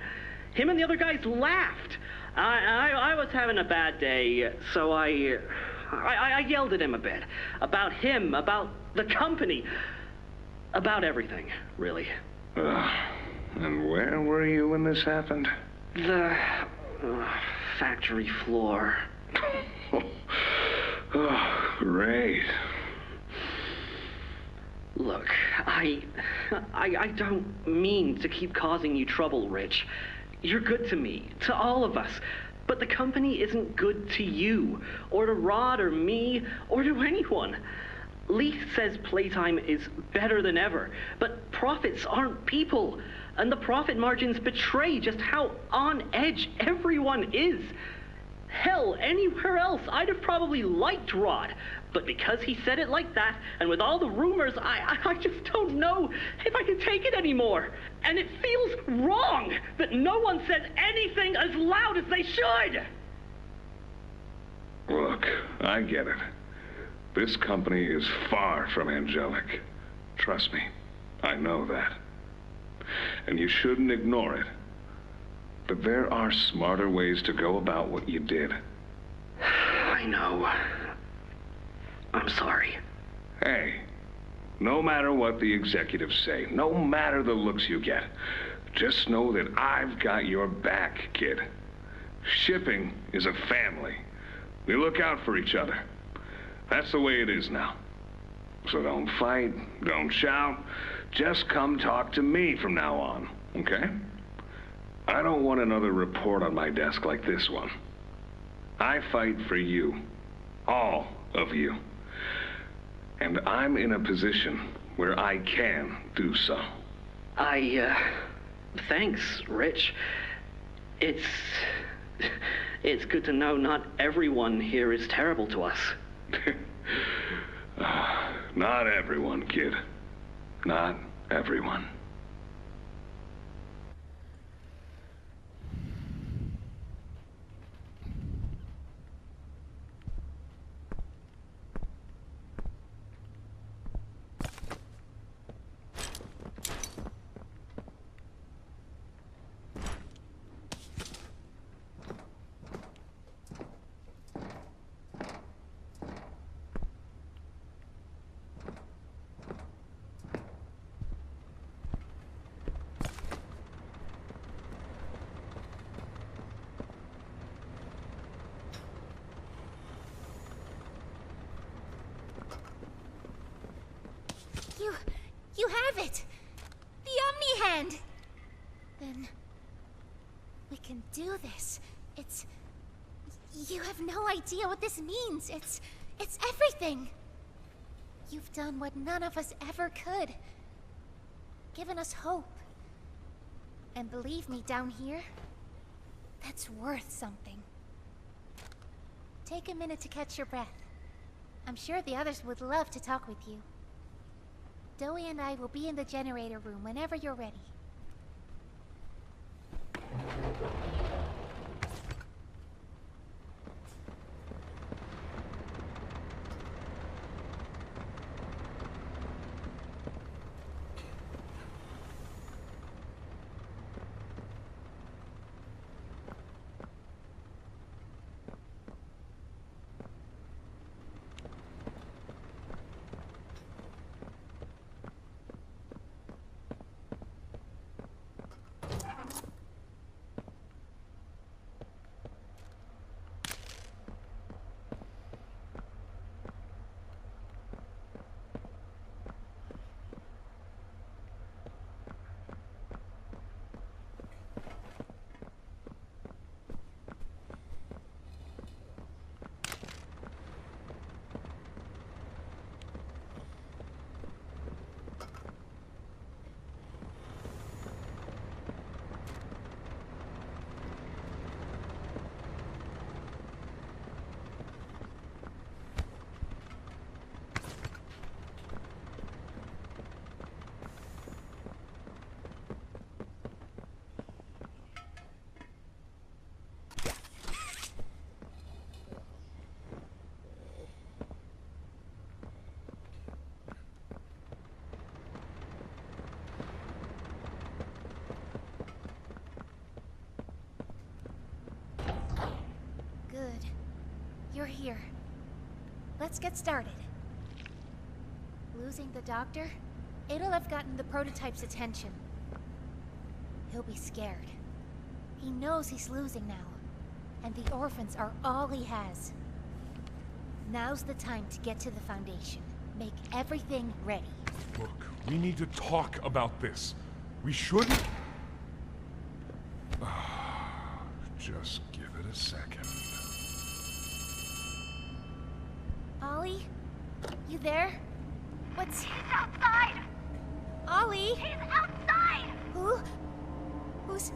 Him and the other guys laughed. I was having a bad day, so I yelled at him a bit. About him, about the company, about everything, really. And where were you when this happened? The factory floor. Oh, great. Look, I don't mean to keep causing you trouble, Rich. You're good to me, to all of us. But the company isn't good to you, or to Rod, or me, or to anyone. Leith says Playtime is better than ever, but profits aren't people. And the profit margins betray just how on edge everyone is. Hell, anywhere else, I'd have probably liked Rod. But because he said it like that, and with all the rumors, I just don't know if I can take it anymore. And it feels wrong that no one says anything as loud as they should. Look, I get it. This company is far from angelic. Trust me, I know that. And you shouldn't ignore it. But there are smarter ways to go about what you did. I know. I'm sorry. Hey, no matter what the executives say, no matter the looks you get, just know that I've got your back, kid. Shipping is a family. We look out for each other. That's the way it is now. So don't fight, don't shout. Just come talk to me from now on, okay? I don't want another report on my desk like this one. I fight for you. All of you. And I'm in a position where I can do so. Thanks, Rich. It's good to know not everyone here is terrible to us. Not everyone, kid. Not everyone. You have it! The Omni-Hand! Then... we can do this. You have no idea what this means. It's everything! You've done what none of us ever could. Given us hope. And believe me, down here, that's worth something. Take a minute to catch your breath. I'm sure the others would love to talk with you. Dowie and I will be in the generator room whenever you're ready. You're here. Let's get started. Losing the doctor? It'll have gotten the prototype's attention. He'll be scared. He knows he's losing now, and the orphans are all he has. Now's the time to get to the Foundation. Make everything ready. Look, we need to talk about this. We shouldn't... Just give it a second. Ollie? You there? What's... He's outside! Ollie? He's outside! Who? Who's...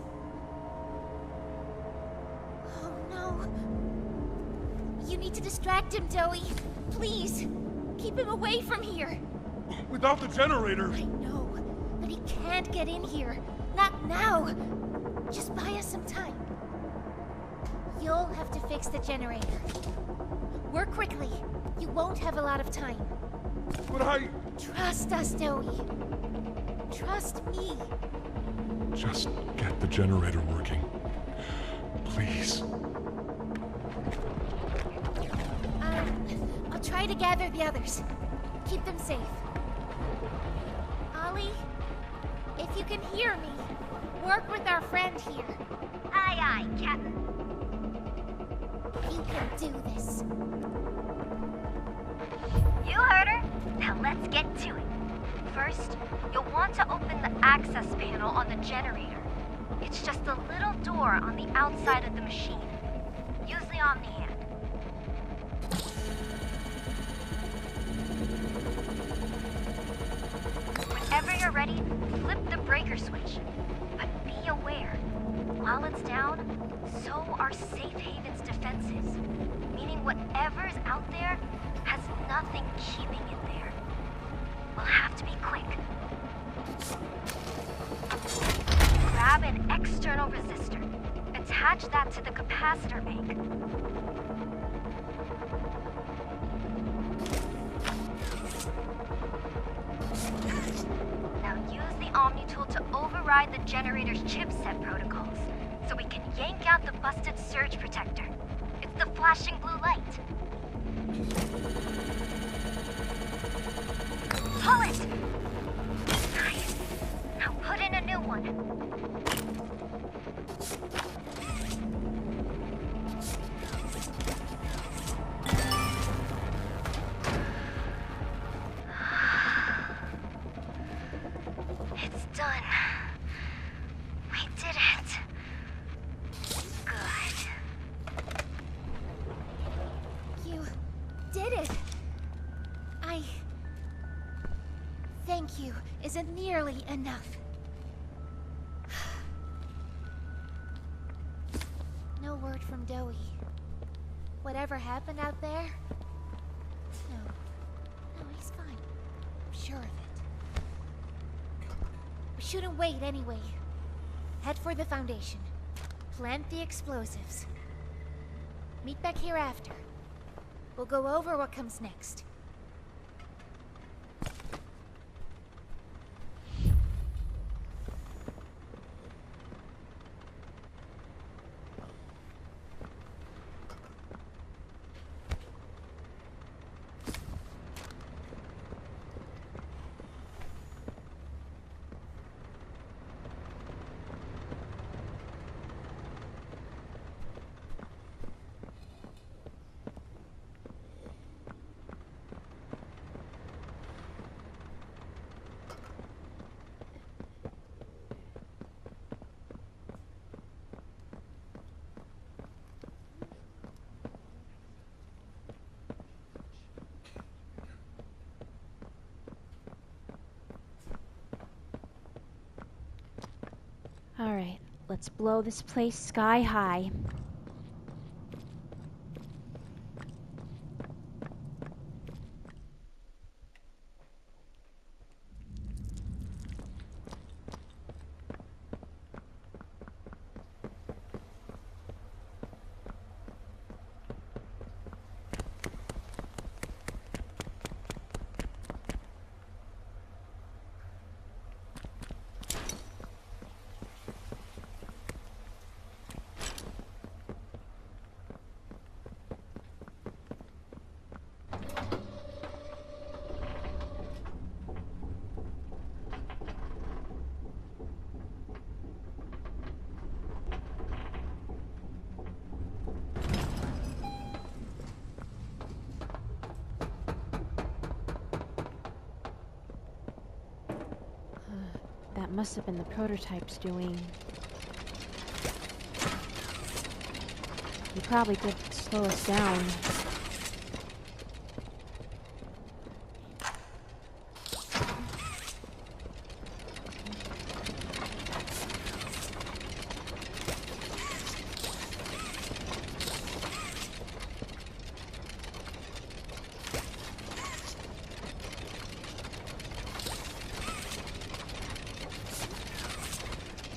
Oh no. You need to distract him, Joey. Please. Keep him away from here. Without the generator... I know, but he can't get in here. Not now. Just buy us some time. You'll have to fix the generator. Work quickly. You won't have a lot of time. But I... Trust us, Joey. Trust me. Just get the generator working. Please. I'll try to gather the others. Keep them safe. Ollie, if you can hear me, work with our friend here. Aye, aye, Captain. You can do this. You heard her. Now let's get to it. First, you'll want to open the access panel on the generator. It's just a little door on the outside of the machine. Use the Omni hand. Whenever you're ready, flip the breaker switch. But be aware, while it's down, so are Safe Haven's defenses. Meaning whatever's out there has nothing keeping it there. We'll have to be quick. Grab an external resistor. Attach that to the capacitor bank. Now use the Omni tool to override the generator's chipset protocols, so we can yank out the busted surge protector. It's the flashing blue light. Pull it! Nice. Now put in a new one. It's done. We did it. Good. You did it. Thank you isn't nearly enough. No word from Doey. Whatever happened out there? No, he's fine. I'm sure of it. We shouldn't wait anyway. Head for the Foundation. Plant the explosives. Meet back here after. We'll go over what comes next. Alright, let's blow this place sky high. That must have been the prototype's doing. He probably did slow us down.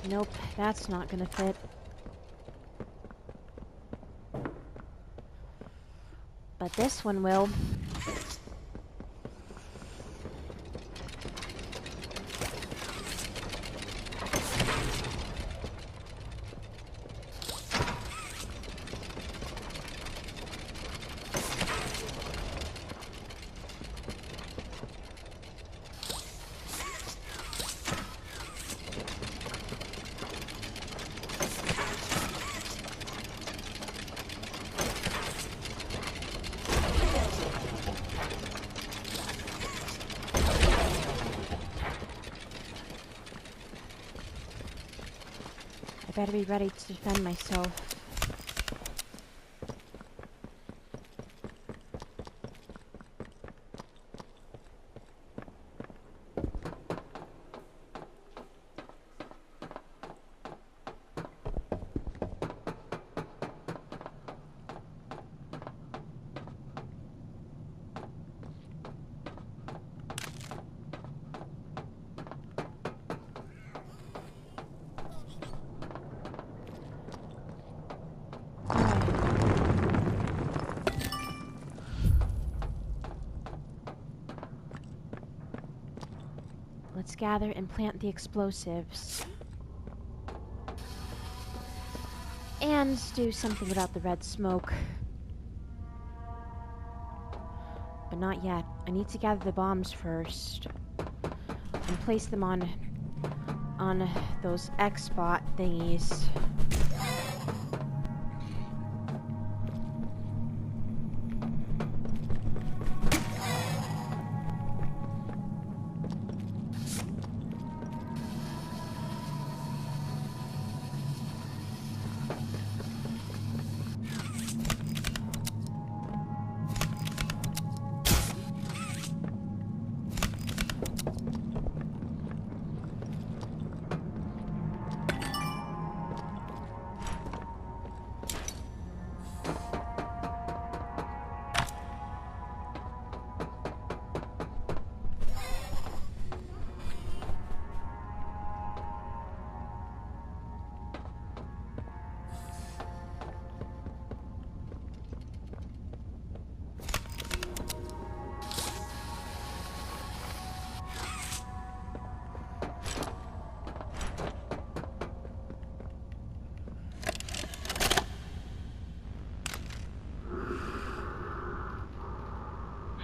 Nope, that's not gonna fit. But this one will. I better be ready to defend myself. Let's gather and plant the explosives. And do something about the red smoke. But not yet. I need to gather the bombs first. And place them on those X-bot thingies.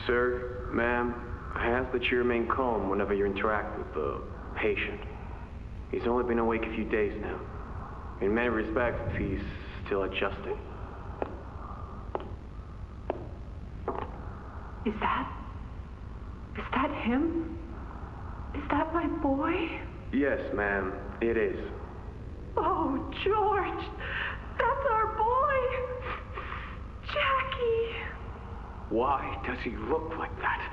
Sir, ma'am, I ask that you remain calm whenever you interact with the patient. He's only been awake a few days now. In many respects, he's still adjusting. Is that him? Is that my boy? Yes, ma'am, it is. Oh, George! That's our boy! Jackie! Why does he look like that?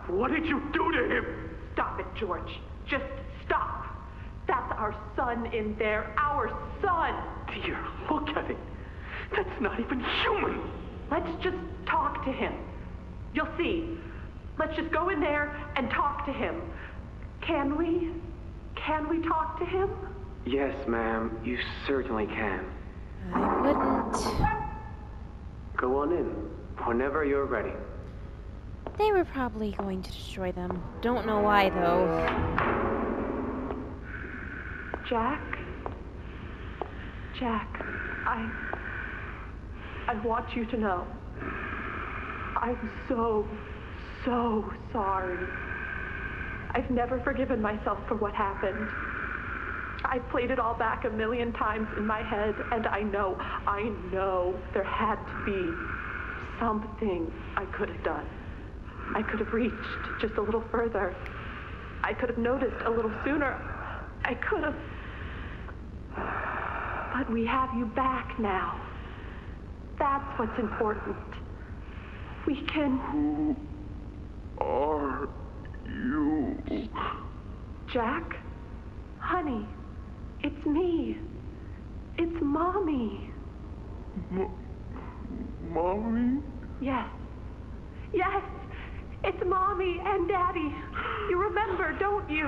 What did you do to him? Stop it, George. Just stop. That's our son in there. Our son! Dear, look at it. That's not even human. Let's just talk to him. You'll see. Let's just go in there and talk to him. Can we? Can we talk to him? Yes, ma'am, you certainly can. I wouldn't. Go on in, whenever you're ready. They were probably going to destroy them. Don't know why, though. Jack, I want you to know. I'm so sorry. I've never forgiven myself for what happened. I played it all back 1,000,000 times in my head, and I know there had to be something I could have done. I could have reached just a little further. I could have noticed a little sooner. I could have. But we have you back now. That's what's important. We can... Who are you? Jack? Honey, it's me. It's Mommy. Mommy? Yes. Yes! It's Mommy and Daddy. You remember, don't you?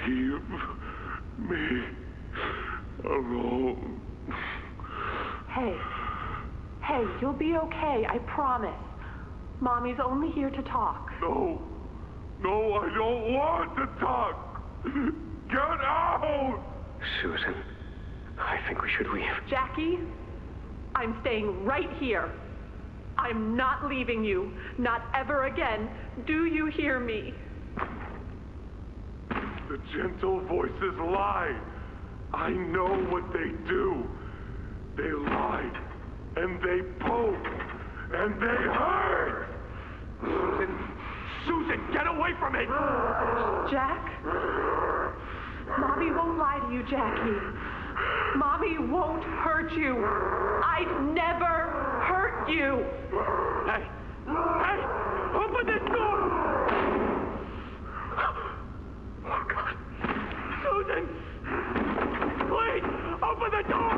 Leave me alone. Hey. Hey, you'll be okay, I promise. Mommy's only here to talk. No. No, I don't want to talk. Get out! Susan, I think we should leave. Jackie, I'm staying right here. I'm not leaving you. Not ever again. Do you hear me? The gentle voices lie. I know what they do. They lie, and they poke, and they hurt. Susan, get away from me! Jack? Mommy won't lie to you, Jackie. Mommy won't hurt you. I'd never hurt you. Hey! Hey! Open this door! Oh, God. Susan! Please! Open the door!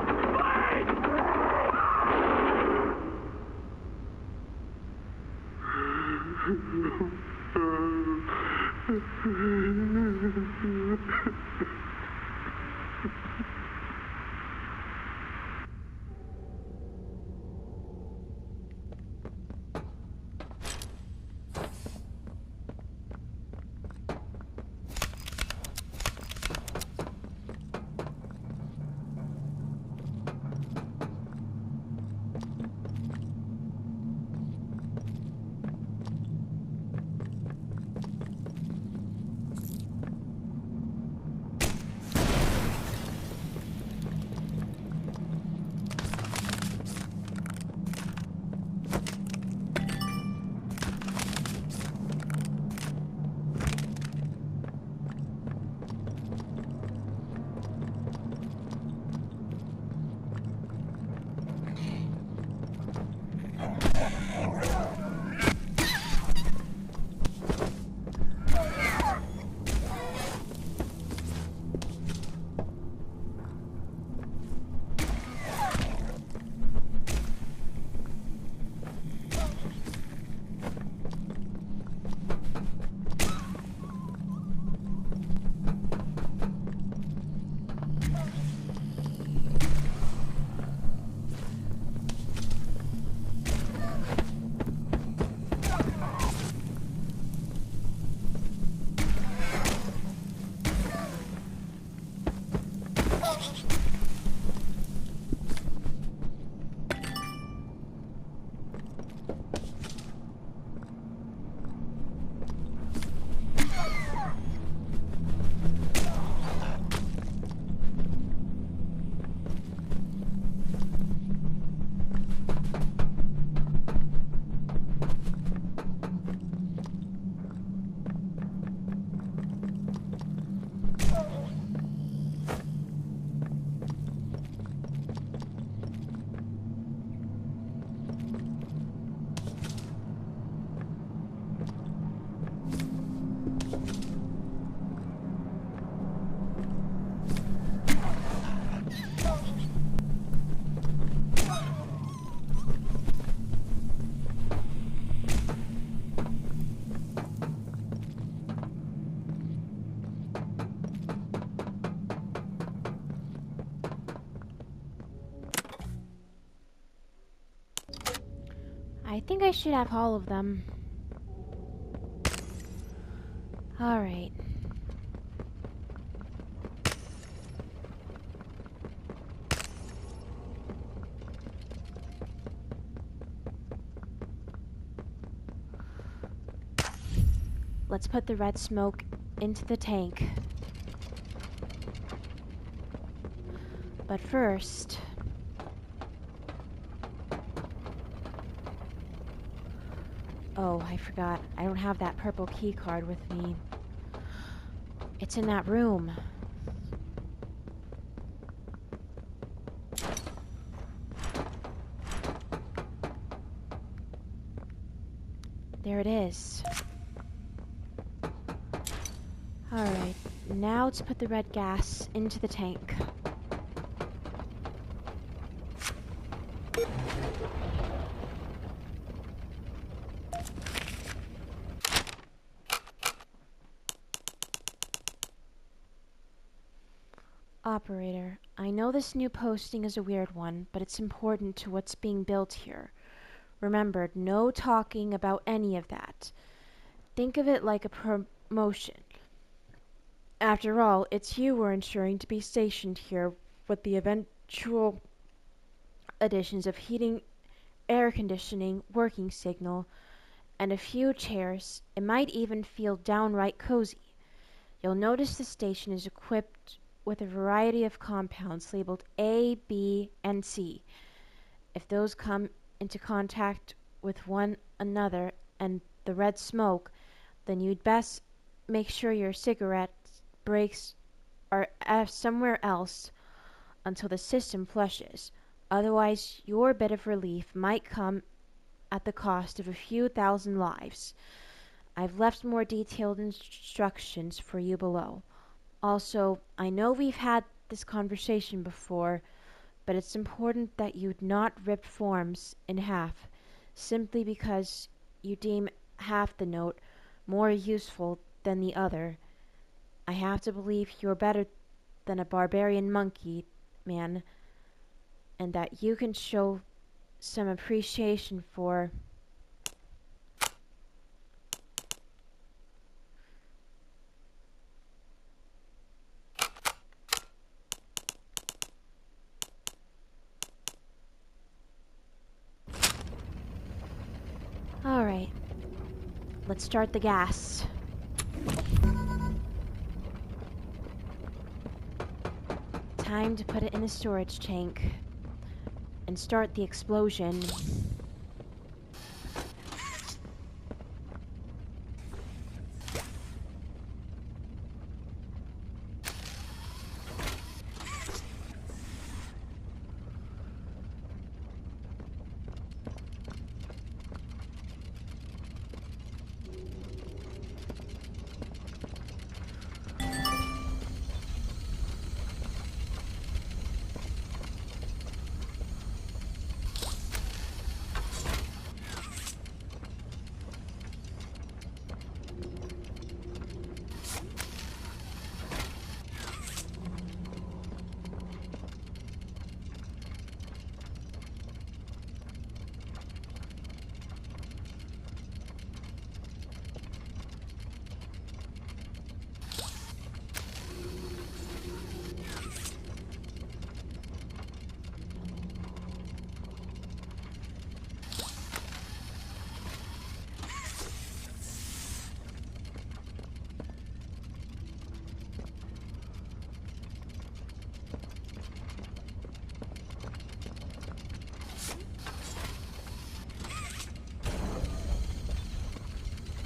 I think I should have all of them. Alright. Let's put the red smoke into the tank. But first... Oh, I forgot. I don't have that purple key card with me. It's in that room. There it is. Alright, now let's put the red gas into the tank. Operator, I know this new posting is a weird one, but it's important to what's being built here. Remember, no talking about any of that. Think of it like a promotion. After all, it's you we're ensuring to be stationed here with the eventual additions of heating, air conditioning, working signal, and a few chairs. It might even feel downright cozy. You'll notice the station is equipped with a variety of compounds labeled A, B, and C. If those come into contact with one another and the red smoke, then you'd best make sure your cigarette breaks are somewhere else until the system flushes. Otherwise, your bit of relief might come at the cost of a few thousand lives. I've left more detailed instructions for you below. Also, I know we've had this conversation before, but it's important that you not rip forms in half, simply because you deem half the note more useful than the other. I have to believe you're better than a barbarian monkey, man, and that you can show some appreciation for... Alright, let's start the gas. Time to put it in the storage tank and start the explosion.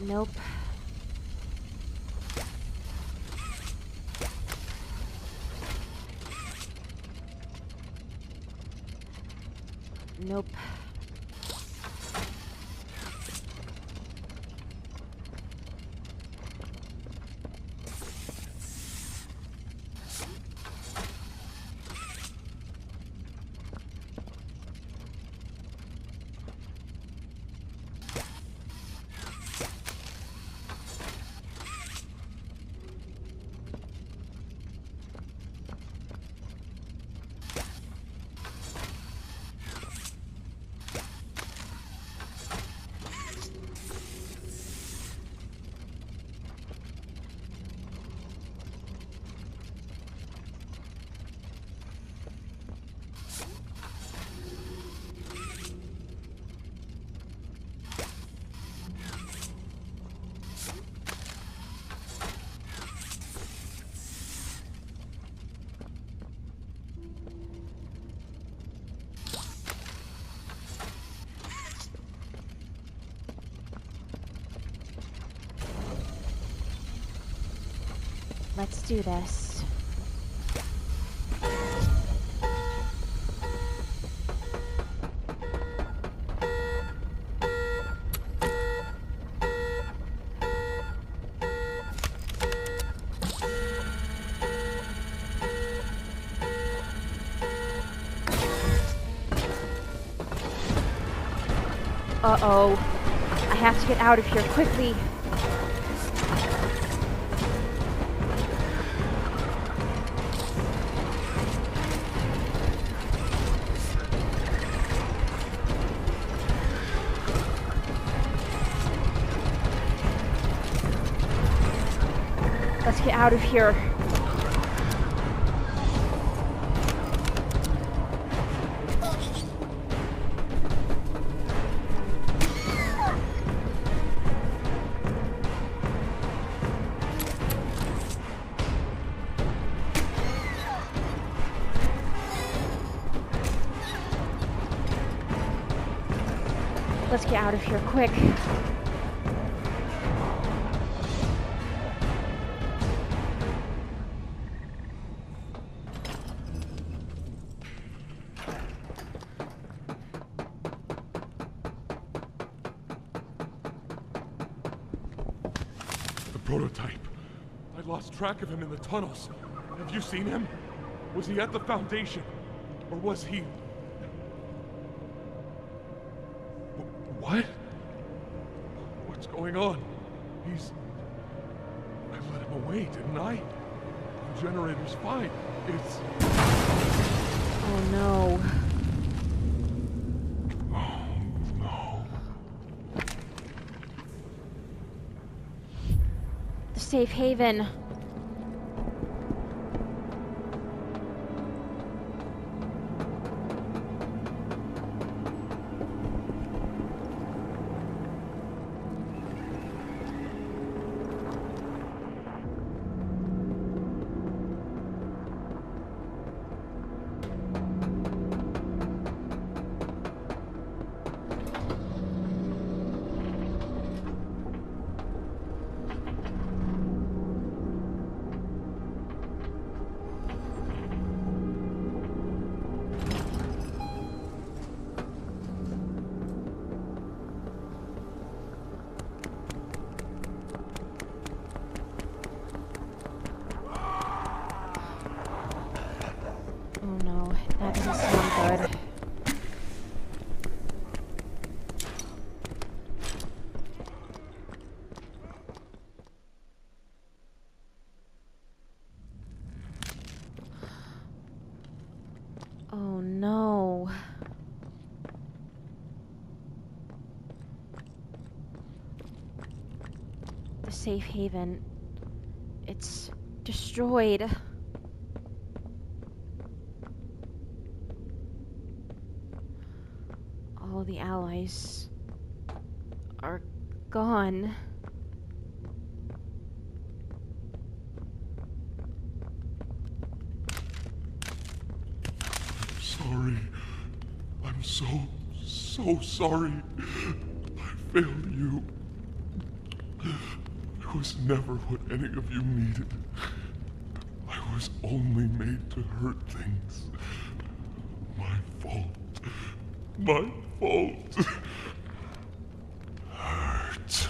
Nope. Nope. let's do this. Uh-oh. I have to get out of here quickly. Let's get out of here. Let's get out of here quick. The prototype. I lost track of him in the tunnels. Have you seen him? Was he at the Foundation? Or was he... What? What's going on? He's... I let him away, didn't I? The generator's fine. It's... Oh no. Oh no. The safe haven. Oh no, that doesn't sound good. Oh no. The safe haven. It's destroyed. All the allies are gone. I'm sorry. I'm so sorry. I failed you. I was never what any of you needed. I was only made to hurt things. My fault. My fault. Hurt.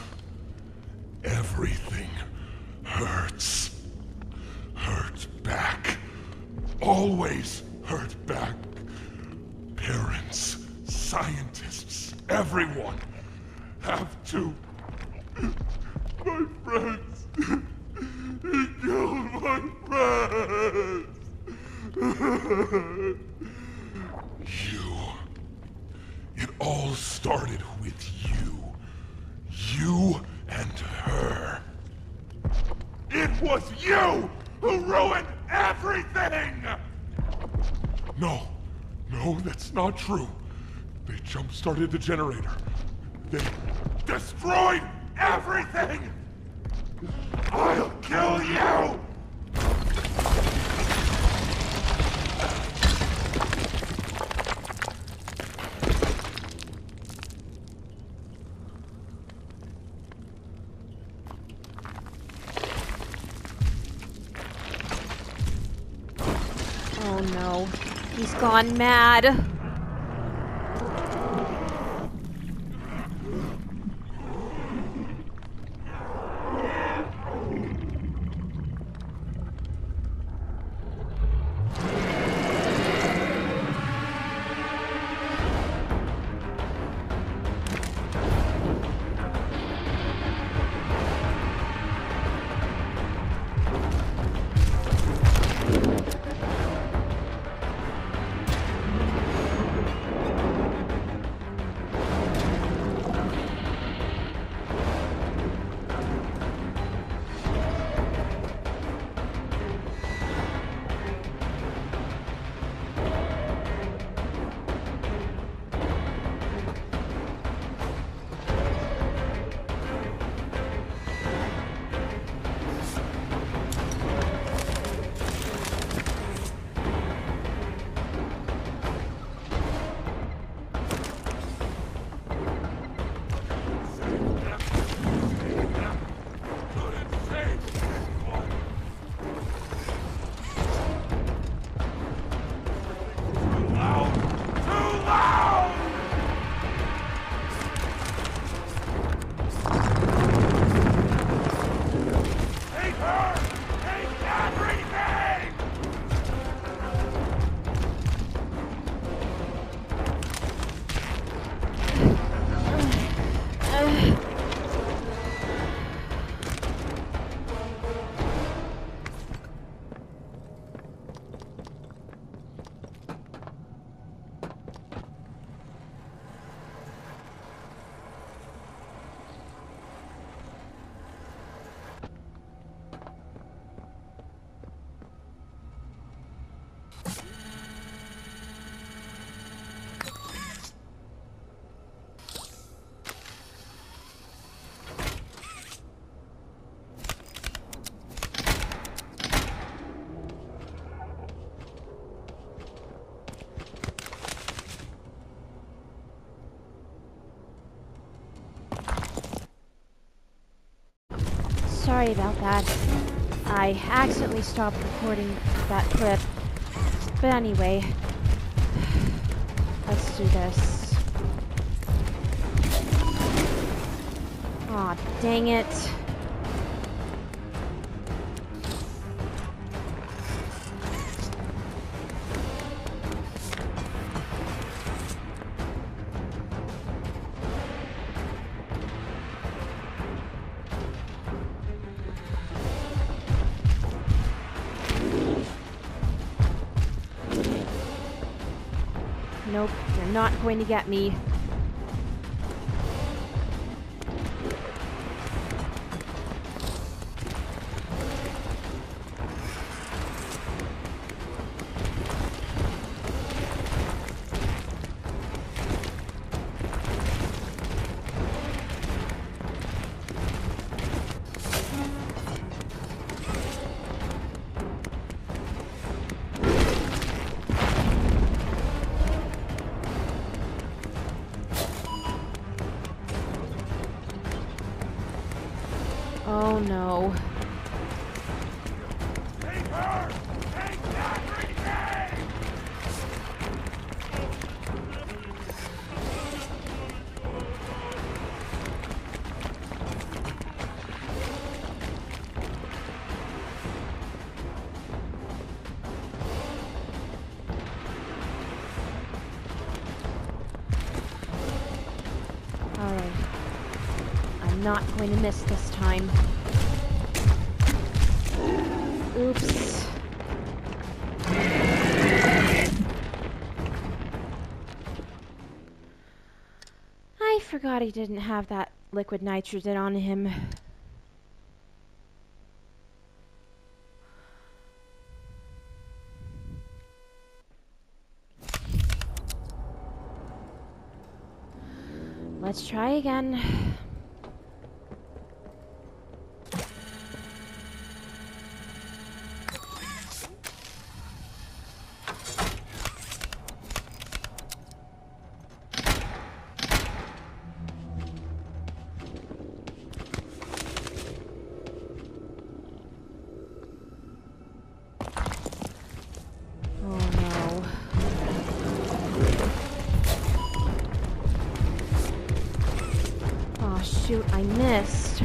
Everything hurts. Hurt back. Always hurt back. Parents, scientists, everyone have to. My friends. He killed my friends. You. It all started with you. You and her. It was you who ruined everything! No, that's not true. They jump-started the generator. They destroyed everything! I'll kill you! no. He's gone mad. Sorry about that. I accidentally stopped recording that clip. But anyway, let's do this. Aw, dang it. Nope, you're not going to get me. Oh no. Take her! Take Katharine! Alright. I'm not going to miss this time. Oops. I forgot he didn't have that liquid nitrogen on him. Let's try again. Oh shoot, I missed.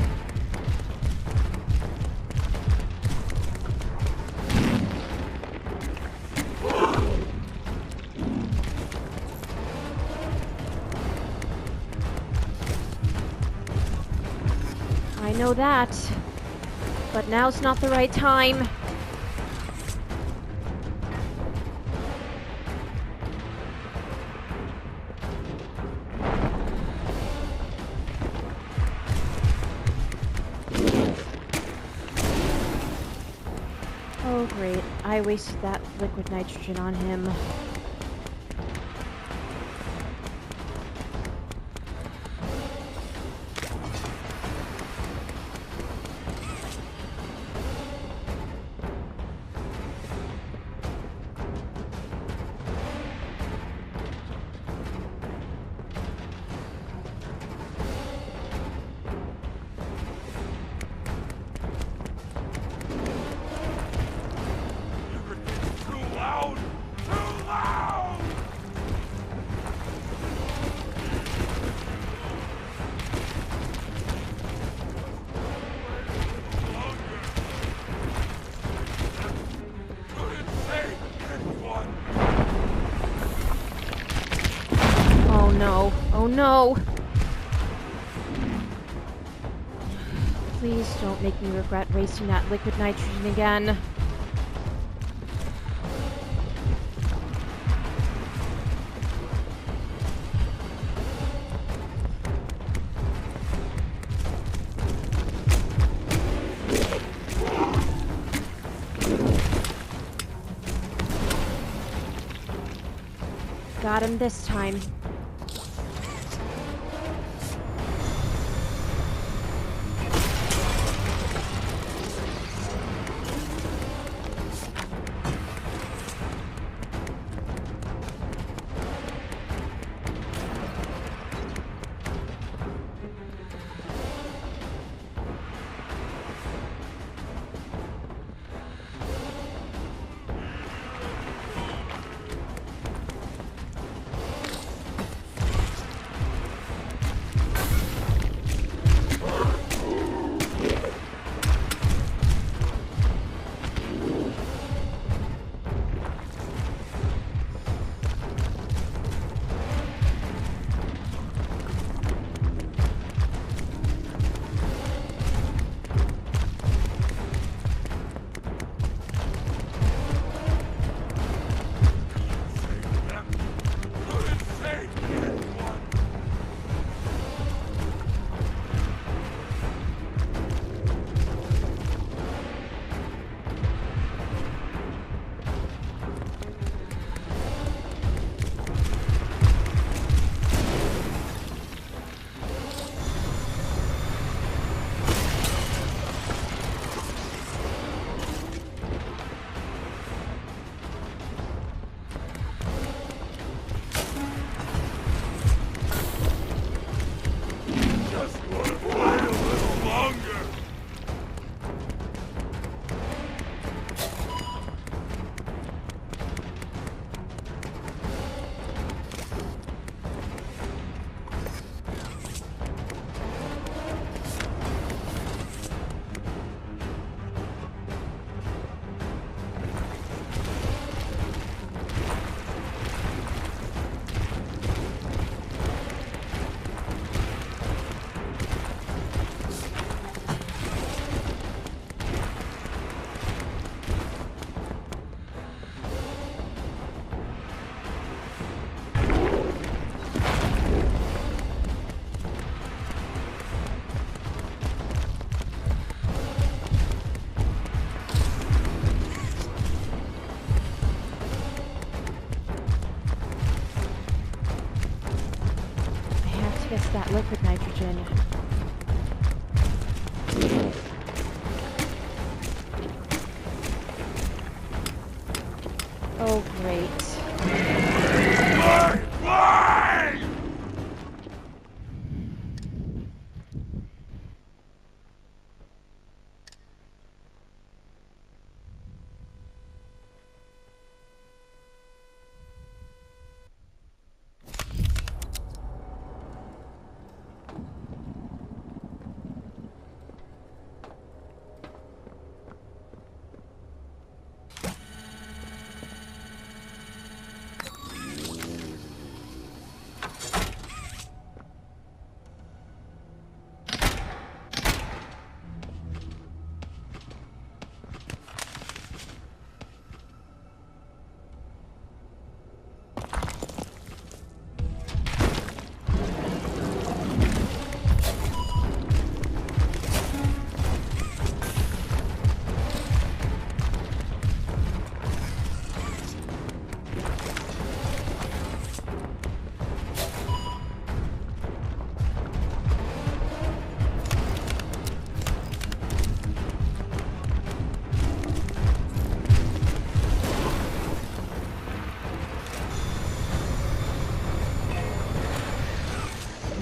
I know that, but now's not the right time. Oh great, I wasted that liquid nitrogen on him. No. Oh no! Please don't make me regret wasting that liquid nitrogen again. Got him this time. It's that liquid nitrogen. Oh, great. Why?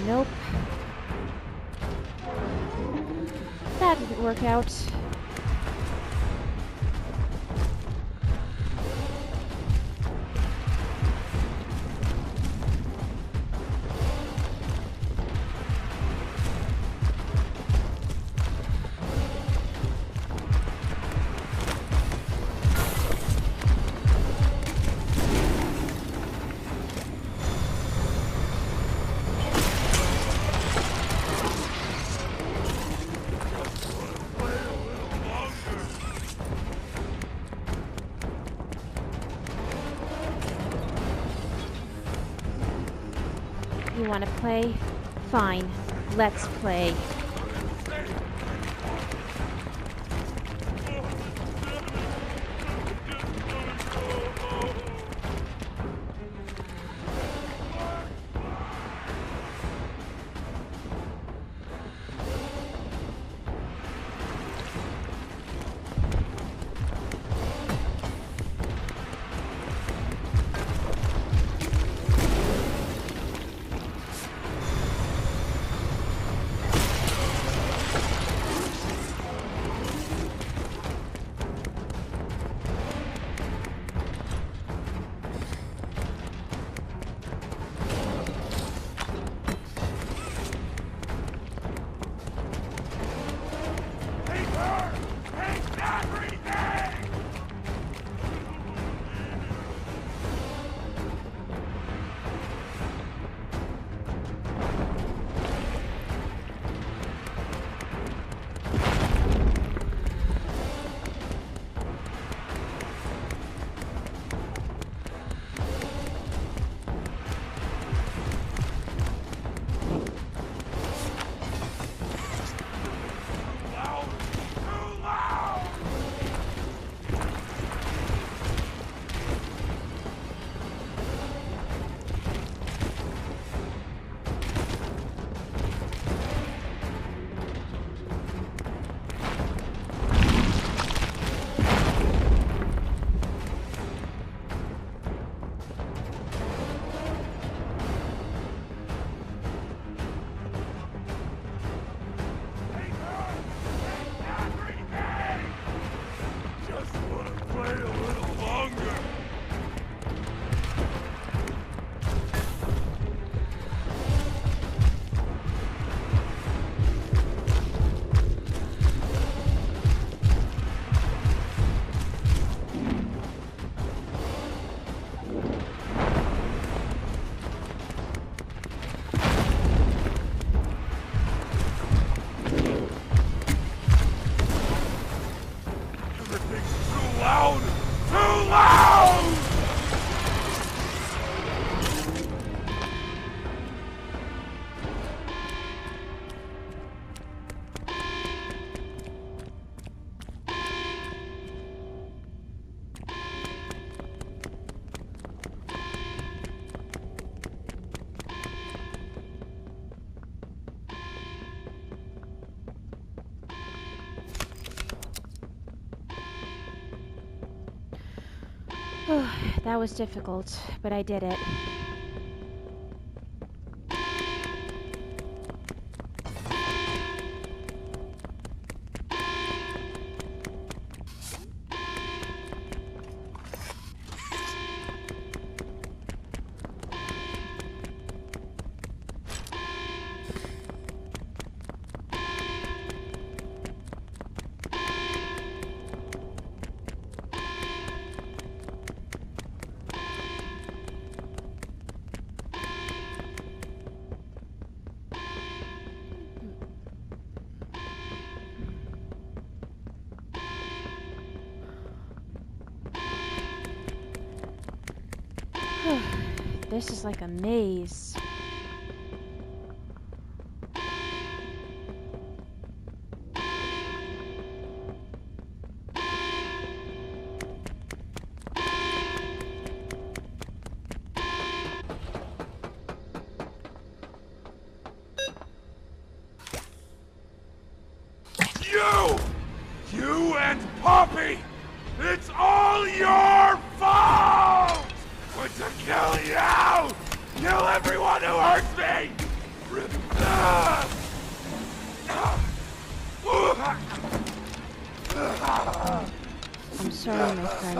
Nope. That didn't work out. You want to play? Fine. Let's play. That was difficult, but I did it. This is like a maze. You and Poppy! It's all your fault! We're to kill you! Kill everyone who hurts me! Rip sorry, my friend,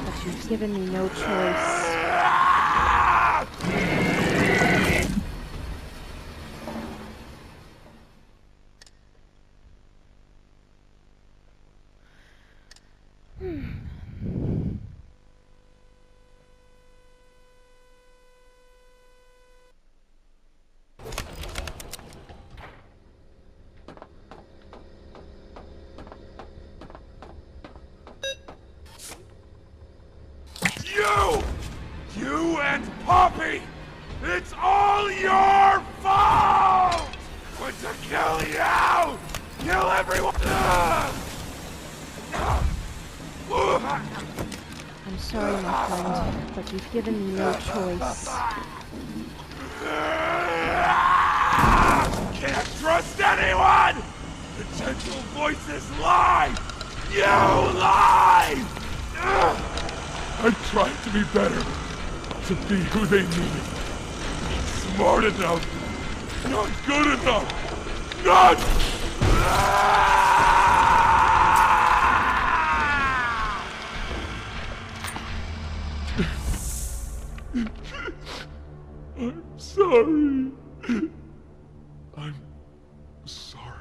but you've given me no choice. You and Poppy! It's all your fault! When to kill you! Kill everyone! I'm sorry, my friend, but you've given me no choice. Can't trust anyone! The gentle voices lie! You lie! I tried to be better, to be who they needed. Smart enough, not good enough, not... I'm sorry. I'm sorry.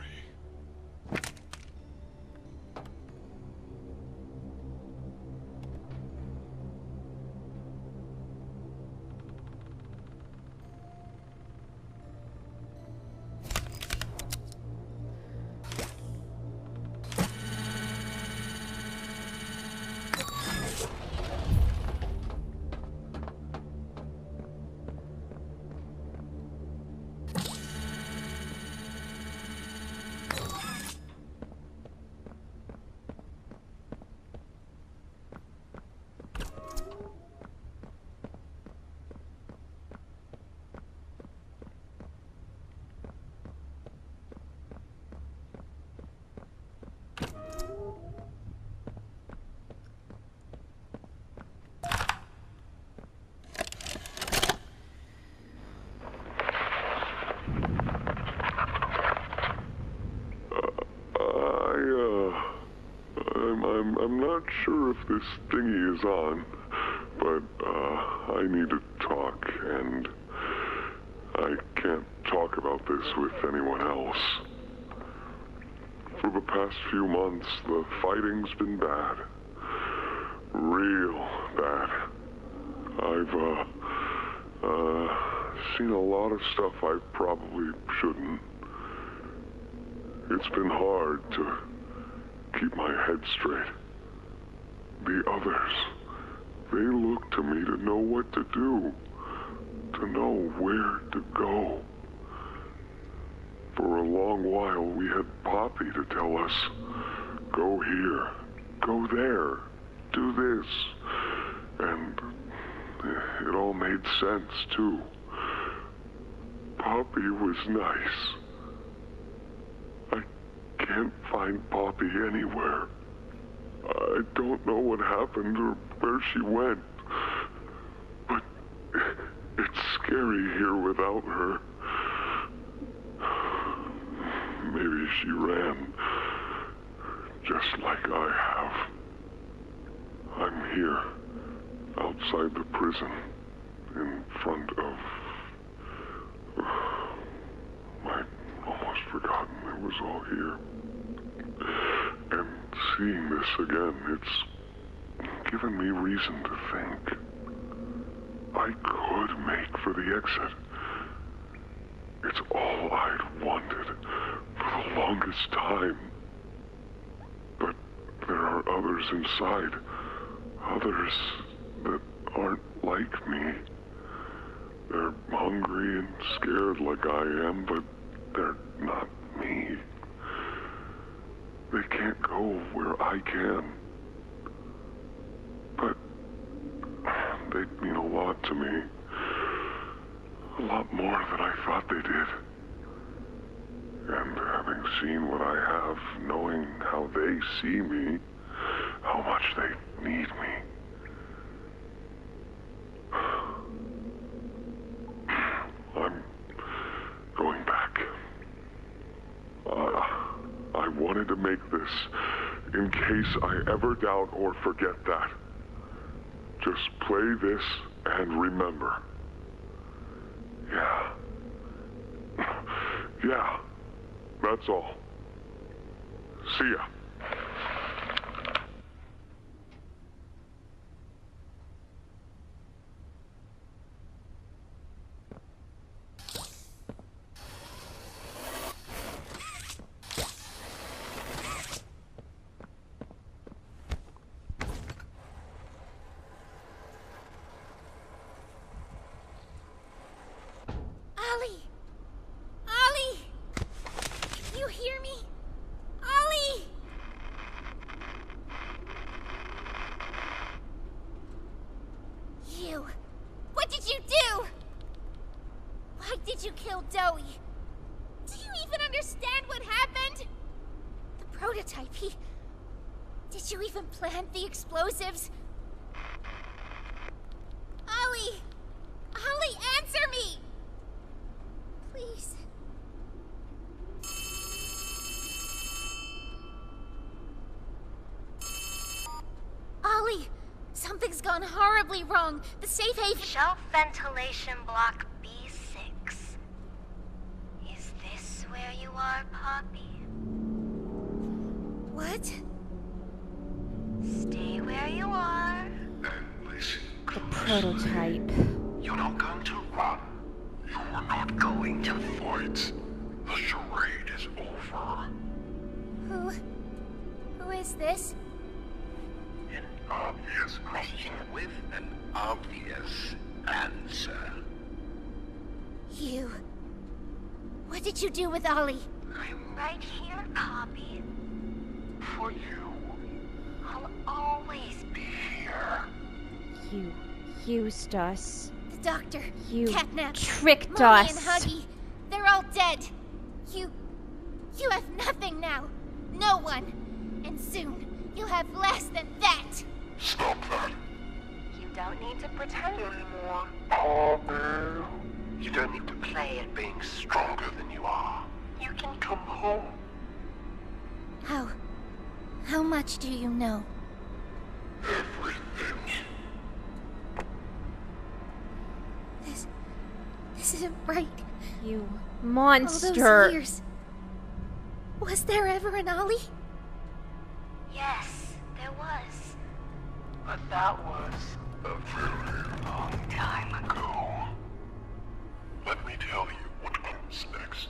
I'm not sure if this thingy is on, but I need to talk, and I can't talk about this with anyone else. For the past few months, the fighting's been bad. Real bad. I've seen a lot of stuff I probably shouldn't. It's been hard to keep my head straight. The others, they look to me to know what to do, to know where to go. For a long while, we had Poppy to tell us, go here, go there, do this. And it all made sense, too. Poppy was nice. I can't find Poppy anywhere. I don't know what happened or where she went. But it's scary here without her. Maybe she ran, just like I have. I'm here, outside the prison, in front of... I'd almost forgotten it was all here. And seeing this again, it's given me reason to think. I could make for the exit. It's all I'd wanted for the longest time. But there are others inside. Others that aren't like me. They're hungry and scared like I am, but they're not me. They can't go where I can. But they mean a lot to me. A lot more than I thought they did. And having seen what I have, knowing how they see me, how much they need me. I'm going back. I wanted to make this In case I ever doubt or forget that, just play this and remember. Yeah. Yeah. That's all. See ya. Ollie! Ollie! Can you hear me? Ollie! You! What did you do? Why did you kill Dowie? Do you even understand what happened? The prototype, Did you even plant the explosives? Ollie! Ollie, answer me! Please. Ollie! Something's gone horribly wrong. The safe haven... Shelf ventilation block B6. Is this where you are, Poppy? What? Stay where you are. And listen The prototype. You're not going to run. You're not going to fight. The charade is over. Who is this? An obvious question with an obvious answer. You. What did you do with Ollie? I'm right here, Poppy. For you. I'll always be here. You used us. The doctor. You CatNap. tricked Mommy us. and Huggy. They're all dead. You have nothing now. No one. And soon, you'll have less than that. Stop that. You don't need to pretend anymore. Poppy. You don't need to play at being stronger than you are. You can come home. How much do you know? Everything. This isn't right. You All monster. those years. Was there ever an Ollie? Yes, there was. But that was a very long time ago. Let me tell you what comes next.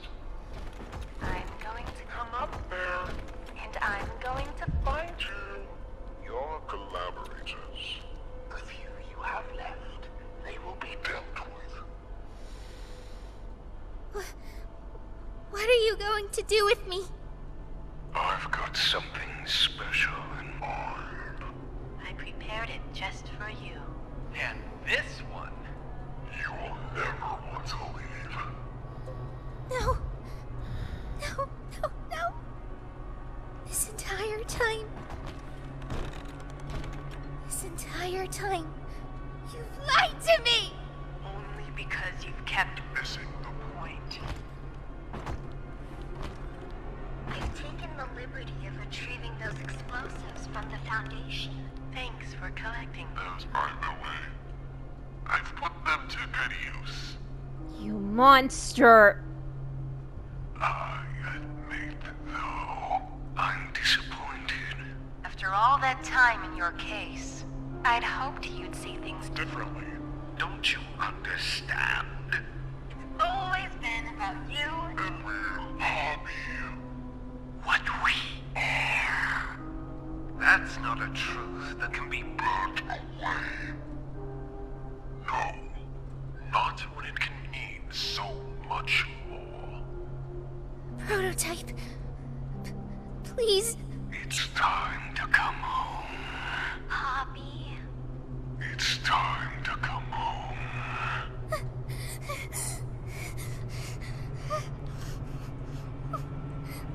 I'm going to come up there, and I'm going to find you. Your collaborators, the few you have left, they will be dealt with. What are you going to do with me? I've got something special in mind. I prepared it just for you. And this one, you will never want to leave. No. This entire time, you've lied to me! Only because you've kept Missing the point. I've taken the liberty of retrieving those explosives from the Foundation. Thanks for collecting them. Those, by the way, I've put them to good use. You monster. I admit, though, I'm disappointed. After all that time in your case, I'd hoped you'd see things Differently, don't you understand? It's always been about you. And we'll harm you. What we are. That's not a truth that can be burnt away. No, not when it can mean so much more. Prototype. Please. It's time to come home. Poppy. It's time to come home.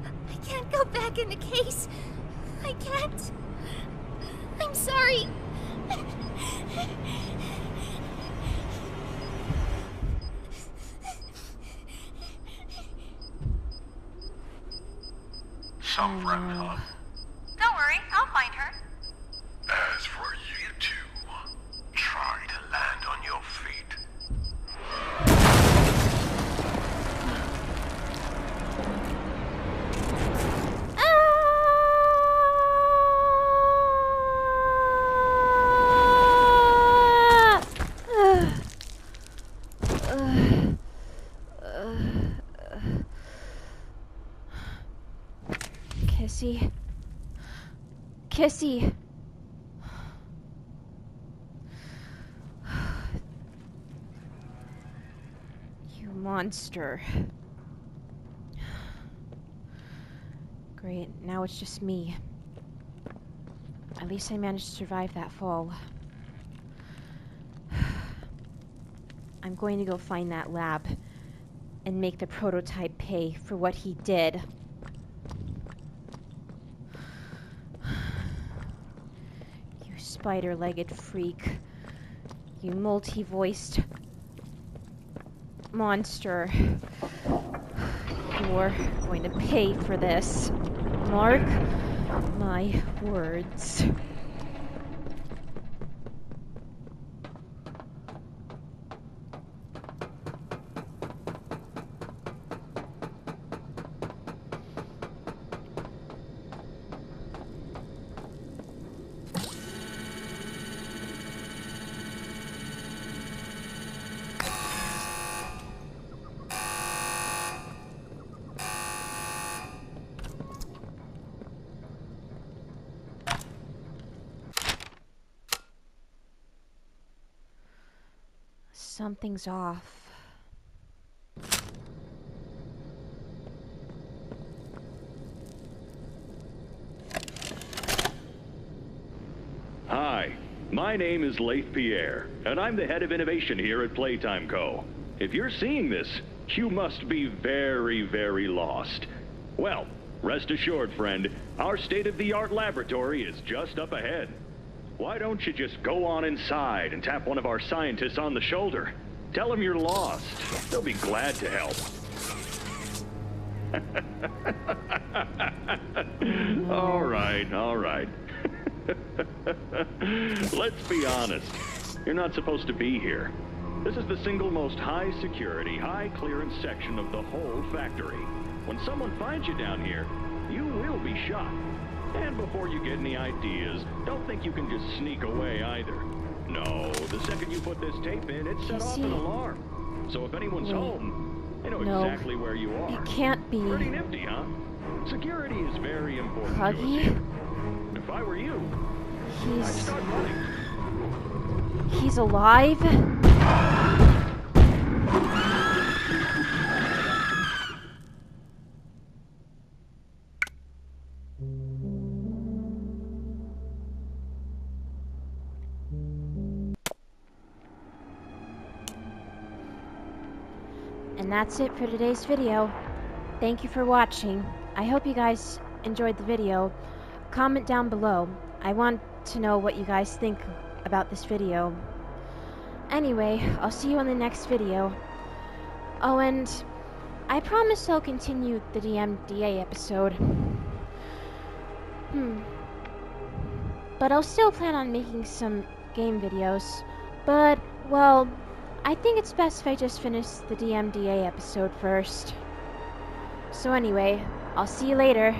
I can't go back in the case. I can't. I'm sorry. Some friend, huh? Don't worry. Kissy. Kissy! You monster. Great, now it's just me. At least I managed to survive that fall. I'm going to go find that lab and make the prototype pay for what he did. You spider-legged freak. You multi-voiced monster. You're going to pay for this. Mark my words. Something's off. Hi, my name is Leith Pierre, and I'm the head of innovation here at Playtime Co. If you're seeing this, you must be very, very lost. Well, rest assured, friend, our state-of-the-art laboratory is just up ahead. Why don't you just go on inside and tap one of our scientists on the shoulder? Tell them you're lost. They'll be glad to help. All right. Let's be honest. You're not supposed to be here. This is the single most high-security, high-clearance section of the whole factory. When someone finds you down here, you will be shot. And before you get any ideas, don't think you can just sneak away either. No, the second you put this tape in, it set off an alarm. So if anyone's home, they know exactly where you are. It can't be. Pretty nifty, huh? Security is very important to us Huggy? here. If I were you, I'd start running. He's alive? And that's it for today's video. Thank you for watching. I hope you guys enjoyed the video. Comment down below. I want to know what you guys think about this video. Anyway, I'll see you on the next video. Oh, and I promise I'll continue the DMDA episode. But I'll still plan on making some game videos. But, well, I think it's best if I just finish the DMDA episode first. So anyway, I'll see you later.